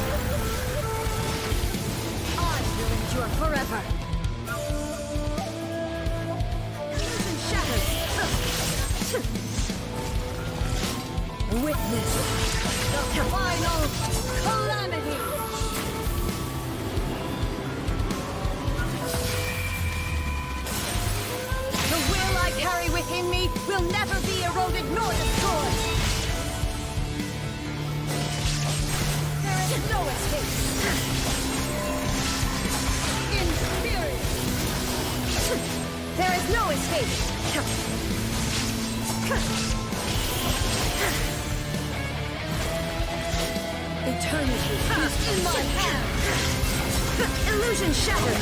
I will endure forever. Illusion shattered. Witness the final calamity! The will I carry within me will never be eroded nor destroyed! There is no escape! In spirit! There is no escape! Eternity is in my hand! Illusion shattered!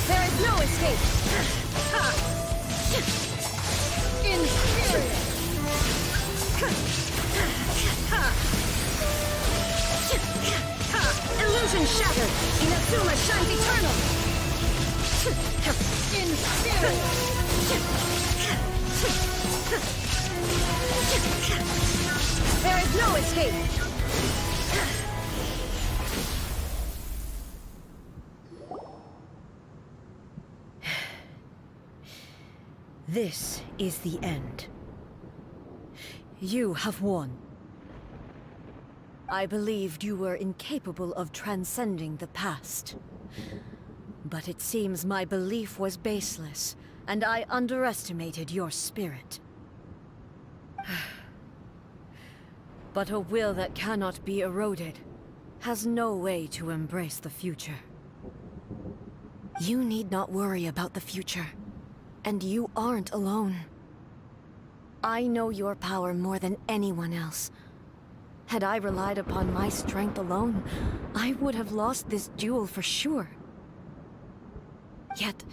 There is no escape! In spirit! Illusion shattered! Inazuma shines eternal! In spirit! There is no escape! This is the end. You have won. I believed you were incapable of transcending the past. But it seems my belief was baseless, and I underestimated your spirit. But a will that cannot be eroded has no way to embrace the future. You need not worry about the future, and you aren't alone. I know your power more than anyone else. Had I relied upon my strength alone, I would have lost this duel for sure. Yet,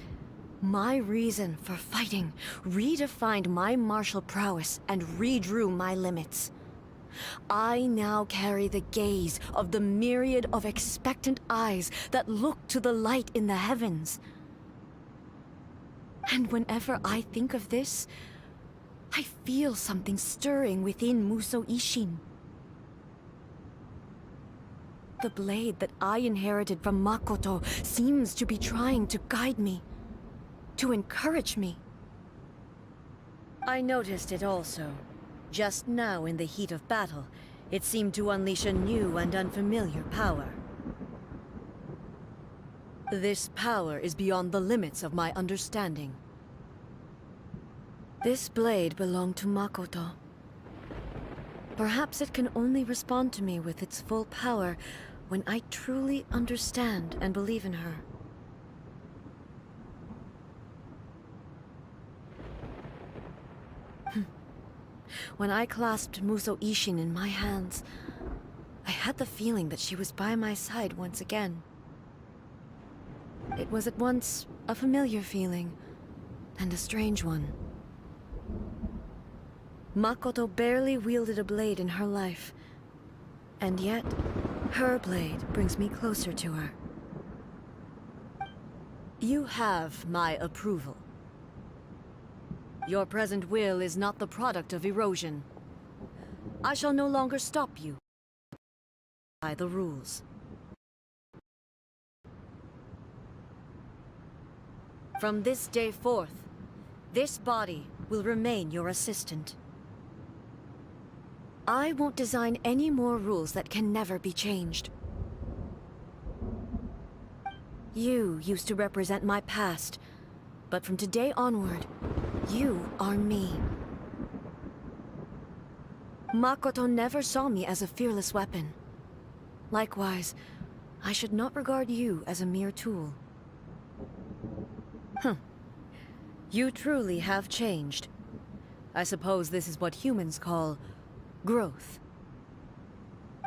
my reason for fighting redefined my martial prowess and redrew my limits. I now carry the gaze of the myriad of expectant eyes that look to the light in the heavens. And whenever I think of this, I feel something stirring within Musou Ishin. The blade that I inherited from Makoto seems to be trying to guide me, to encourage me. I noticed it also. Just now in the heat of battle, it seemed to unleash a new and unfamiliar power. This power is beyond the limits of my understanding. This blade belonged to Makoto. Perhaps it can only respond to me with its full power when I truly understand and believe in her. When I clasped Musou Ishin in my hands, I had the feeling that she was by my side once again. It was at once a familiar feeling and a strange one. Makoto barely wielded a blade in her life, and yet her blade brings me closer to her. You have my approval. Your present will is not the product of erosion. I shall no longer stop you by the rules. From this day forth, this body will remain your assistant. I won't design any more rules that can never be changed. You used to represent my past, but from today onward, you are me. Makoto never saw me as a fearless weapon. Likewise, I should not regard you as a mere tool. You truly have changed. I suppose this is what humans call growth.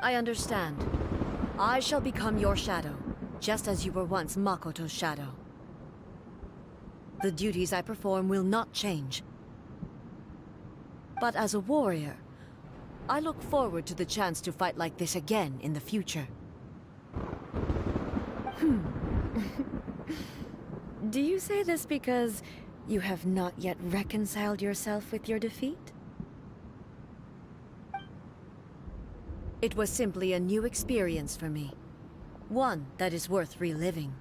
I understand. I shall become your shadow, just as you were once Makoto's shadow. The duties I perform will not change. But as a warrior, I look forward to the chance to fight like this again in the future. Do you say this because you have not yet reconciled yourself with your defeat? It was simply a new experience for me. One that is worth reliving.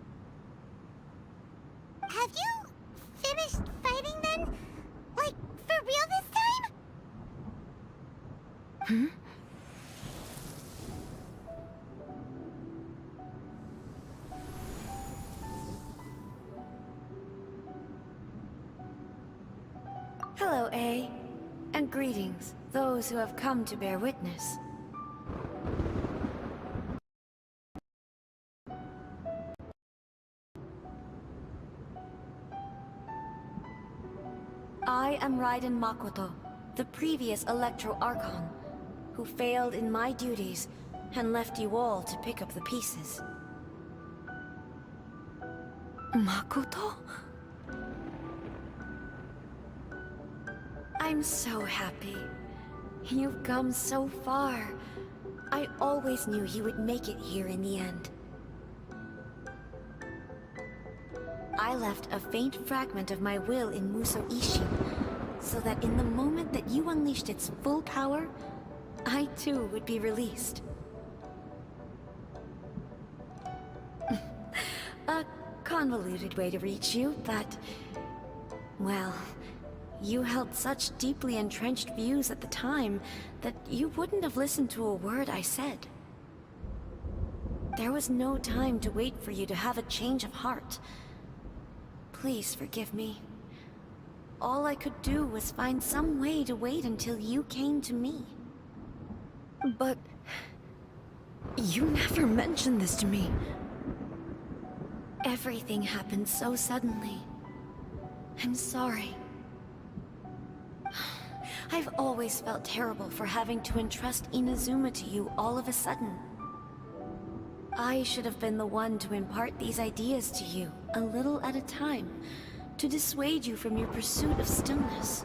Have you finished fighting then? Like, for real this time? Hello, A. And greetings, those who have come to bear witness. I am Raiden Makoto, the previous Electro Archon, who failed in my duties and left you all to pick up the pieces. Makoto? I'm so happy. You've come so far. I always knew you would make it here in the end. I left a faint fragment of my will in Muso Ishin, so that in the moment that you unleashed its full power, I too would be released. A convoluted way to reach you, but... well, you held such deeply entrenched views at the time that you wouldn't have listened to a word I said. There was no time to wait for you to have a change of heart. Please forgive me. All I could do was find some way to wait until you came to me. But... you never mentioned this to me. Everything happened so suddenly. I'm sorry. I've always felt terrible for having to entrust Inazuma to you all of a sudden. I should have been the one to impart these ideas to you, a little at a time, to dissuade you from your pursuit of stillness.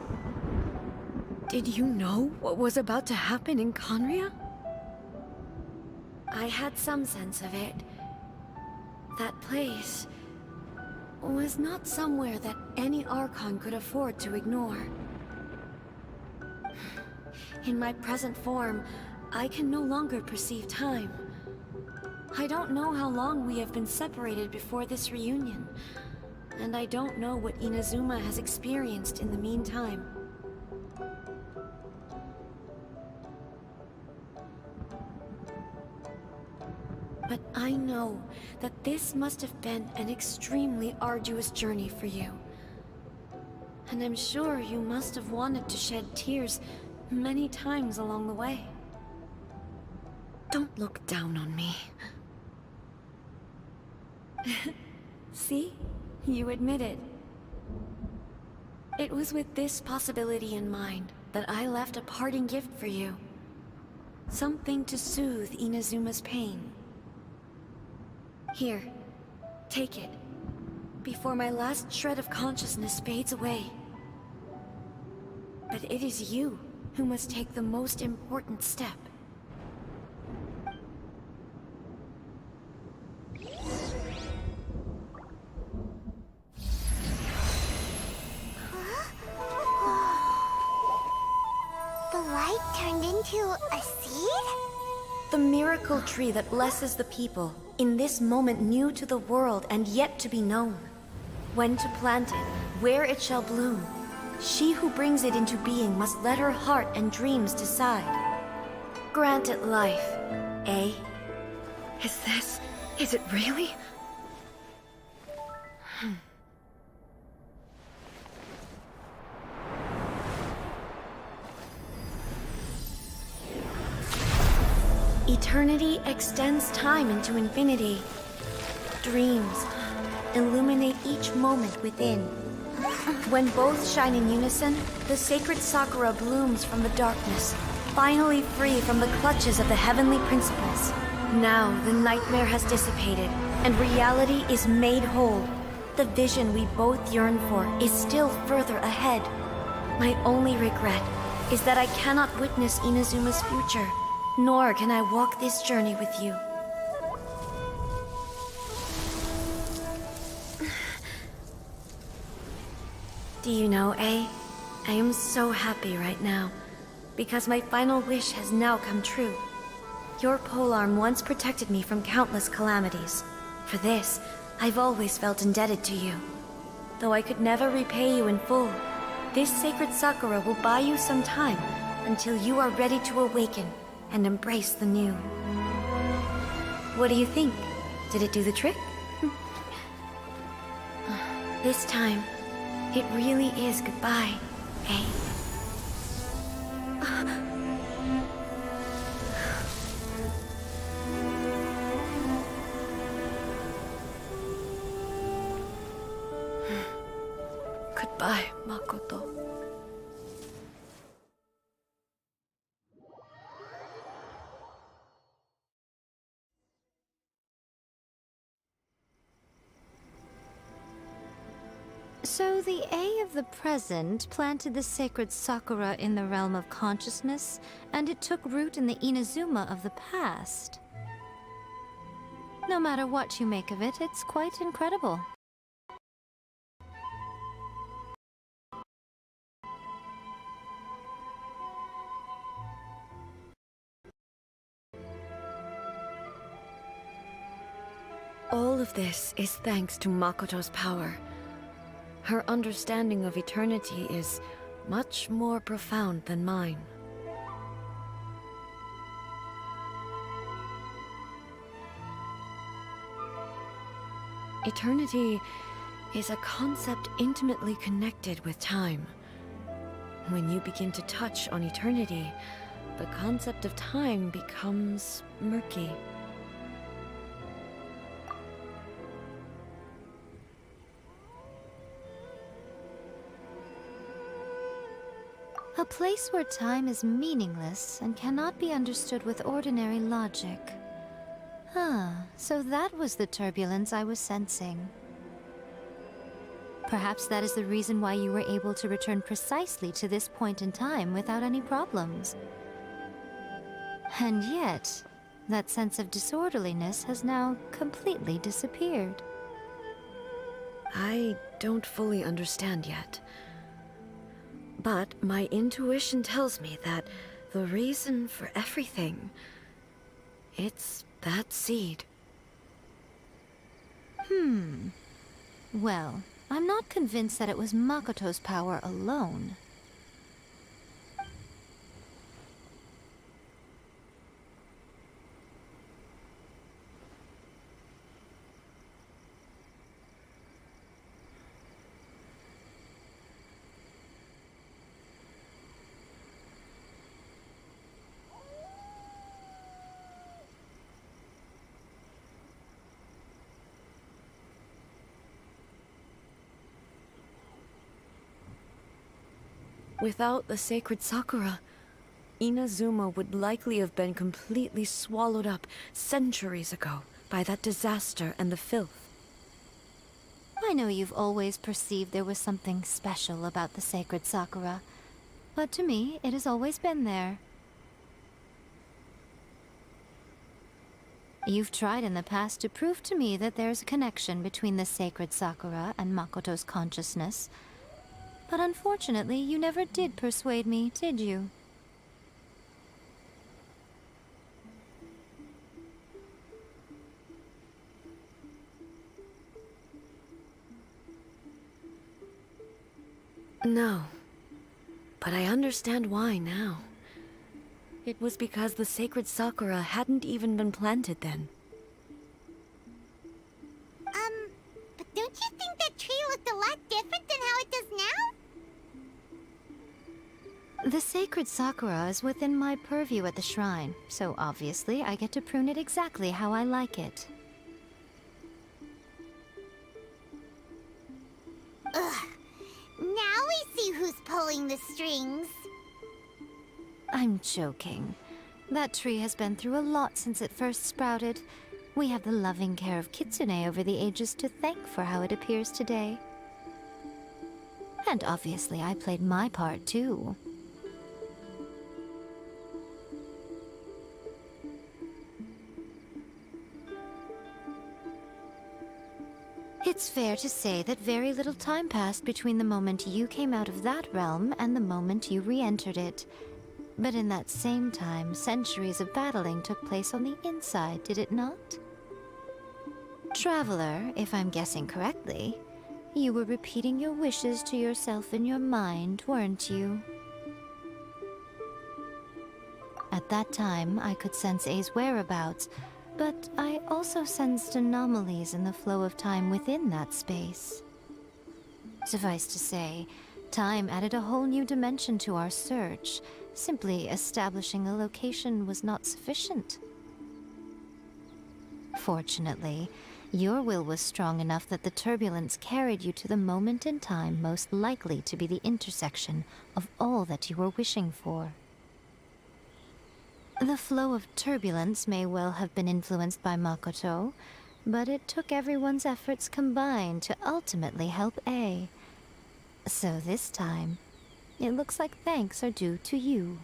Did you know what was about to happen in Conria? I had some sense of it. That place was not somewhere that any Archon could afford to ignore. In my present form, I can no longer perceive time. I don't know how long we have been separated before this reunion, and I don't know what Inazuma has experienced in the meantime. But I know that this must have been an extremely arduous journey for you. And I'm sure you must have wanted to shed tears many times along the way. Don't look down on me. See? You admit it. It was with this possibility in mind that I left a parting gift for you. Something to soothe Inazuma's pain. Here, take it, before my last shred of consciousness fades away. But it is you who must take the most important step. Huh? light turned into a seed? The miracle tree that blesses the people, in this moment new to the world and yet to be known. When to plant it, where it shall bloom. She who brings it into being must let her heart and dreams decide. Grant it life, eh? Is it really? Eternity extends time into infinity. Dreams illuminate each moment within. When both shine in unison, the sacred Sakura blooms from the darkness, finally free from the clutches of the heavenly principles. Now the nightmare has dissipated, and reality is made whole. The vision we both yearn for is still further ahead. My only regret is that I cannot witness Inazuma's future, nor can I walk this journey with you. Do you know, I am so happy right now, because my final wish has now come true. Your polearm once protected me from countless calamities. For this, I've always felt indebted to you. Though I could never repay you in full, this sacred Sakura will buy you some time until you are ready to awaken and embrace the new. What do you think? Did it do the trick? This time, it really is goodbye, eh? Goodbye, Makoto. So the A of the present planted the sacred Sakura in the realm of consciousness, and it took root in the Inazuma of the past. No matter what you make of it, it's quite incredible. All of this is thanks to Makoto's power. Her understanding of eternity is much more profound than mine. Eternity is a concept intimately connected with time. When you begin to touch on eternity, the concept of time becomes murky. A place where time is meaningless and cannot be understood with ordinary logic. So that was the turbulence I was sensing. Perhaps that is the reason why you were able to return precisely to this point in time without any problems. And yet, that sense of disorderliness has now completely disappeared. I don't fully understand yet. But my intuition tells me that the reason for everything, it's that seed. Well, I'm not convinced that it was Makoto's power alone. Without the sacred Sakura, Inazuma would likely have been completely swallowed up centuries ago by that disaster and the filth. I know you've always perceived there was something special about the sacred Sakura, but to me, it has always been there. You've tried in the past to prove to me that there's a connection between the sacred Sakura and Makoto's consciousness, but unfortunately, you never did persuade me, did you? No. But I understand why now. It was because the sacred sakura hadn't even been planted then. But don't you think that tree looked a lot different than how it does now? The sacred sakura is within my purview at the shrine, so obviously I get to prune it exactly how I like it. Ugh. Now we see who's pulling the strings. I'm joking. That tree has been through a lot since it first sprouted. We have the loving care of Kitsune over the ages to thank for how it appears today. And obviously I played my part too. It's fair to say that very little time passed between the moment you came out of that realm and the moment you re-entered it. But in that same time, centuries of battling took place on the inside, did it not? Traveler, if I'm guessing correctly, you were repeating your wishes to yourself in your mind, weren't you? At that time, I could sense A's whereabouts, but I also sensed anomalies in the flow of time within that space. Suffice to say, time added a whole new dimension to our search. Simply establishing a location was not sufficient. Fortunately, your will was strong enough that the turbulence carried you to the moment in time most likely to be the intersection of all that you were wishing for. The flow of turbulence may well have been influenced by Makoto, but it took everyone's efforts combined to ultimately help A. So this time, it looks like thanks are due to you.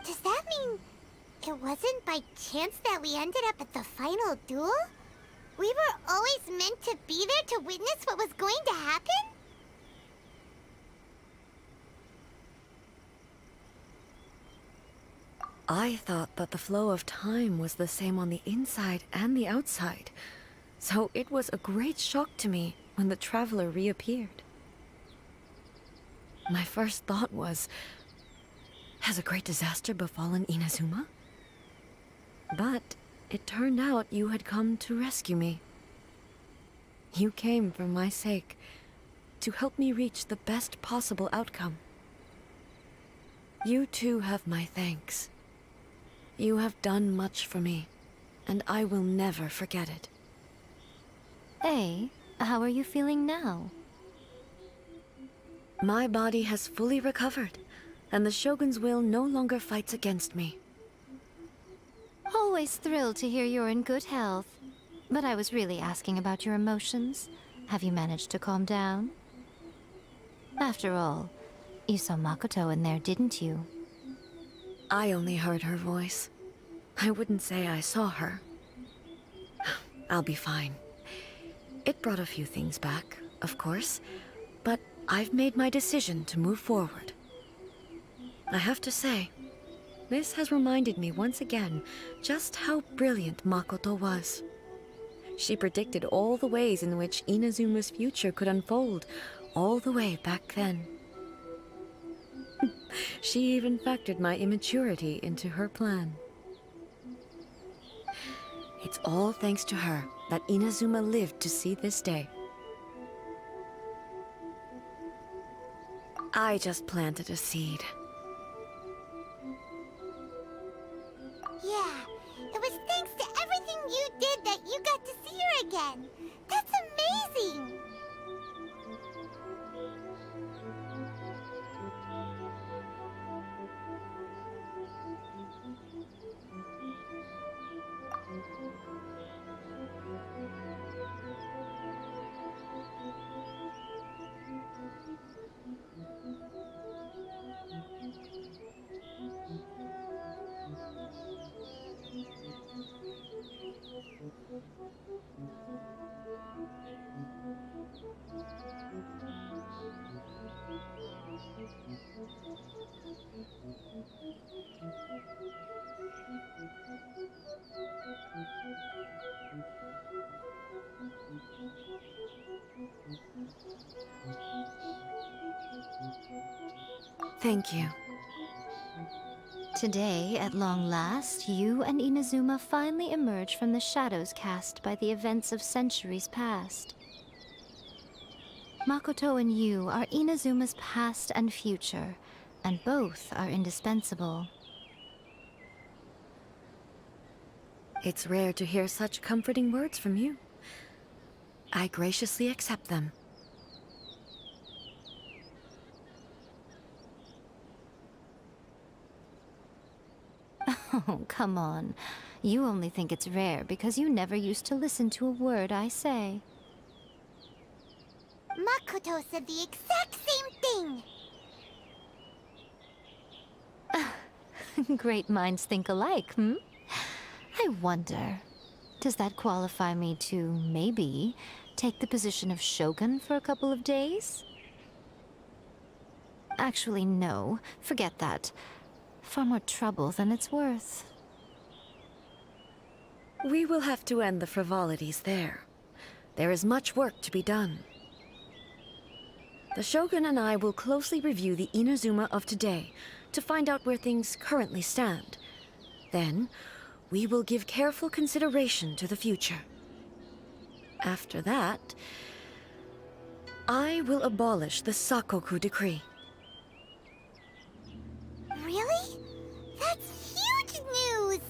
Does that mean it wasn't by chance that we ended up at the final duel? We were always meant to be there to witness what was going to happen? I thought that the flow of time was the same on the inside and the outside, so it was a great shock to me when the traveler reappeared. My first thought was, has a great disaster befallen Inazuma? But it turned out you had come to rescue me. You came for my sake, to help me reach the best possible outcome. You too have my thanks. You have done much for me, and I will never forget it. A, how are you feeling now? My body has fully recovered, and the Shogun's will no longer fights against me. Always thrilled to hear you're in good health. But I was really asking about your emotions. Have you managed to calm down? After all, you saw Makoto in there, didn't you? I only heard her voice. I wouldn't say I saw her. I'll be fine. It brought a few things back, of course, but I've made my decision to move forward. I have to say, this has reminded me once again just how brilliant Makoto was. She predicted all the ways in which Inazuma's future could unfold, all the way back then. She even factored my immaturity into her plan. It's all thanks to her that Inazuma lived to see this day. I just planted a seed. Yeah, it was thanks to everything you did that you got to see her again. That's amazing! Thank you. Today, at long last, you and Inazuma finally emerge from the shadows cast by the events of centuries past. Makoto and you are Inazuma's past and future, and both are indispensable. It's rare to hear such comforting words from you. I graciously accept them. Oh, come on. You only think it's rare because you never used to listen to a word I say. Makoto said the exact same thing! Great minds think alike, hmm? I wonder, does that qualify me to, maybe, take the position of Shogun for a couple of days? Actually, no. Forget that. Far more trouble than it's worth. We will have to end the frivolities there. There is much work to be done. The Shogun and I will closely review the Inazuma of today to find out where things currently stand. Then, we will give careful consideration to the future. After that, I will abolish the Sakoku Decree. Really? That's huge news!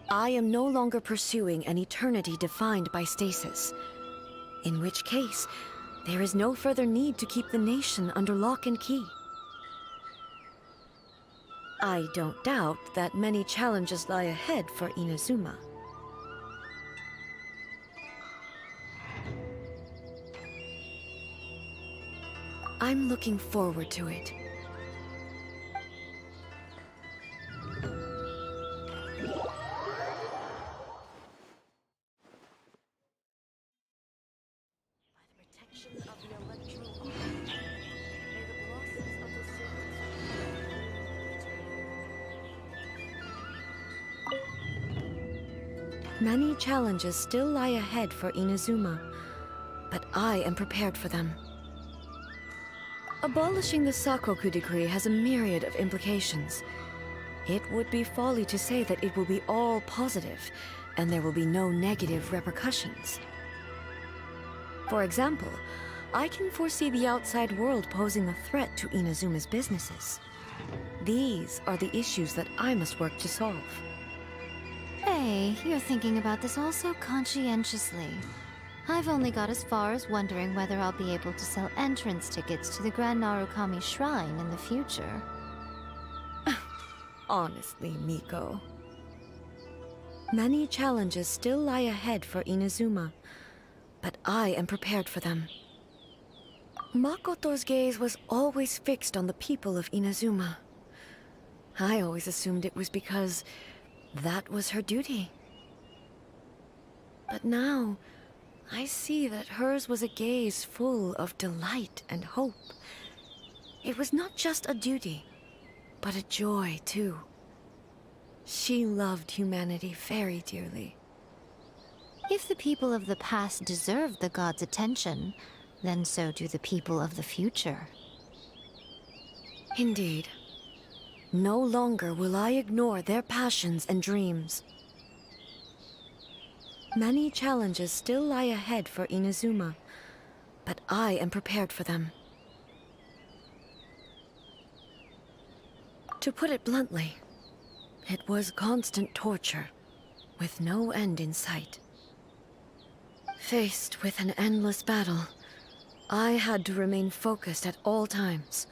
I am no longer pursuing an eternity defined by stasis. In which case, there is no further need to keep the nation under lock and key. I don't doubt that many challenges lie ahead for Inazuma. I'm looking forward to it. Many challenges still lie ahead for Inazuma, but I am prepared for them. Abolishing the Sakoku Decree has a myriad of implications. It would be folly to say that it will be all positive, and there will be no negative repercussions. For example, I can foresee the outside world posing a threat to Inazuma's businesses. These are the issues that I must work to solve. Hey, you're thinking about this all so conscientiously. I've only got as far as wondering whether I'll be able to sell entrance tickets to the Grand Narukami Shrine in the future. Honestly, Miko. Many challenges still lie ahead for Inazuma, but I am prepared for them. Makoto's gaze was always fixed on the people of Inazuma. I always assumed it was because that was her duty. But now, I see that hers was a gaze full of delight and hope. It was not just a duty, but a joy, too. She loved humanity very dearly. If the people of the past deserve the god's attention, then so do the people of the future. Indeed. No longer will I ignore their passions and dreams. Many challenges still lie ahead for Inazuma, but I am prepared for them. To put it bluntly, it was constant torture, with no end in sight. Faced with an endless battle, I had to remain focused at all times.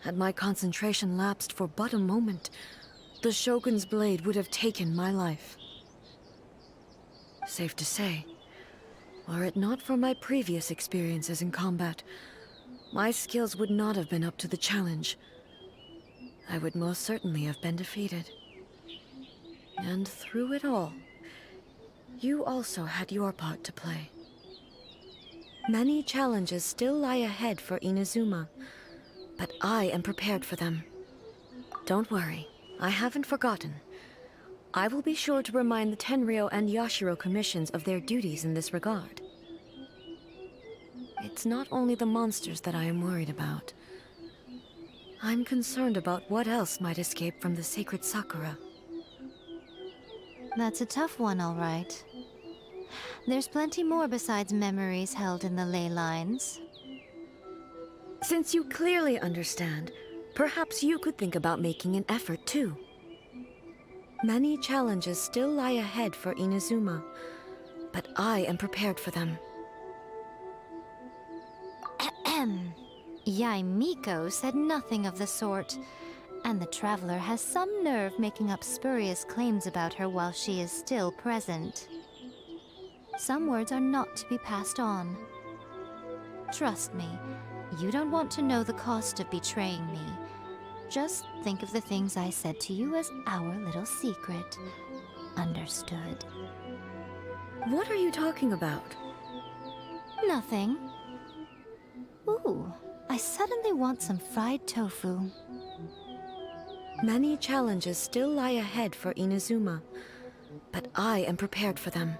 Had my concentration lapsed for but a moment, the Shogun's blade would have taken my life. Safe to say, were it not for my previous experiences in combat, my skills would not have been up to the challenge. I would most certainly have been defeated. And through it all, you also had your part to play. Many challenges still lie ahead for Inazuma, but I am prepared for them. Don't worry, I haven't forgotten. I will be sure to remind the Tenryo and Yashiro commissions of their duties in this regard. It it's not only the monsters that I am worried about. I'm concerned about what else might escape from the sacred Sakura. That's a tough one, all right. There's plenty more besides memories held in the ley lines. Since you clearly understand, perhaps you could think about making an effort too. Many challenges still lie ahead for Inazuma, but I am prepared for them. Yaimiko said nothing of the sort, and the traveler has some nerve making up spurious claims about her while she is still present. Some words are not to be passed on. Trust me, you don't want to know the cost of betraying me. Just think of the things I said to you as our little secret. Understood? What are you talking about? Nothing. Ooh, I suddenly want some fried tofu. Many challenges still lie ahead for Inazuma, but I am prepared for them.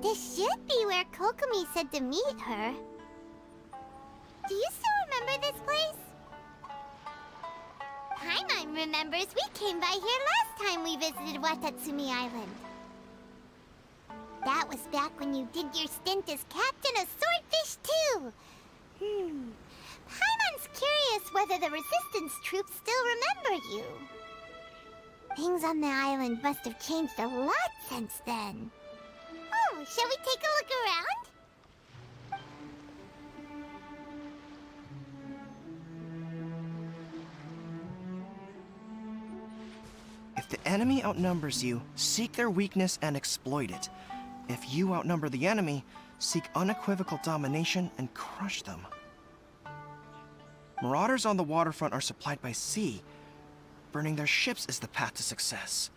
This should be where Kokumi said to meet her. Do you still remember this place? Paimon remembers we came by here last time we visited Watatsumi Island. That was back when you did your stint as captain of Swordfish too. Paimon's curious whether the Resistance troops still remember you. Things on the island must have changed a lot since then. Oh, shall we take a look around? If the enemy outnumbers you, seek their weakness and exploit it. If you outnumber the enemy, seek unequivocal domination and crush them. Marauders on the waterfront are supplied by sea. Burning their ships is the path to success.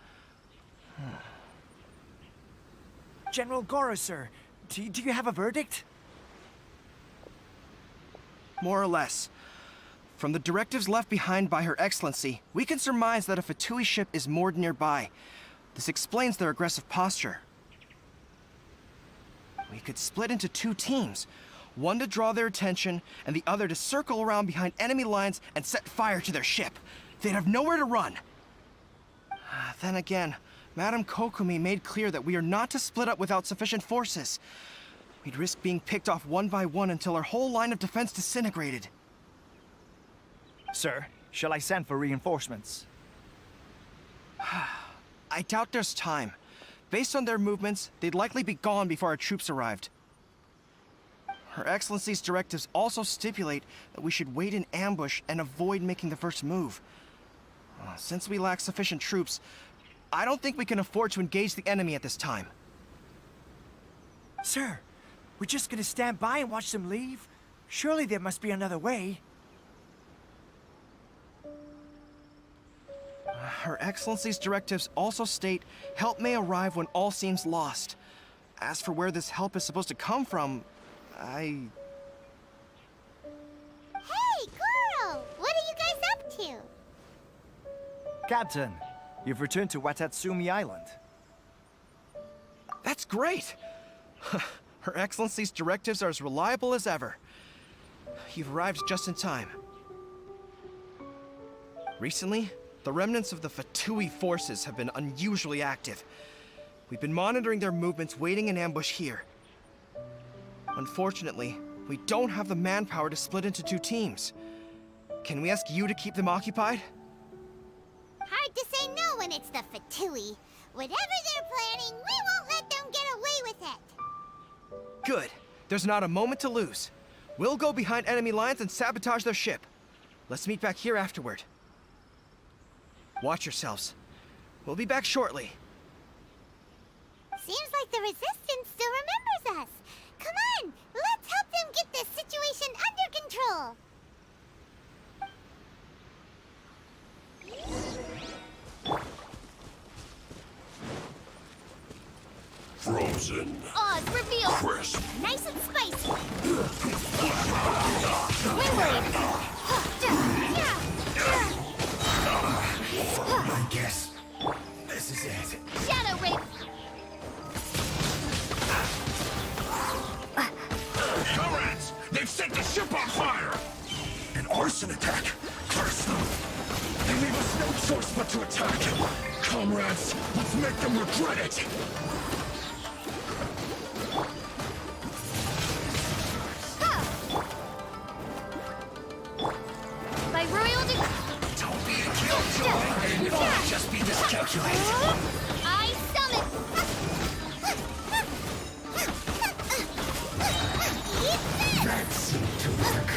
General Goro, sir, do you have a verdict? More or less. From the directives left behind by Her Excellency, we can surmise that a Fatui ship is moored nearby. This explains their aggressive posture. We could split into two teams. One to draw their attention, and the other to circle around behind enemy lines and set fire to their ship. They'd have nowhere to run. Then again, Madame Kokumi made clear that we are not to split up without sufficient forces. We'd risk being picked off one by one until our whole line of defense disintegrated. Sir, shall I send for reinforcements? I doubt there's time. Based on their movements, they'd likely be gone before our troops arrived. Her Excellency's directives also stipulate that we should wait in ambush and avoid making the first move. Since we lack sufficient troops, I don't think we can afford to engage the enemy at this time. Sir, we're just gonna stand by and watch them leave? Surely there must be another way. Her Excellency's directives also state help may arrive when all seems lost. As for where this help is supposed to come from, Hey, Goro! What are you guys up to? Captain, you've returned to Watatsumi Island. That's great! Her Excellency's directives are as reliable as ever. You've arrived just in time. Recently, the remnants of the Fatui forces have been unusually active. We've been monitoring their movements, waiting in ambush here. Unfortunately, we don't have the manpower to split into 2 teams. Can we ask you to keep them occupied? Hard to say no when it's the Fatui. Whatever they're planning, we won't let them get away with it. Good. There's not a moment to lose. We'll go behind enemy lines and sabotage their ship. Let's meet back here afterward. Watch yourselves. We'll be back shortly. Seems like the Resistance still remembers us. Come on, let's help them get this situation under control. Frozen. Oz revealed. Crisp. Nice and spicy. Windward. I guess this is it. Shadow Rape. Comrades, they've set the ship on fire! An arson attack! Curse them! They leave us no choice but to attack! Comrades, let's make them regret it! By royal Don't be a killjoy! And don't just be miscalculated! I summon. That seemed to work.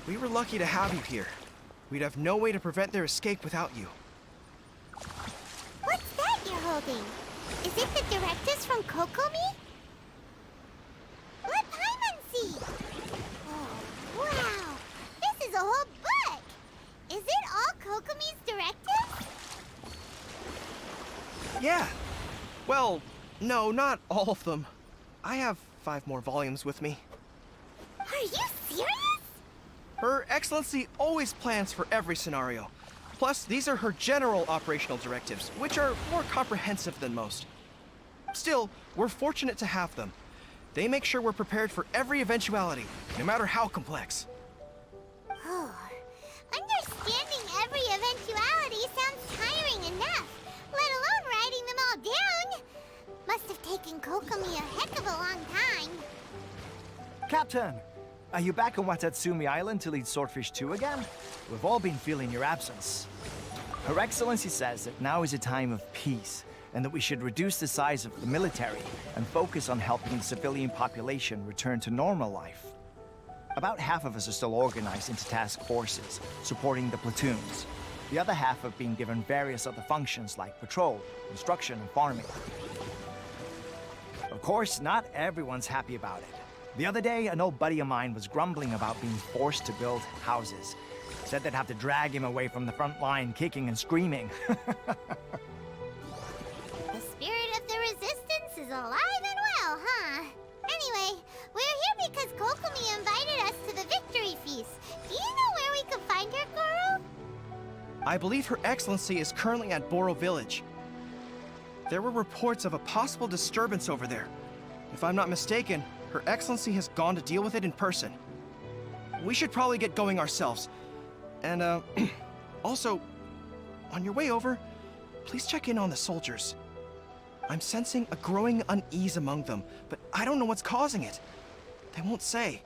We were lucky to have you here. We'd have no way to prevent their escape without you. What's that you're holding? Is it the directives from Kokomi? Let Paimon see. Oh, wow. This is a whole book. Is it all Kokomi's directives? Yeah. Well, no, not all of them. I have 5 more volumes with me. Are you serious? Her Excellency always plans for every scenario. Plus, these are her general operational directives, which are more comprehensive than most. Still, we're fortunate to have them. They make sure we're prepared for every eventuality, no matter how complex. Oh, understanding every eventuality sounds tiring enough, let alone writing them all down. Must have taken Kokomi a heck of a long time. Captain, are you back on Watatsumi Island to lead Swordfish 2 again? We've all been feeling your absence. Her Excellency says that now is a time of peace, and that we should reduce the size of the military and focus on helping the civilian population return to normal life. About half of us are still organized into task forces, supporting the platoons. The other half have been given various other functions like patrol, instruction, and farming. Of course, not everyone's happy about it. The other day, an old buddy of mine was grumbling about being forced to build houses. Said they'd have to drag him away from the front line, kicking and screaming. The spirit of the Resistance is alive and well, huh? Anyway, we're here because Kokomi invited us to the Victory Feast. Do you know where we can find her, Goro? I believe Her Excellency is currently at Boro Village. There were reports of a possible disturbance over there. If I'm not mistaken, Her Excellency has gone to deal with it in person. We should probably get going ourselves. And, also, on your way over, please check in on the soldiers. I'm sensing a growing unease among them, but I don't know what's causing it. They won't say.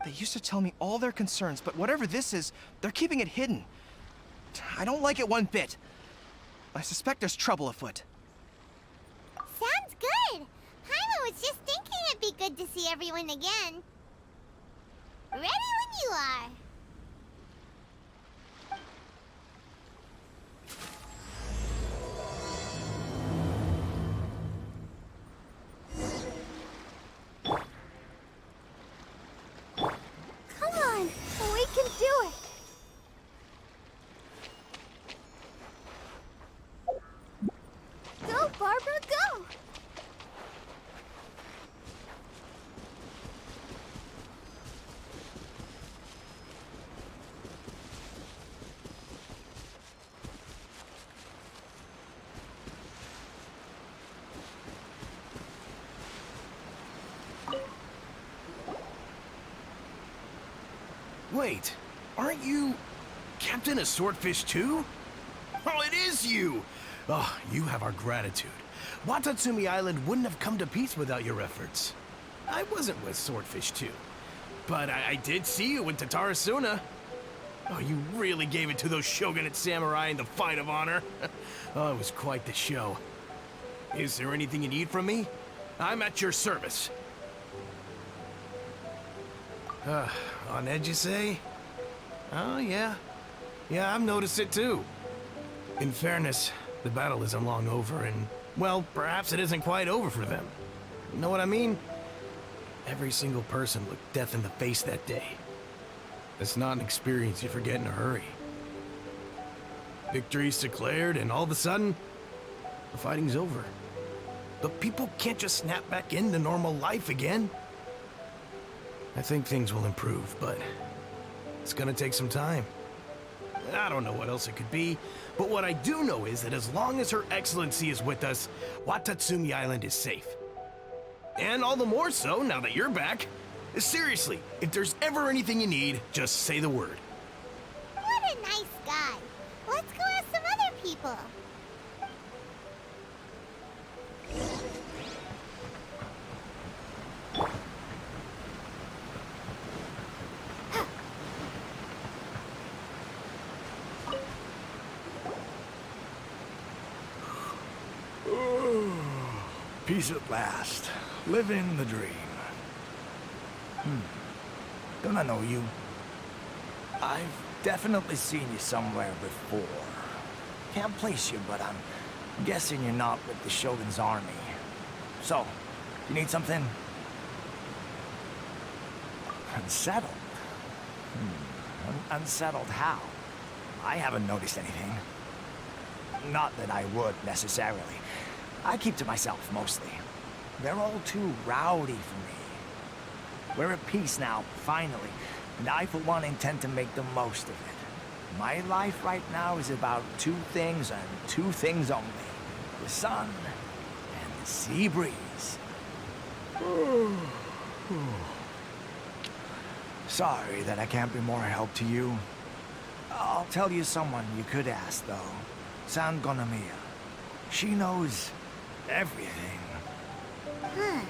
They used to tell me all their concerns, but whatever this is, they're keeping it hidden. I don't like it one bit. I suspect there's trouble afoot. Sounds good. Hyla was just thinking it'd be good to see everyone again. Ready when you are. Come on, we can do it. Go, Barbara, go! Wait, aren't you Captain of Swordfish too? Oh, it is you! Oh, you have our gratitude. Watatsumi Island wouldn't have come to peace without your efforts. I wasn't with Swordfish 2, but I did see you with Tatarasuna. Oh, you really gave it to those Shogunate samurai in the fight of honor. Oh, it was quite the show. Is there anything you need from me? I'm at your service. On edge, you say? Oh, yeah. Yeah, I've noticed it too. In fairness, the battle isn't long over, and, well, perhaps it isn't quite over for them. You know what I mean? Every single person looked death in the face that day. It's not an experience you forget in a hurry. Victory's declared, and all of a sudden, the fighting's over. But people can't just snap back into normal life again. I think things will improve, but it's gonna take some time. I don't know what else it could be, but what I do know is that as long as Her Excellency is with us, Watatsumi Island is safe. And all the more so now that you're back. Seriously, if there's ever anything you need, just say the word. What a nice guy. Let's go ask some other people. Peace at last. Living the dream. Don't I know you? I've definitely seen you somewhere before. Can't place you, but I'm guessing you're not with the Shogun's army. So, you need something? Unsettled? Unsettled how? I haven't noticed anything. Not that I would, necessarily. I keep to myself, mostly. They're all too rowdy for me. We're at peace now, finally, and I, for one, intend to make the most of it. My life right now is about two things and two things only. The sun and the sea breeze. Sorry that I can't be more help to you. I'll tell you someone you could ask, though. San Gonomiya. She knows everything. Huh.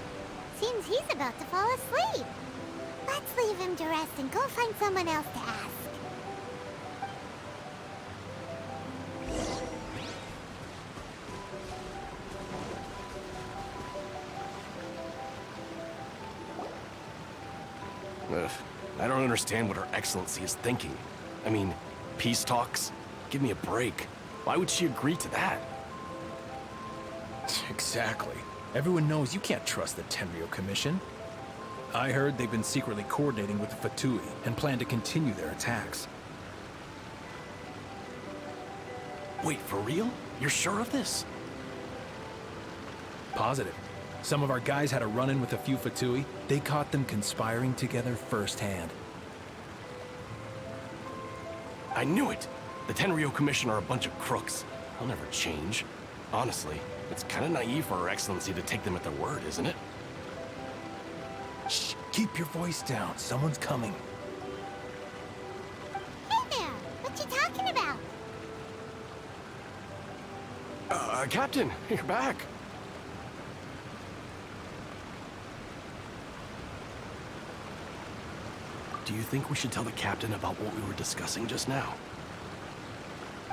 Seems he's about to fall asleep. Let's leave him to rest and go find someone else to ask. Ugh, I don't understand what Her Excellency is thinking. I mean, peace talks? Give me a break. Why would she agree to that? Exactly. Everyone knows you can't trust the Tenryo Commission. I heard they've been secretly coordinating with the Fatui and plan to continue their attacks. Wait, for real? You're sure of this? Positive. Some of our guys had a run-in with a few Fatui. They caught them conspiring together firsthand. I knew it! The Tenryo Commission are a bunch of crooks. They'll never change. Honestly, it's kind of naive for Her Excellency to take them at their word, isn't it? Shh! Keep your voice down. Someone's coming. Hey there! What you talking about? Captain, you're back. Do you think we should tell the captain about what we were discussing just now?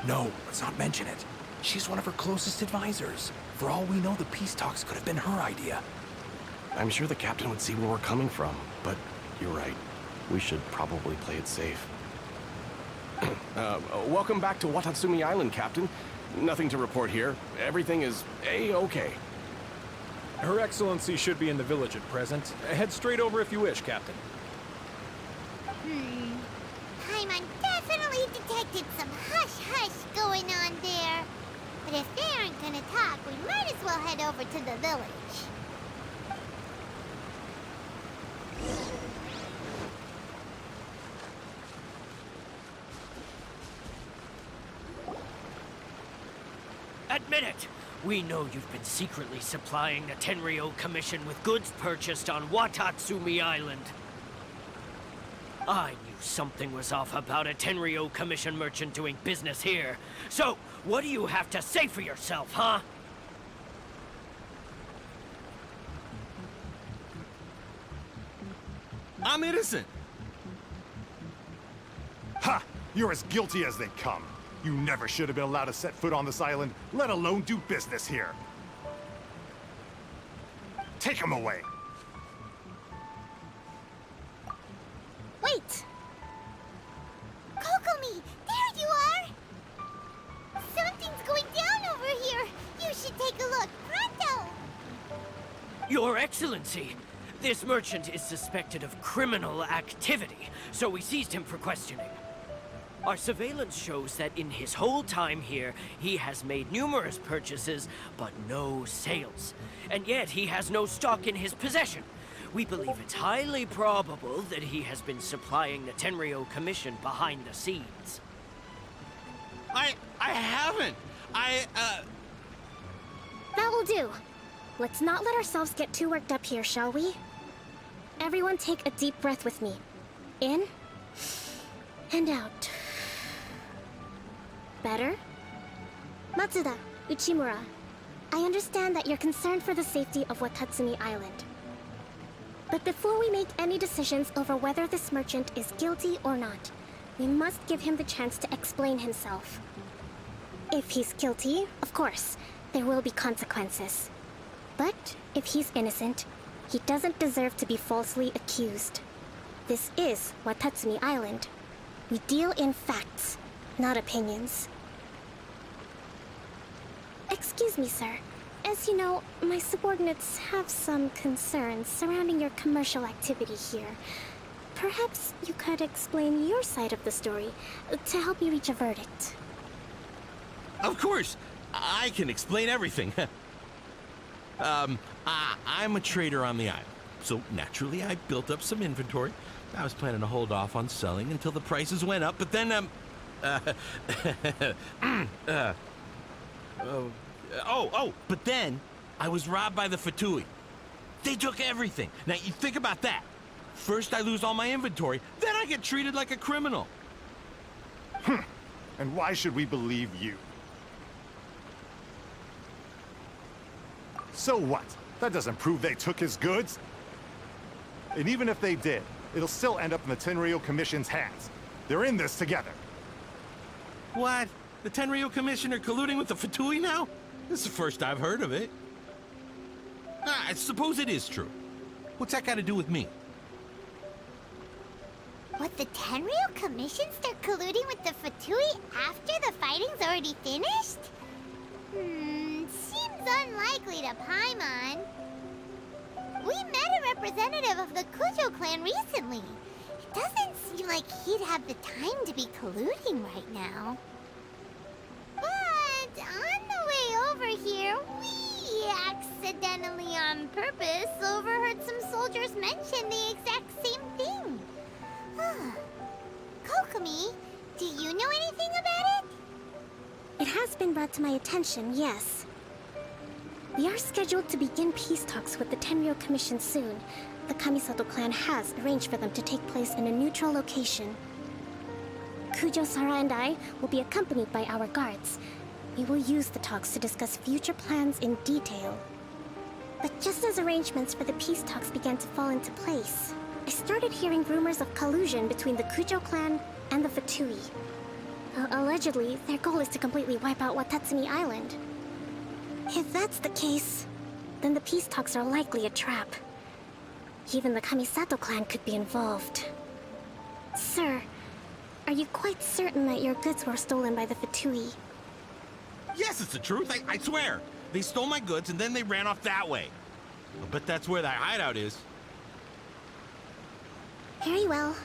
No, let's not mention it. She's one of her closest advisors. For all we know, the peace talks could have been her idea. I'm sure the captain would see where we're coming from, but you're right. We should probably play it safe. Welcome back to Watatsumi Island, Captain. Nothing to report here. Everything is A-okay. Her Excellency should be in the village at present. Head straight over if you wish, Captain. Paimon definitely detected some hush-hush going on there. But if they aren't gonna talk, we might as well head over to the village. Admit it! We know you've been secretly supplying the Tenryou Commission with goods purchased on Watatsumi Island. I knew something was off about a Tenryou Commission merchant doing business here. So, what do you have to say for yourself, huh? I'm innocent! Ha! You're as guilty as they come. You never should have been allowed to set foot on this island, let alone do business here. Take him away. Wait! Kokomi, there you are! Something's going down over here. You should take a look. Pronto! Your Excellency, this merchant is suspected of criminal activity, so we seized him for questioning. Our surveillance shows that in his whole time here, he has made numerous purchases, but no sales. And yet he has no stock in his possession. We believe it's highly probable that he has been supplying the Tenryou Commission behind the scenes. I haven't. That will do. Let's not let ourselves get too worked up here, shall we? Everyone take a deep breath with me. In and out. Better? Matsuda, Uchimura, I understand that you're concerned for the safety of Watatsumi Island. But before we make any decisions over whether this merchant is guilty or not, we must give him the chance to explain himself. If he's guilty, of course, there will be consequences. But if he's innocent, he doesn't deserve to be falsely accused. This is Watatsumi Island. We deal in facts, not opinions. Excuse me, sir. As you know, my subordinates have some concerns surrounding your commercial activity here. Perhaps you could explain your side of the story to help me reach a verdict. Of course! I can explain everything. I'm a trader on the island, so naturally I built up some inventory. I was planning to hold off on selling until the prices went up, but then, but then I was robbed by the Fatui. They took everything. Now, you think about that. First I lose all my inventory, then I get treated like a criminal. And why should we believe you? So what? That doesn't prove they took his goods. And even if they did, it'll still end up in the Tenryou Commission's hands. They're in this together. What? The Tenryou Commission are colluding with the Fatui now? This is the first I've heard of it. I suppose it is true. What's that got to do with me? What, the Tenryou Commission start colluding with the Fatui after the fighting's already finished? Seems unlikely to Paimon. We met a representative of the Kujo clan recently. It doesn't seem like he'd have the time to be colluding right now. But on the way over here, we accidentally on purpose overheard some soldiers mention the exact same thing. Kokomi, do you know anything about it? It has been brought to my attention, yes. We are scheduled to begin peace talks with the Tenryou Commission soon. The Kamisato clan has arranged for them to take place in a neutral location. Kujo-Sara and I will be accompanied by our guards. we will use the talks to discuss future plans in detail. But just as arrangements for the peace talks began to fall into place, I started hearing rumors of collusion between the Kujo clan and the Fatui. Allegedly, their goal is to completely wipe out Watatsumi Island. If that's the case, then the peace talks are likely a trap. Even the Kamisato clan could be involved. Sir, are you quite certain that your goods were stolen by the Fatui? Yes, it's the truth, I swear. They stole my goods and then they ran off that way. I bet that's where that hideout is. Very well.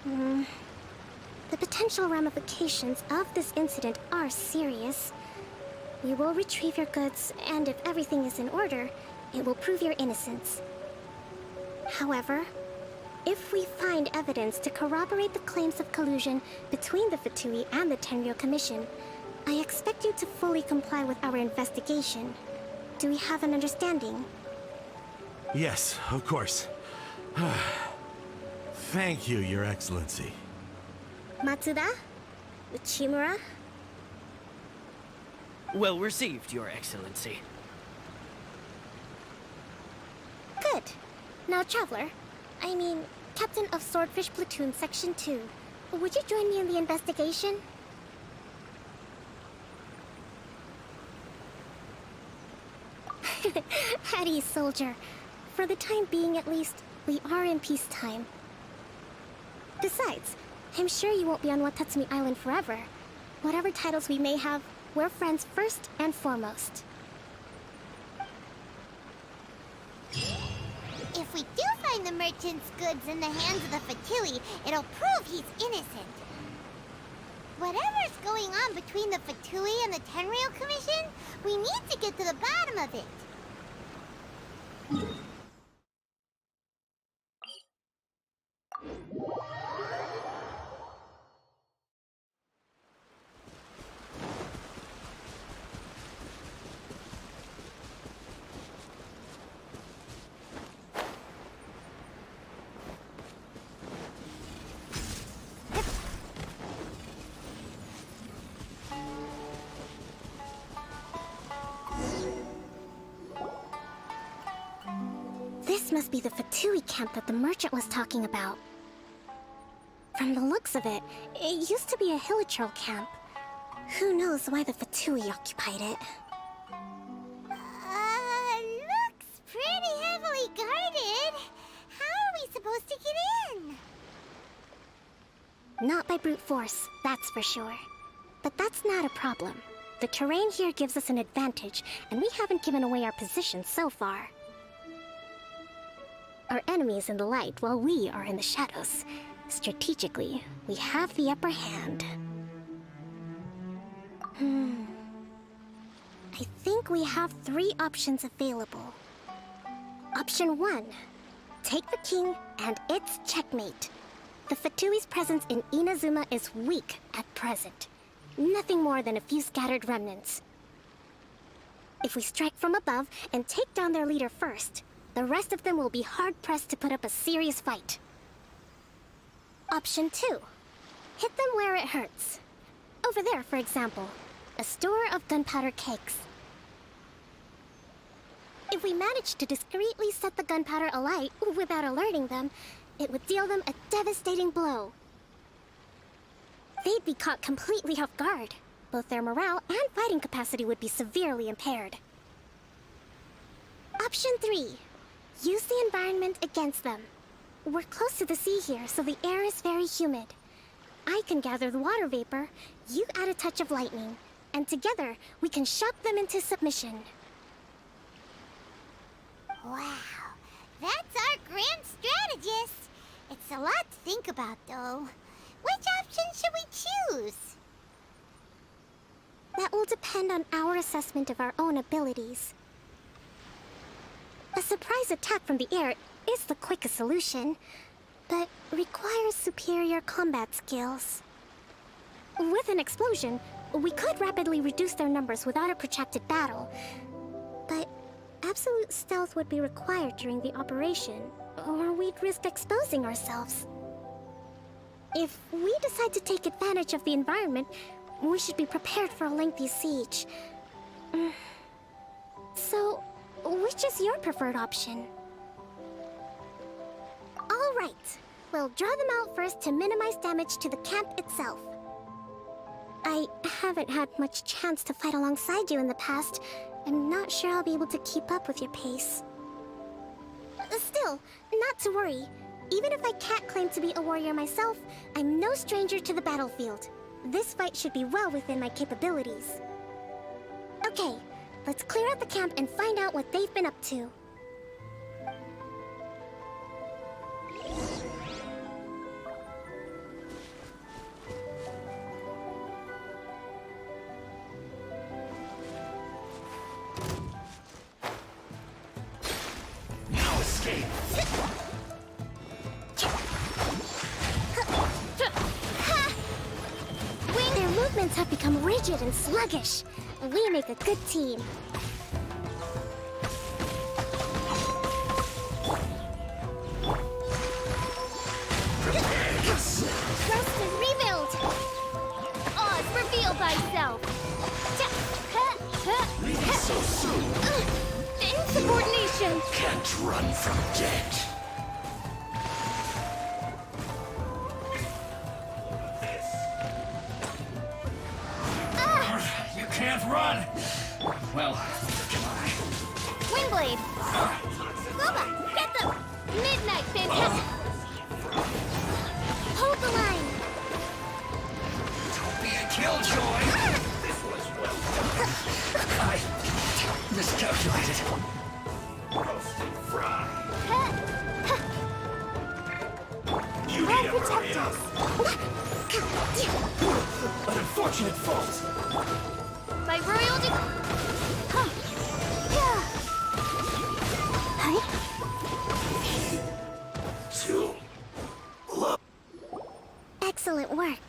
The potential ramifications of this incident are serious. We will retrieve your goods, and if everything is in order, it will prove your innocence. However, if we find evidence to corroborate the claims of collusion between the Fatui and the Tenryo Commission, I expect you to fully comply with our investigation. Do we have an understanding? Yes, of course. Thank you, Your Excellency. Matsuda? Uchimura? Well received, Your Excellency. Good. Now, Traveler, I mean, Captain of Swordfish Platoon Section 2, would you join me in the investigation? At ease, soldier. For the time being, at least, we are in peacetime. Besides, I'm sure you won't be on Watatsumi Island forever. Whatever titles we may have, we're friends first and foremost. If we do find the merchant's goods in the hands of the Fatui, it'll prove he's innocent. Whatever's going on between the Fatui and the Tenryo Commission, we need to get to the bottom of it. This must be the Fatui camp that the merchant was talking about. From the looks of it, it used to be a hilichurl camp. Who knows why the Fatui occupied it? Looks pretty heavily guarded. How are we supposed to get in? Not by brute force, that's for sure. But that's not a problem. The terrain here gives us an advantage, and we haven't given away our position so far. Our enemies in the light while we are in the shadows. Strategically, we have the upper hand. I think we have 3 options available. Option 1. Take the king and it's checkmate. The Fatui's presence in Inazuma is weak at present. Nothing more than a few scattered remnants. If we strike from above and take down their leader first, the rest of them will be hard-pressed to put up a serious fight. Option 2. Hit them where it hurts. Over there, for example, a store of gunpowder cakes. If we manage to discreetly set the gunpowder alight without alerting them, it would deal them a devastating blow. They'd be caught completely off guard. Both their morale and fighting capacity would be severely impaired. Option 3. Use the environment against them. We're close to the sea here, so the air is very humid. I can gather the water vapor, you add a touch of lightning, and together we can shock them into submission. Wow, that's our grand strategist. It's a lot to think about, though. Which option should we choose? That will depend on our assessment of our own abilities. A surprise attack from the air is the quickest solution, but requires superior combat skills. With an explosion, we could rapidly reduce their numbers without a protracted battle, but absolute stealth would be required during the operation, or we'd risk exposing ourselves. If we decide to take advantage of the environment, we should be prepared for a lengthy siege. So, which is your preferred option? All right. We'll draw them out first to minimize damage to the camp itself. I haven't had much chance to fight alongside you in the past. I'm not sure I'll be able to keep up with your pace. Still, not to worry. Even if I can't claim to be a warrior myself, I'm no stranger to the battlefield. This fight should be well within my capabilities. Okay, let's clear out the camp and find out what they've been up to. No escape! Their movements have become rigid and sluggish. We make a good team. Rest and rebuild! Oz, reveal thyself! Leaving so soon! Insubordination! Can't run from death! You can't run! Well, can I? Wingblade! Loba, get them! Midnight, fantastic! Hold the line! Don't be a killjoy! This was well done. I miscalculated. Roasted fry. You need to hurry up. An unfortunate fault. My royal Too low. Excellent work.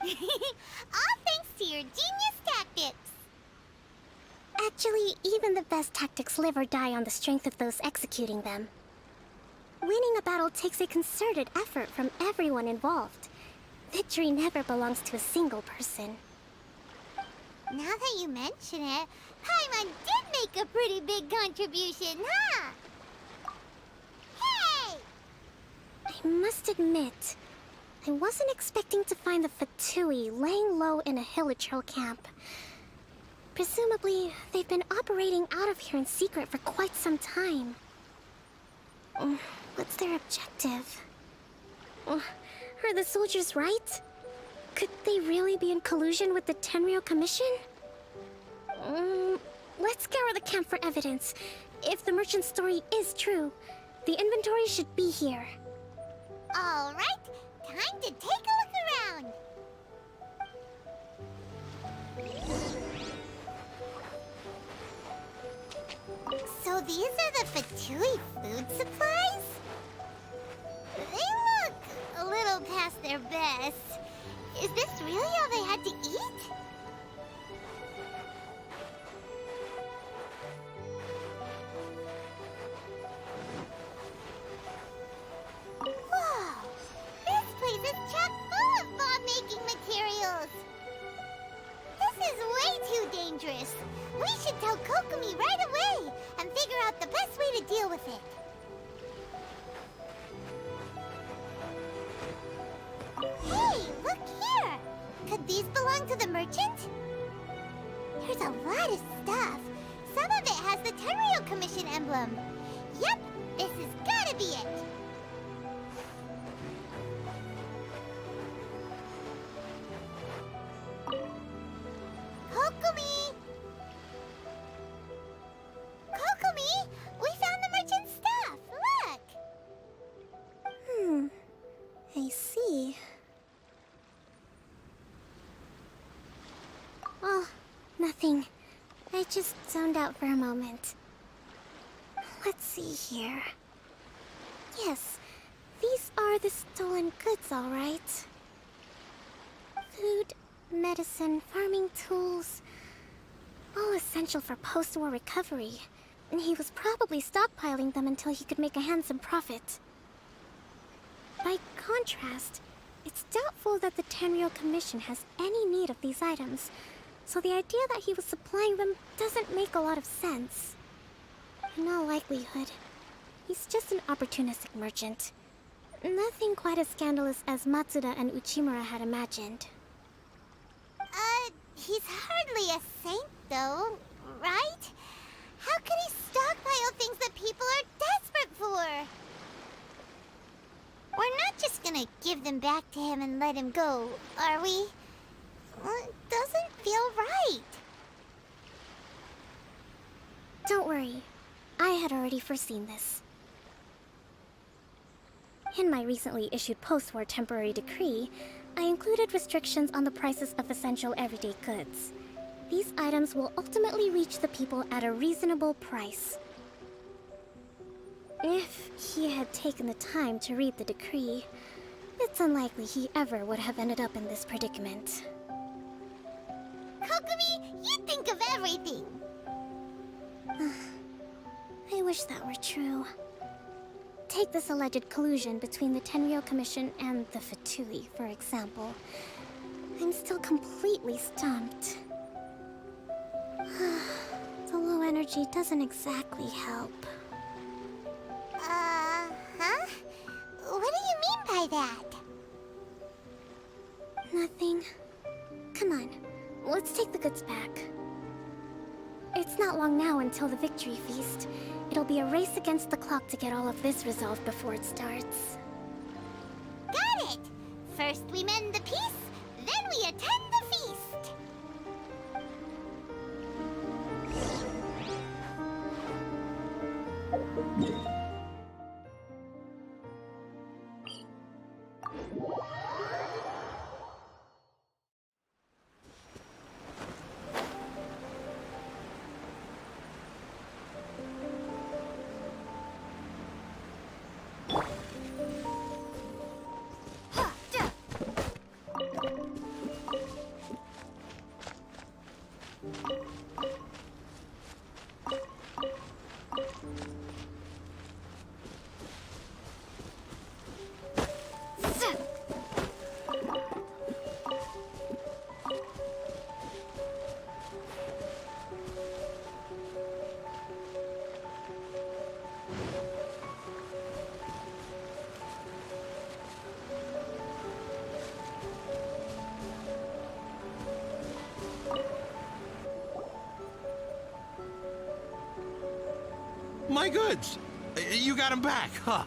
All thanks to your genius tactics. Actually, even the best tactics live or die on the strength of those executing them. Winning a battle takes a concerted effort from everyone involved. Victory never belongs to a single person. Now that you mention it, Paimon did make a pretty big contribution, huh? Hey! I must admit, I wasn't expecting to find the Fatui laying low in a Hilichurl camp. Presumably, they've been operating out of here in secret for quite some time. What's their objective? Are the soldiers right? Could they really be in collusion with the Tenryou Commission? Let's scour the camp for evidence. If the merchant's story is true, the inventory should be here. All right, time to take a look around. So these are the Fatui food supplies? They look a little past their best. Is this really all they had to eat? Whoa! This place is chock full of bomb-making materials! This is way too dangerous! We should tell Kokomi right away and figure out the best way to deal with it. Hey, look here! Could these belong to the merchant? There's a lot of stuff. Some of it has the Tenryou Commission emblem. Yep, this has gotta be it. Kokomi! Kokomi! We found the merchant's stuff! Look! I see. Oh, nothing. I just zoned out for a moment. Let's see here. Yes, these are the stolen goods, all right. Food, medicine, farming tools. All essential for post-war recovery. And he was probably stockpiling them until he could make a handsome profit. By contrast, It's doubtful that the Tenryou Commission has any need of these items, so the idea that he was supplying them doesn't make a lot of sense. In all likelihood, he's just an opportunistic merchant. Nothing quite as scandalous as Matsuda and Uchimura had imagined. He's hardly a saint, though, right? How could he stockpile things that people are desperate for? We're not just gonna give them back to him and let him go, are we? It doesn't feel right. Don't worry. I had already foreseen this. In my recently issued post-war temporary decree, I included restrictions on the prices of essential everyday goods. These items will ultimately reach the people at a reasonable price. If he had taken the time to read the decree, it's unlikely he ever would have ended up in this predicament. Kokomi, you think of everything! I wish that were true. Take this alleged collusion between the Tenryou Commission and the Fatui, for example. I'm still completely stumped. The low energy doesn't exactly help. Huh? What do you mean by that? Nothing. Come on, let's take the goods back. It's not long now until the victory feast. It'll be a race against the clock to get all of this resolved before it starts. Got it! First we mend the peace, then we attend the feast! My goods! You got them back, huh?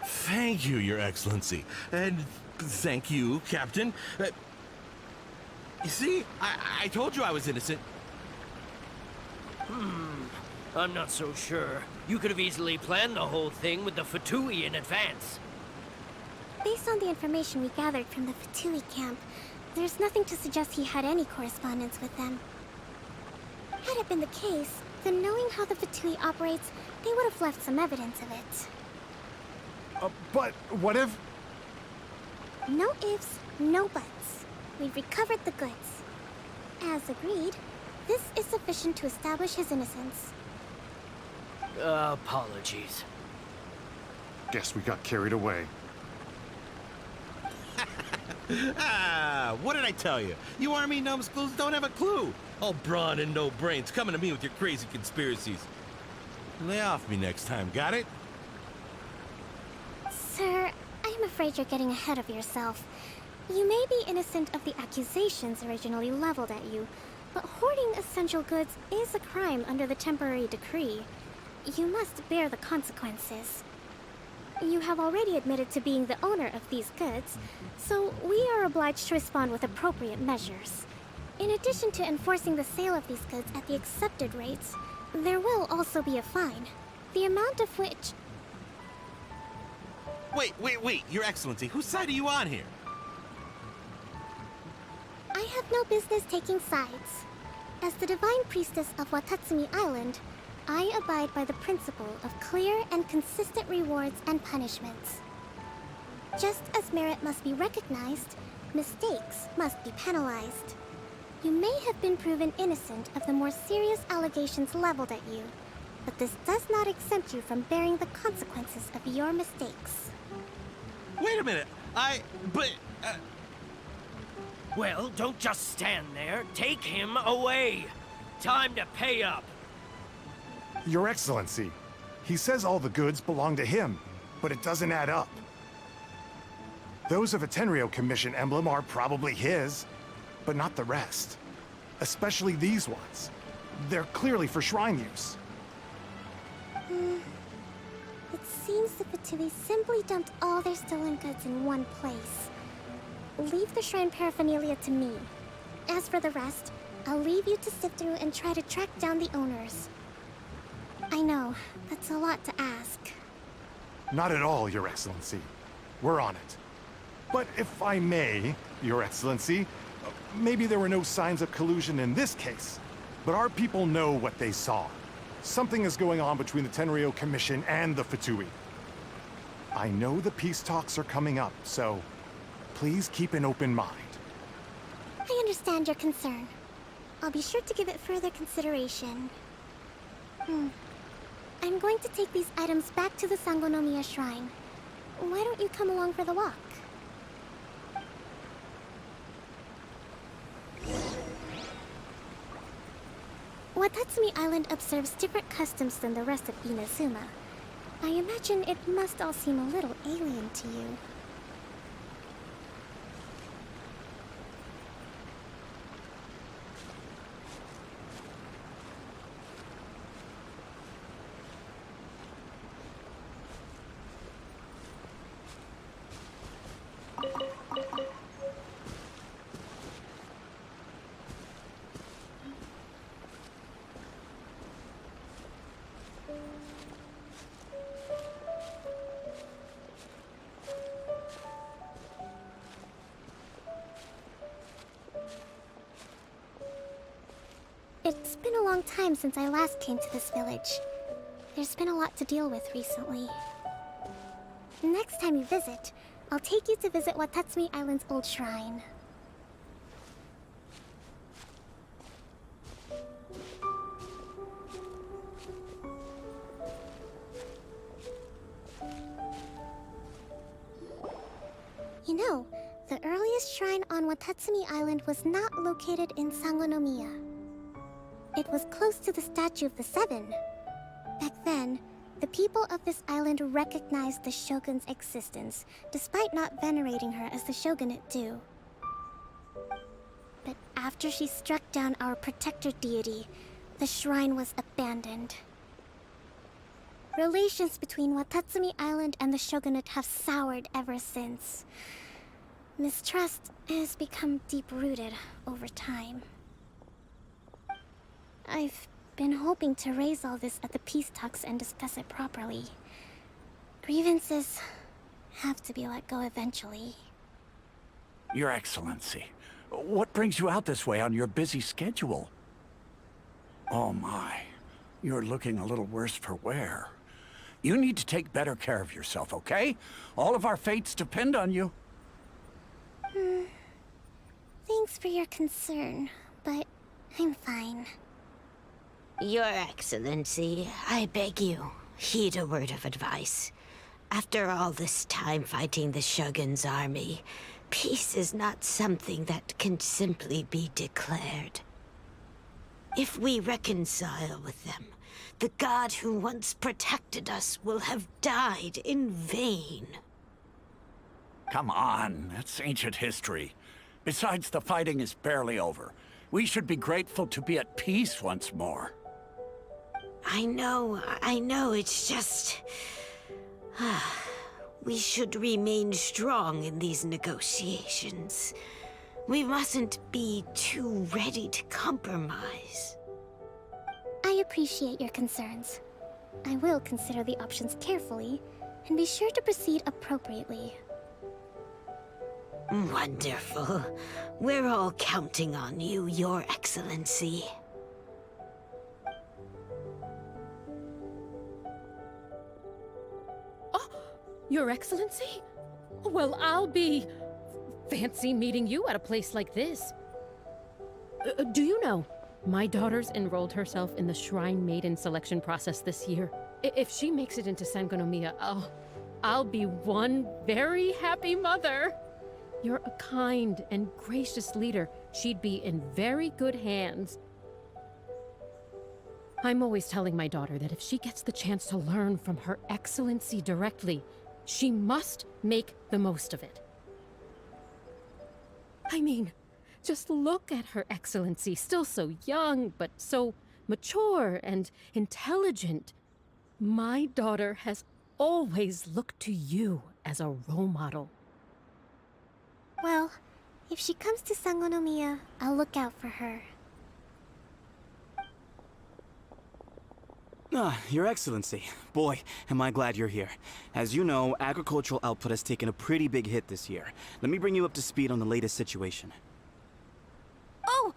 Thank you, Your Excellency. And thank you, Captain. You see, I told you I was innocent. I'm not so sure. You could have easily planned the whole thing with the Fatui in advance. Based on the information we gathered from the Fatui camp, there's nothing to suggest he had any correspondence with them. Had it been the case, then knowing how the Fatui operates, they would have left some evidence of it. But what if... No ifs, no buts. We've recovered the goods. As agreed, this is sufficient to establish his innocence. Apologies. Guess we got carried away. What did I tell you? You army numbskulls don't have a clue. All brawn and no brains coming to me with your crazy conspiracies. Lay off me next time, got it? Sir, I'm afraid you're getting ahead of yourself. You may be innocent of the accusations originally leveled at you, but hoarding essential goods is a crime under the temporary decree. You must bear the consequences. You have already admitted to being the owner of these goods, so we are obliged to respond with appropriate measures. In addition to enforcing the sale of these goods at the accepted rates, there will also be a fine, the amount of which... Wait, Your Excellency, whose side are you on here? I have no business taking sides. As the Divine Priestess of Watatsumi Island, I abide by the principle of clear and consistent rewards and punishments. Just as merit must be recognized, mistakes must be penalized. You may have been proven innocent of the more serious allegations leveled at you, but this does not exempt you from bearing the consequences of your mistakes. Wait a minute! But... Well, don't just stand there. Take him away. Time to pay up. Your Excellency, he says all the goods belong to him, but it doesn't add up. Those of a Tenryou Commission emblem are probably his, but not the rest. Especially these ones. They're clearly for shrine use. It seems the Fatui simply dumped all their stolen goods in one place. Leave the shrine paraphernalia to me. As for the rest, I'll leave you to sift through and try to track down the owners. I know, that's a lot to ask. Not at all, Your Excellency. We're on it. But if I may, Your Excellency, maybe there were no signs of collusion in this case, but our people know what they saw. Something is going on between the Tenryou Commission and the Fatui. I know the peace talks are coming up, so please keep an open mind. I understand your concern. I'll be sure to give it further consideration. I'm going to take these items back to the Sangonomiya Shrine. Why don't you come along for the walk? Watatsumi Island observes different customs than the rest of Inazuma. I imagine it must all seem a little alien to you. It's been a long time since I last came to this village. There's been a lot to deal with recently. Next time you visit, I'll take you to visit Watatsumi Island's old shrine. You know, the earliest shrine on Watatsumi Island was not located in Sangonomiya. It was close to the Statue of the Seven. Back then, the people of this island recognized the Shogun's existence, despite not venerating her as the Shogunate do. But after she struck down our protector deity, the shrine was abandoned. Relations between Watatsumi Island and the Shogunate have soured ever since. Mistrust has become deep-rooted over time. I've been hoping to raise all this at the peace talks and discuss it properly. Grievances have to be let go eventually. Your Excellency, what brings you out this way on your busy schedule? Oh my, you're looking a little worse for wear. You need to take better care of yourself, okay? All of our fates depend on you. Thanks for your concern, but I'm fine. Your Excellency, I beg you, heed a word of advice. After all this time fighting the Shogun's army, peace is not something that can simply be declared. If we reconcile with them, the god who once protected us will have died in vain. Come on, that's ancient history. Besides, the fighting is barely over. We should be grateful to be at peace once more. I know, it's just... we should remain strong in these negotiations. We mustn't be too ready to compromise. I appreciate your concerns. I will consider the options carefully, and be sure to proceed appropriately. Wonderful. We're all counting on you, Your Excellency. Your Excellency? Well, I'll be... fancy meeting you at a place like this. Do you know, my daughter's enrolled herself in the Shrine Maiden selection process this year. If she makes it into Sangonomiya, I'll be one very happy mother. You're a kind and gracious leader. She'd be in very good hands. I'm always telling my daughter that if she gets the chance to learn from Her Excellency directly, she must make the most of it. I mean, just look at Her Excellency, still so young, but so mature and intelligent. My daughter has always looked to you as a role model. Well, if she comes to Sangonomiya, I'll look out for her. Your Excellency. Boy, am I glad you're here. As you know, agricultural output has taken a pretty big hit this year. Let me bring you up to speed on the latest situation. Oh,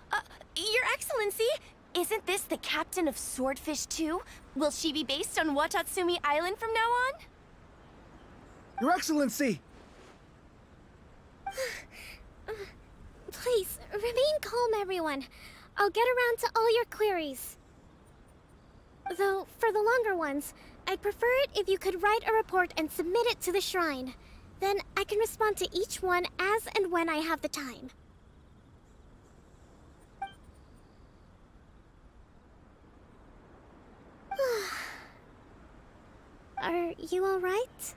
Your Excellency! Isn't this the captain of Swordfish 2? Will she be based on Watatsumi Island from now on? Your Excellency! Please, remain calm, everyone. I'll get around to all your queries. Though, for the longer ones, I'd prefer it if you could write a report and submit it to the shrine. Then I can respond to each one as and when I have the time. Are you alright?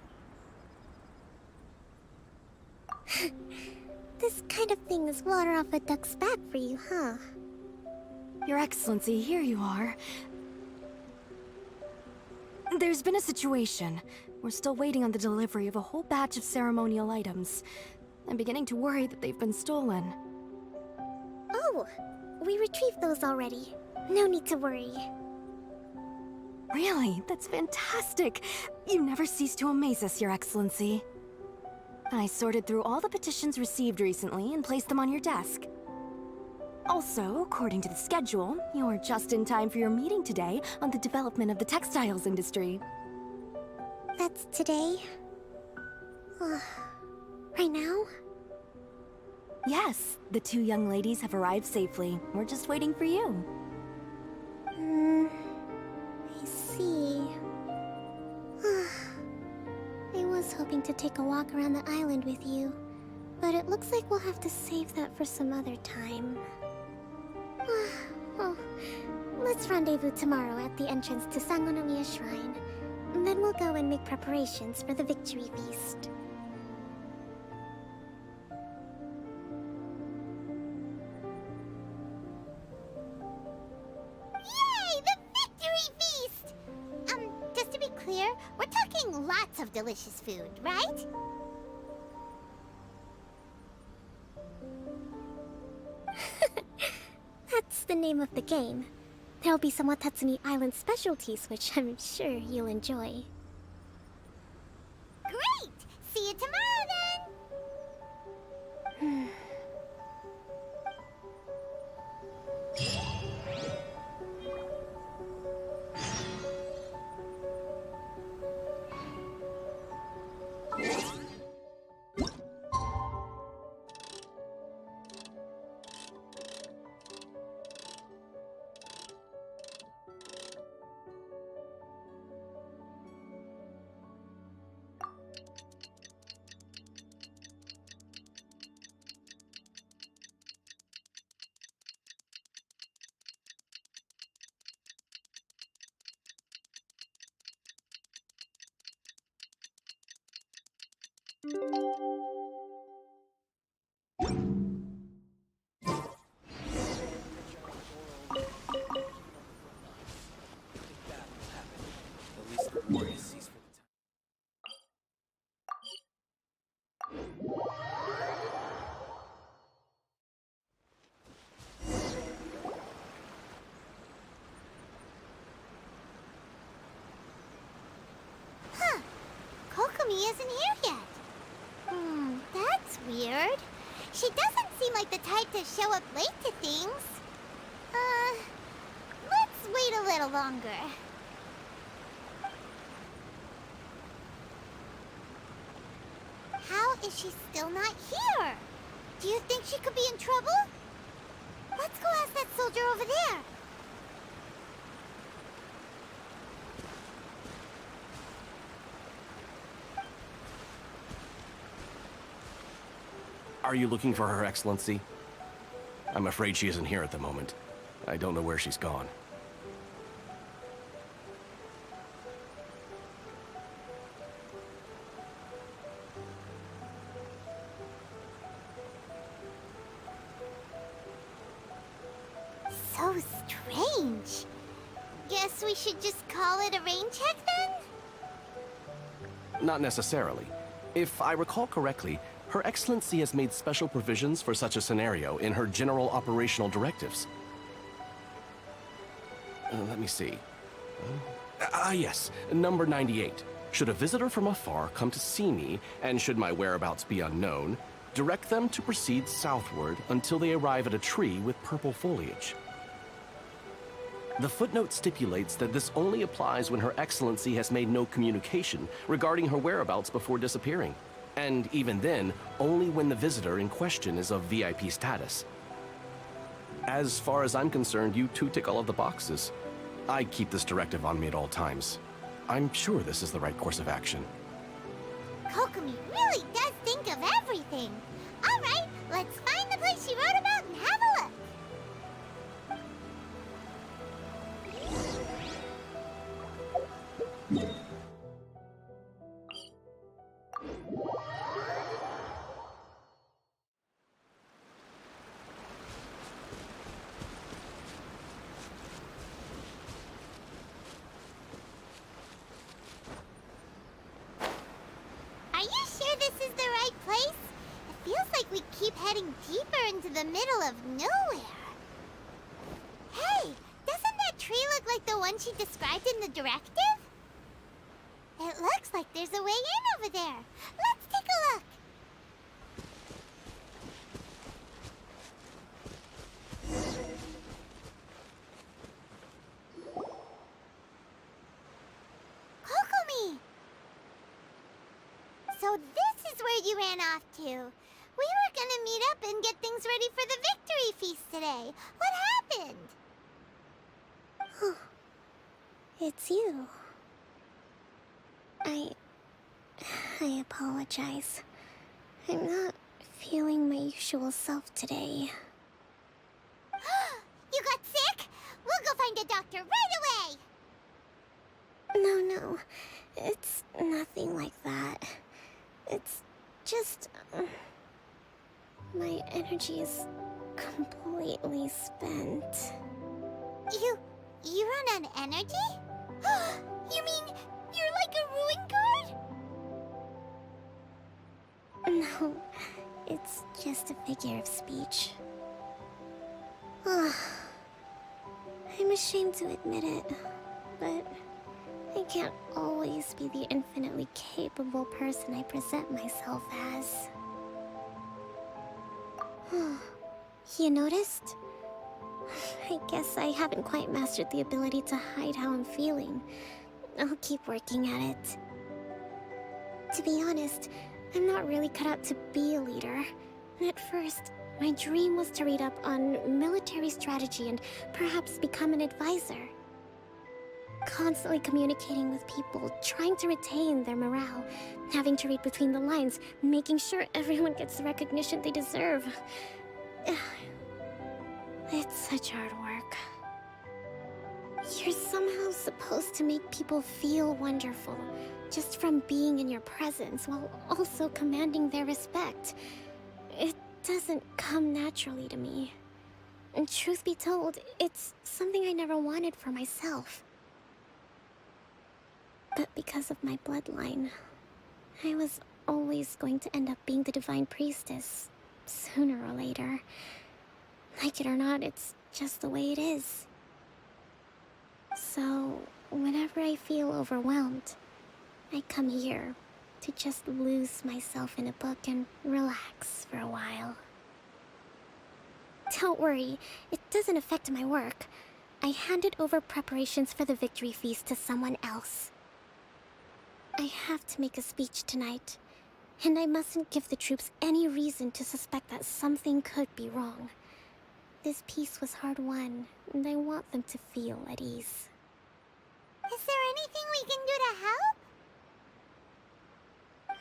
This kind of thing is water off a duck's back for you, huh? Your Excellency, here you are. There's been a situation. We're still waiting on the delivery of a whole batch of ceremonial items. I'm beginning to worry that they've been stolen. Oh, we retrieved those already. No need to worry. Really? That's fantastic! You never cease to amaze us, Your Excellency. I sorted through all the petitions received recently and placed them on your desk. Also, according to the schedule, you're just in time for your meeting today on the development of the textiles industry. That's today? Right now? Yes, the two young ladies have arrived safely. We're just waiting for you. I see. I was hoping to take a walk around the island with you, but it looks like we'll have to save that for some other time. Oh, let's rendezvous tomorrow at the entrance to Sangonomiya Shrine. Then we'll go and make preparations for the victory feast. Yay! The victory feast! Just to be clear, we're talking lots of delicious food, right? That's the name of the game. There'll be some Watatsumi Island specialties, which I'm sure you'll enjoy. Great! See you tomorrow, then! Kokomi isn't here yet. That's weird. She doesn't seem like the type to show up late to things. Let's wait a little longer. How is she still not here? Do you think she could be in trouble? Let's go ask that soldier over there. Are you looking for Her Excellency? I'm afraid she isn't here at the moment. I don't know where she's gone. So strange. Guess we should just call it a rain check then? Not necessarily. If I recall correctly, Her Excellency has made special provisions for such a scenario in her general operational directives. Let me see. Yes, number 98. Should a visitor from afar come to see me, and should my whereabouts be unknown, direct them to proceed southward until they arrive at a tree with purple foliage. The footnote stipulates that this only applies when Her Excellency has made no communication regarding her whereabouts before disappearing. And even then, only when the visitor in question is of VIP status. As far as I'm concerned, you two tick all of the boxes. I keep this directive on me at all times. I'm sure this is the right course of action. Kokomi really does think of everything. All right, let's find the place she wrote about and have a look. Are you sure this is the right place? It feels like we keep heading deeper into the middle of nowhere. Hey, doesn't that tree look like the one she described in the directive? It looks like there's a way in over there. Let's take a look. Kokomi! So this is where you ran off to. We were gonna meet up and get things ready for the victory feast today. What happened? It's you. I apologize. I'm not feeling my usual self today. You got sick? We'll go find a doctor right away! No, it's nothing like that. It's just... my energy is completely spent. You run on energy? You mean you're like a ruin guard? No, it's just a figure of speech. I'm ashamed to admit it, but I can't always be the infinitely capable person I present myself as. You noticed? I guess I haven't quite mastered the ability to hide how I'm feeling. I'll keep working at it. To be honest, I'm not really cut out to be a leader. At first, my dream was to read up on military strategy and perhaps become an advisor. Constantly communicating with people, trying to retain their morale, having to read between the lines, making sure everyone gets the recognition they deserve. It's such hard work. You're somehow supposed to make people feel wonderful, just from being in your presence, while also commanding their respect. It doesn't come naturally to me. And truth be told, it's something I never wanted for myself. But because of my bloodline, I was always going to end up being the Divine Priestess, sooner or later. Like it or not, it's just the way it is. So, whenever I feel overwhelmed, I come here to just lose myself in a book and relax for a while. Don't worry, it doesn't affect my work. I handed over preparations for the victory feast to someone else. I have to make a speech tonight, and I mustn't give the troops any reason to suspect that something could be wrong. This peace was hard-won, and I want them to feel at ease. Is there anything we can do to help?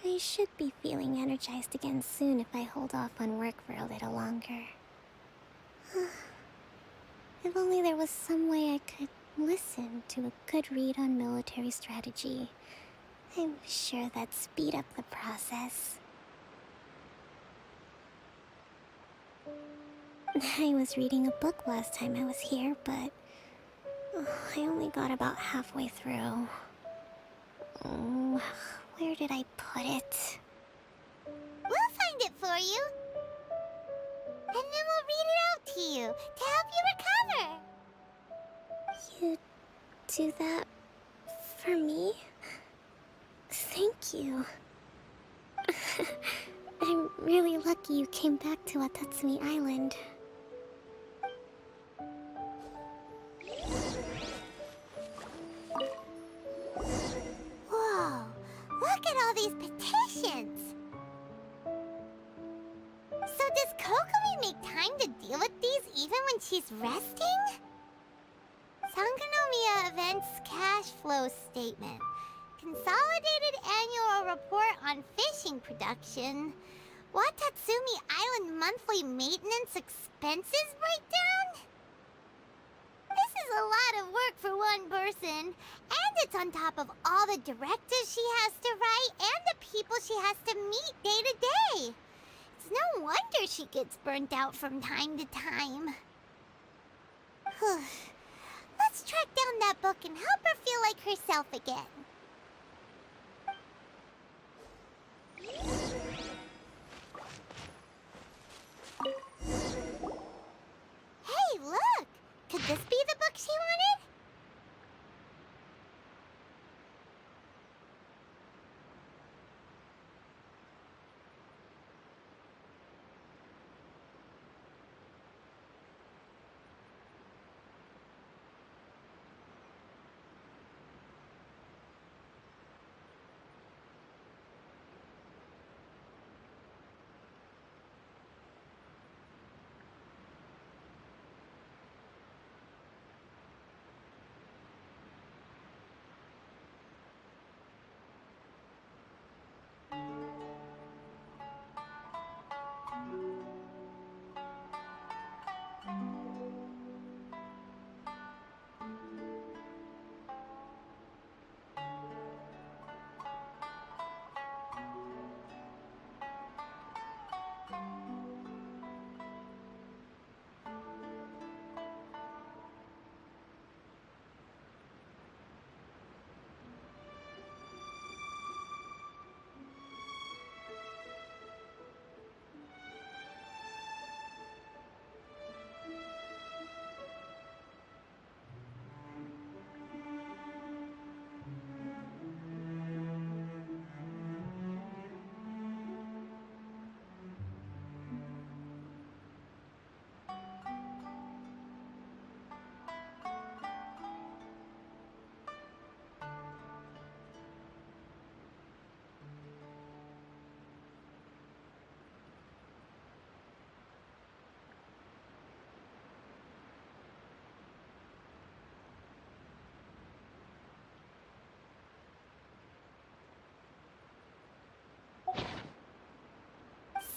I should be feeling energized again soon if I hold off on work for a little longer. If only there was some way I could listen to a good read on military strategy. I'm sure that'd speed up the process. I was reading a book last time I was here, but I only got about halfway through. Oh, where did I put it? We'll find it for you. And then we'll read it out to you to help you recover. You do that for me? Thank you. I'm really lucky you came back to Watatsumi Island. Whoa, look at all these petitions. So does Kokomi make time to deal with these even when she's resting? Sangonomiya Events Cash Flow Statement. Consolidated Annual Report on Fishing Production. Watatsumi Island Monthly Maintenance Expenses Breakdown? This is a lot of work for one person, and it's on top of all the directives she has to write and the people she has to meet day to day. It's no wonder she gets burnt out from time to time. Let's track down that book and help her feel like herself again. Hey, look! Could this be the book she wanted?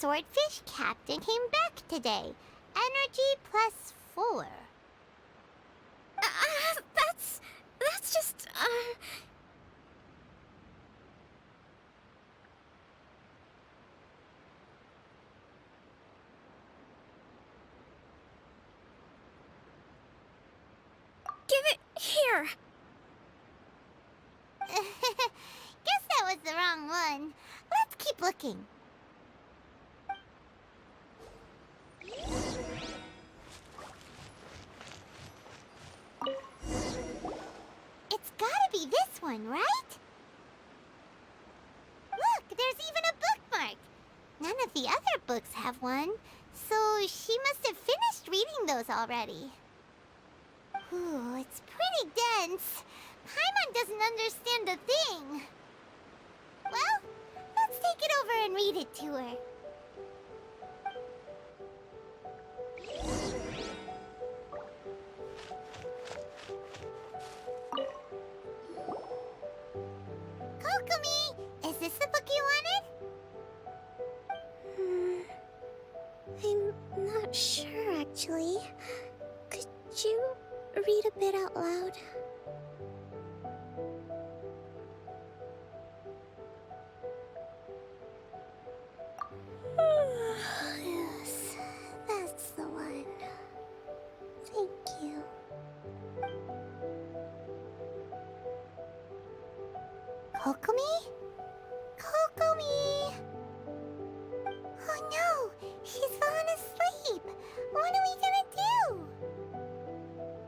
Swordfish Captain came back today. Energy +4. That's just, Give it here! Guess that was the wrong one. Let's keep looking. It's gotta be this one, right? Look, there's even a bookmark. None of the other books have one, so she must have finished reading those already. Ooh, it's pretty dense. Paimon doesn't understand a thing. Well, let's take it over and read it to her. Kokomi, is this the book you wanted? it out loud. Yes, that's the one. Thank you. Kokomi? Kokomi! Oh no! She's fallen asleep! What are we gonna do?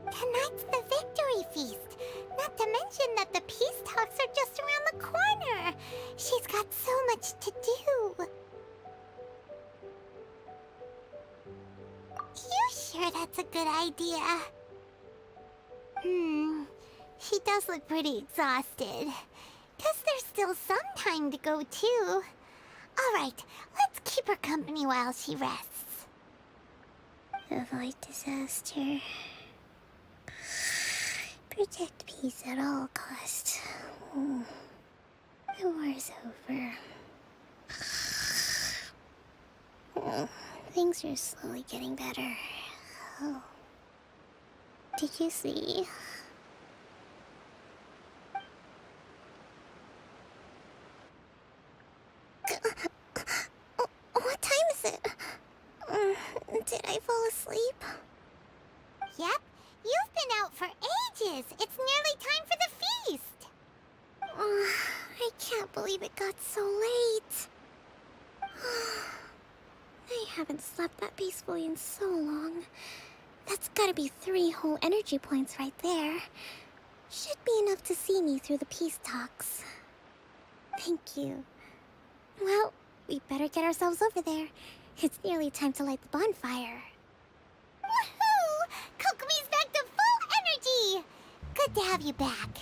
Tonight's the victory feast! Not to mention that the peace talks are just around the corner! She's got so much to do! You sure that's a good idea? She does look pretty exhausted. Guess there's still some time to go, too. Alright, let's keep her company while she rests. Avoid disaster. Protect peace at all costs. The war's over. Things are slowly getting better. Oh. Did you see? What time is it? Did I fall asleep? Yep, you've been out for ages. It's nearly time for the feast. I can't believe it got so late. I haven't slept that peacefully in so long. That's gotta be 3 whole energy points right there. Should be enough to see me through the peace talks. Thank you. Well, we better get ourselves over there. It's nearly time to light the bonfire. Woohoo! Kokomi's back to full energy! Good to have you back.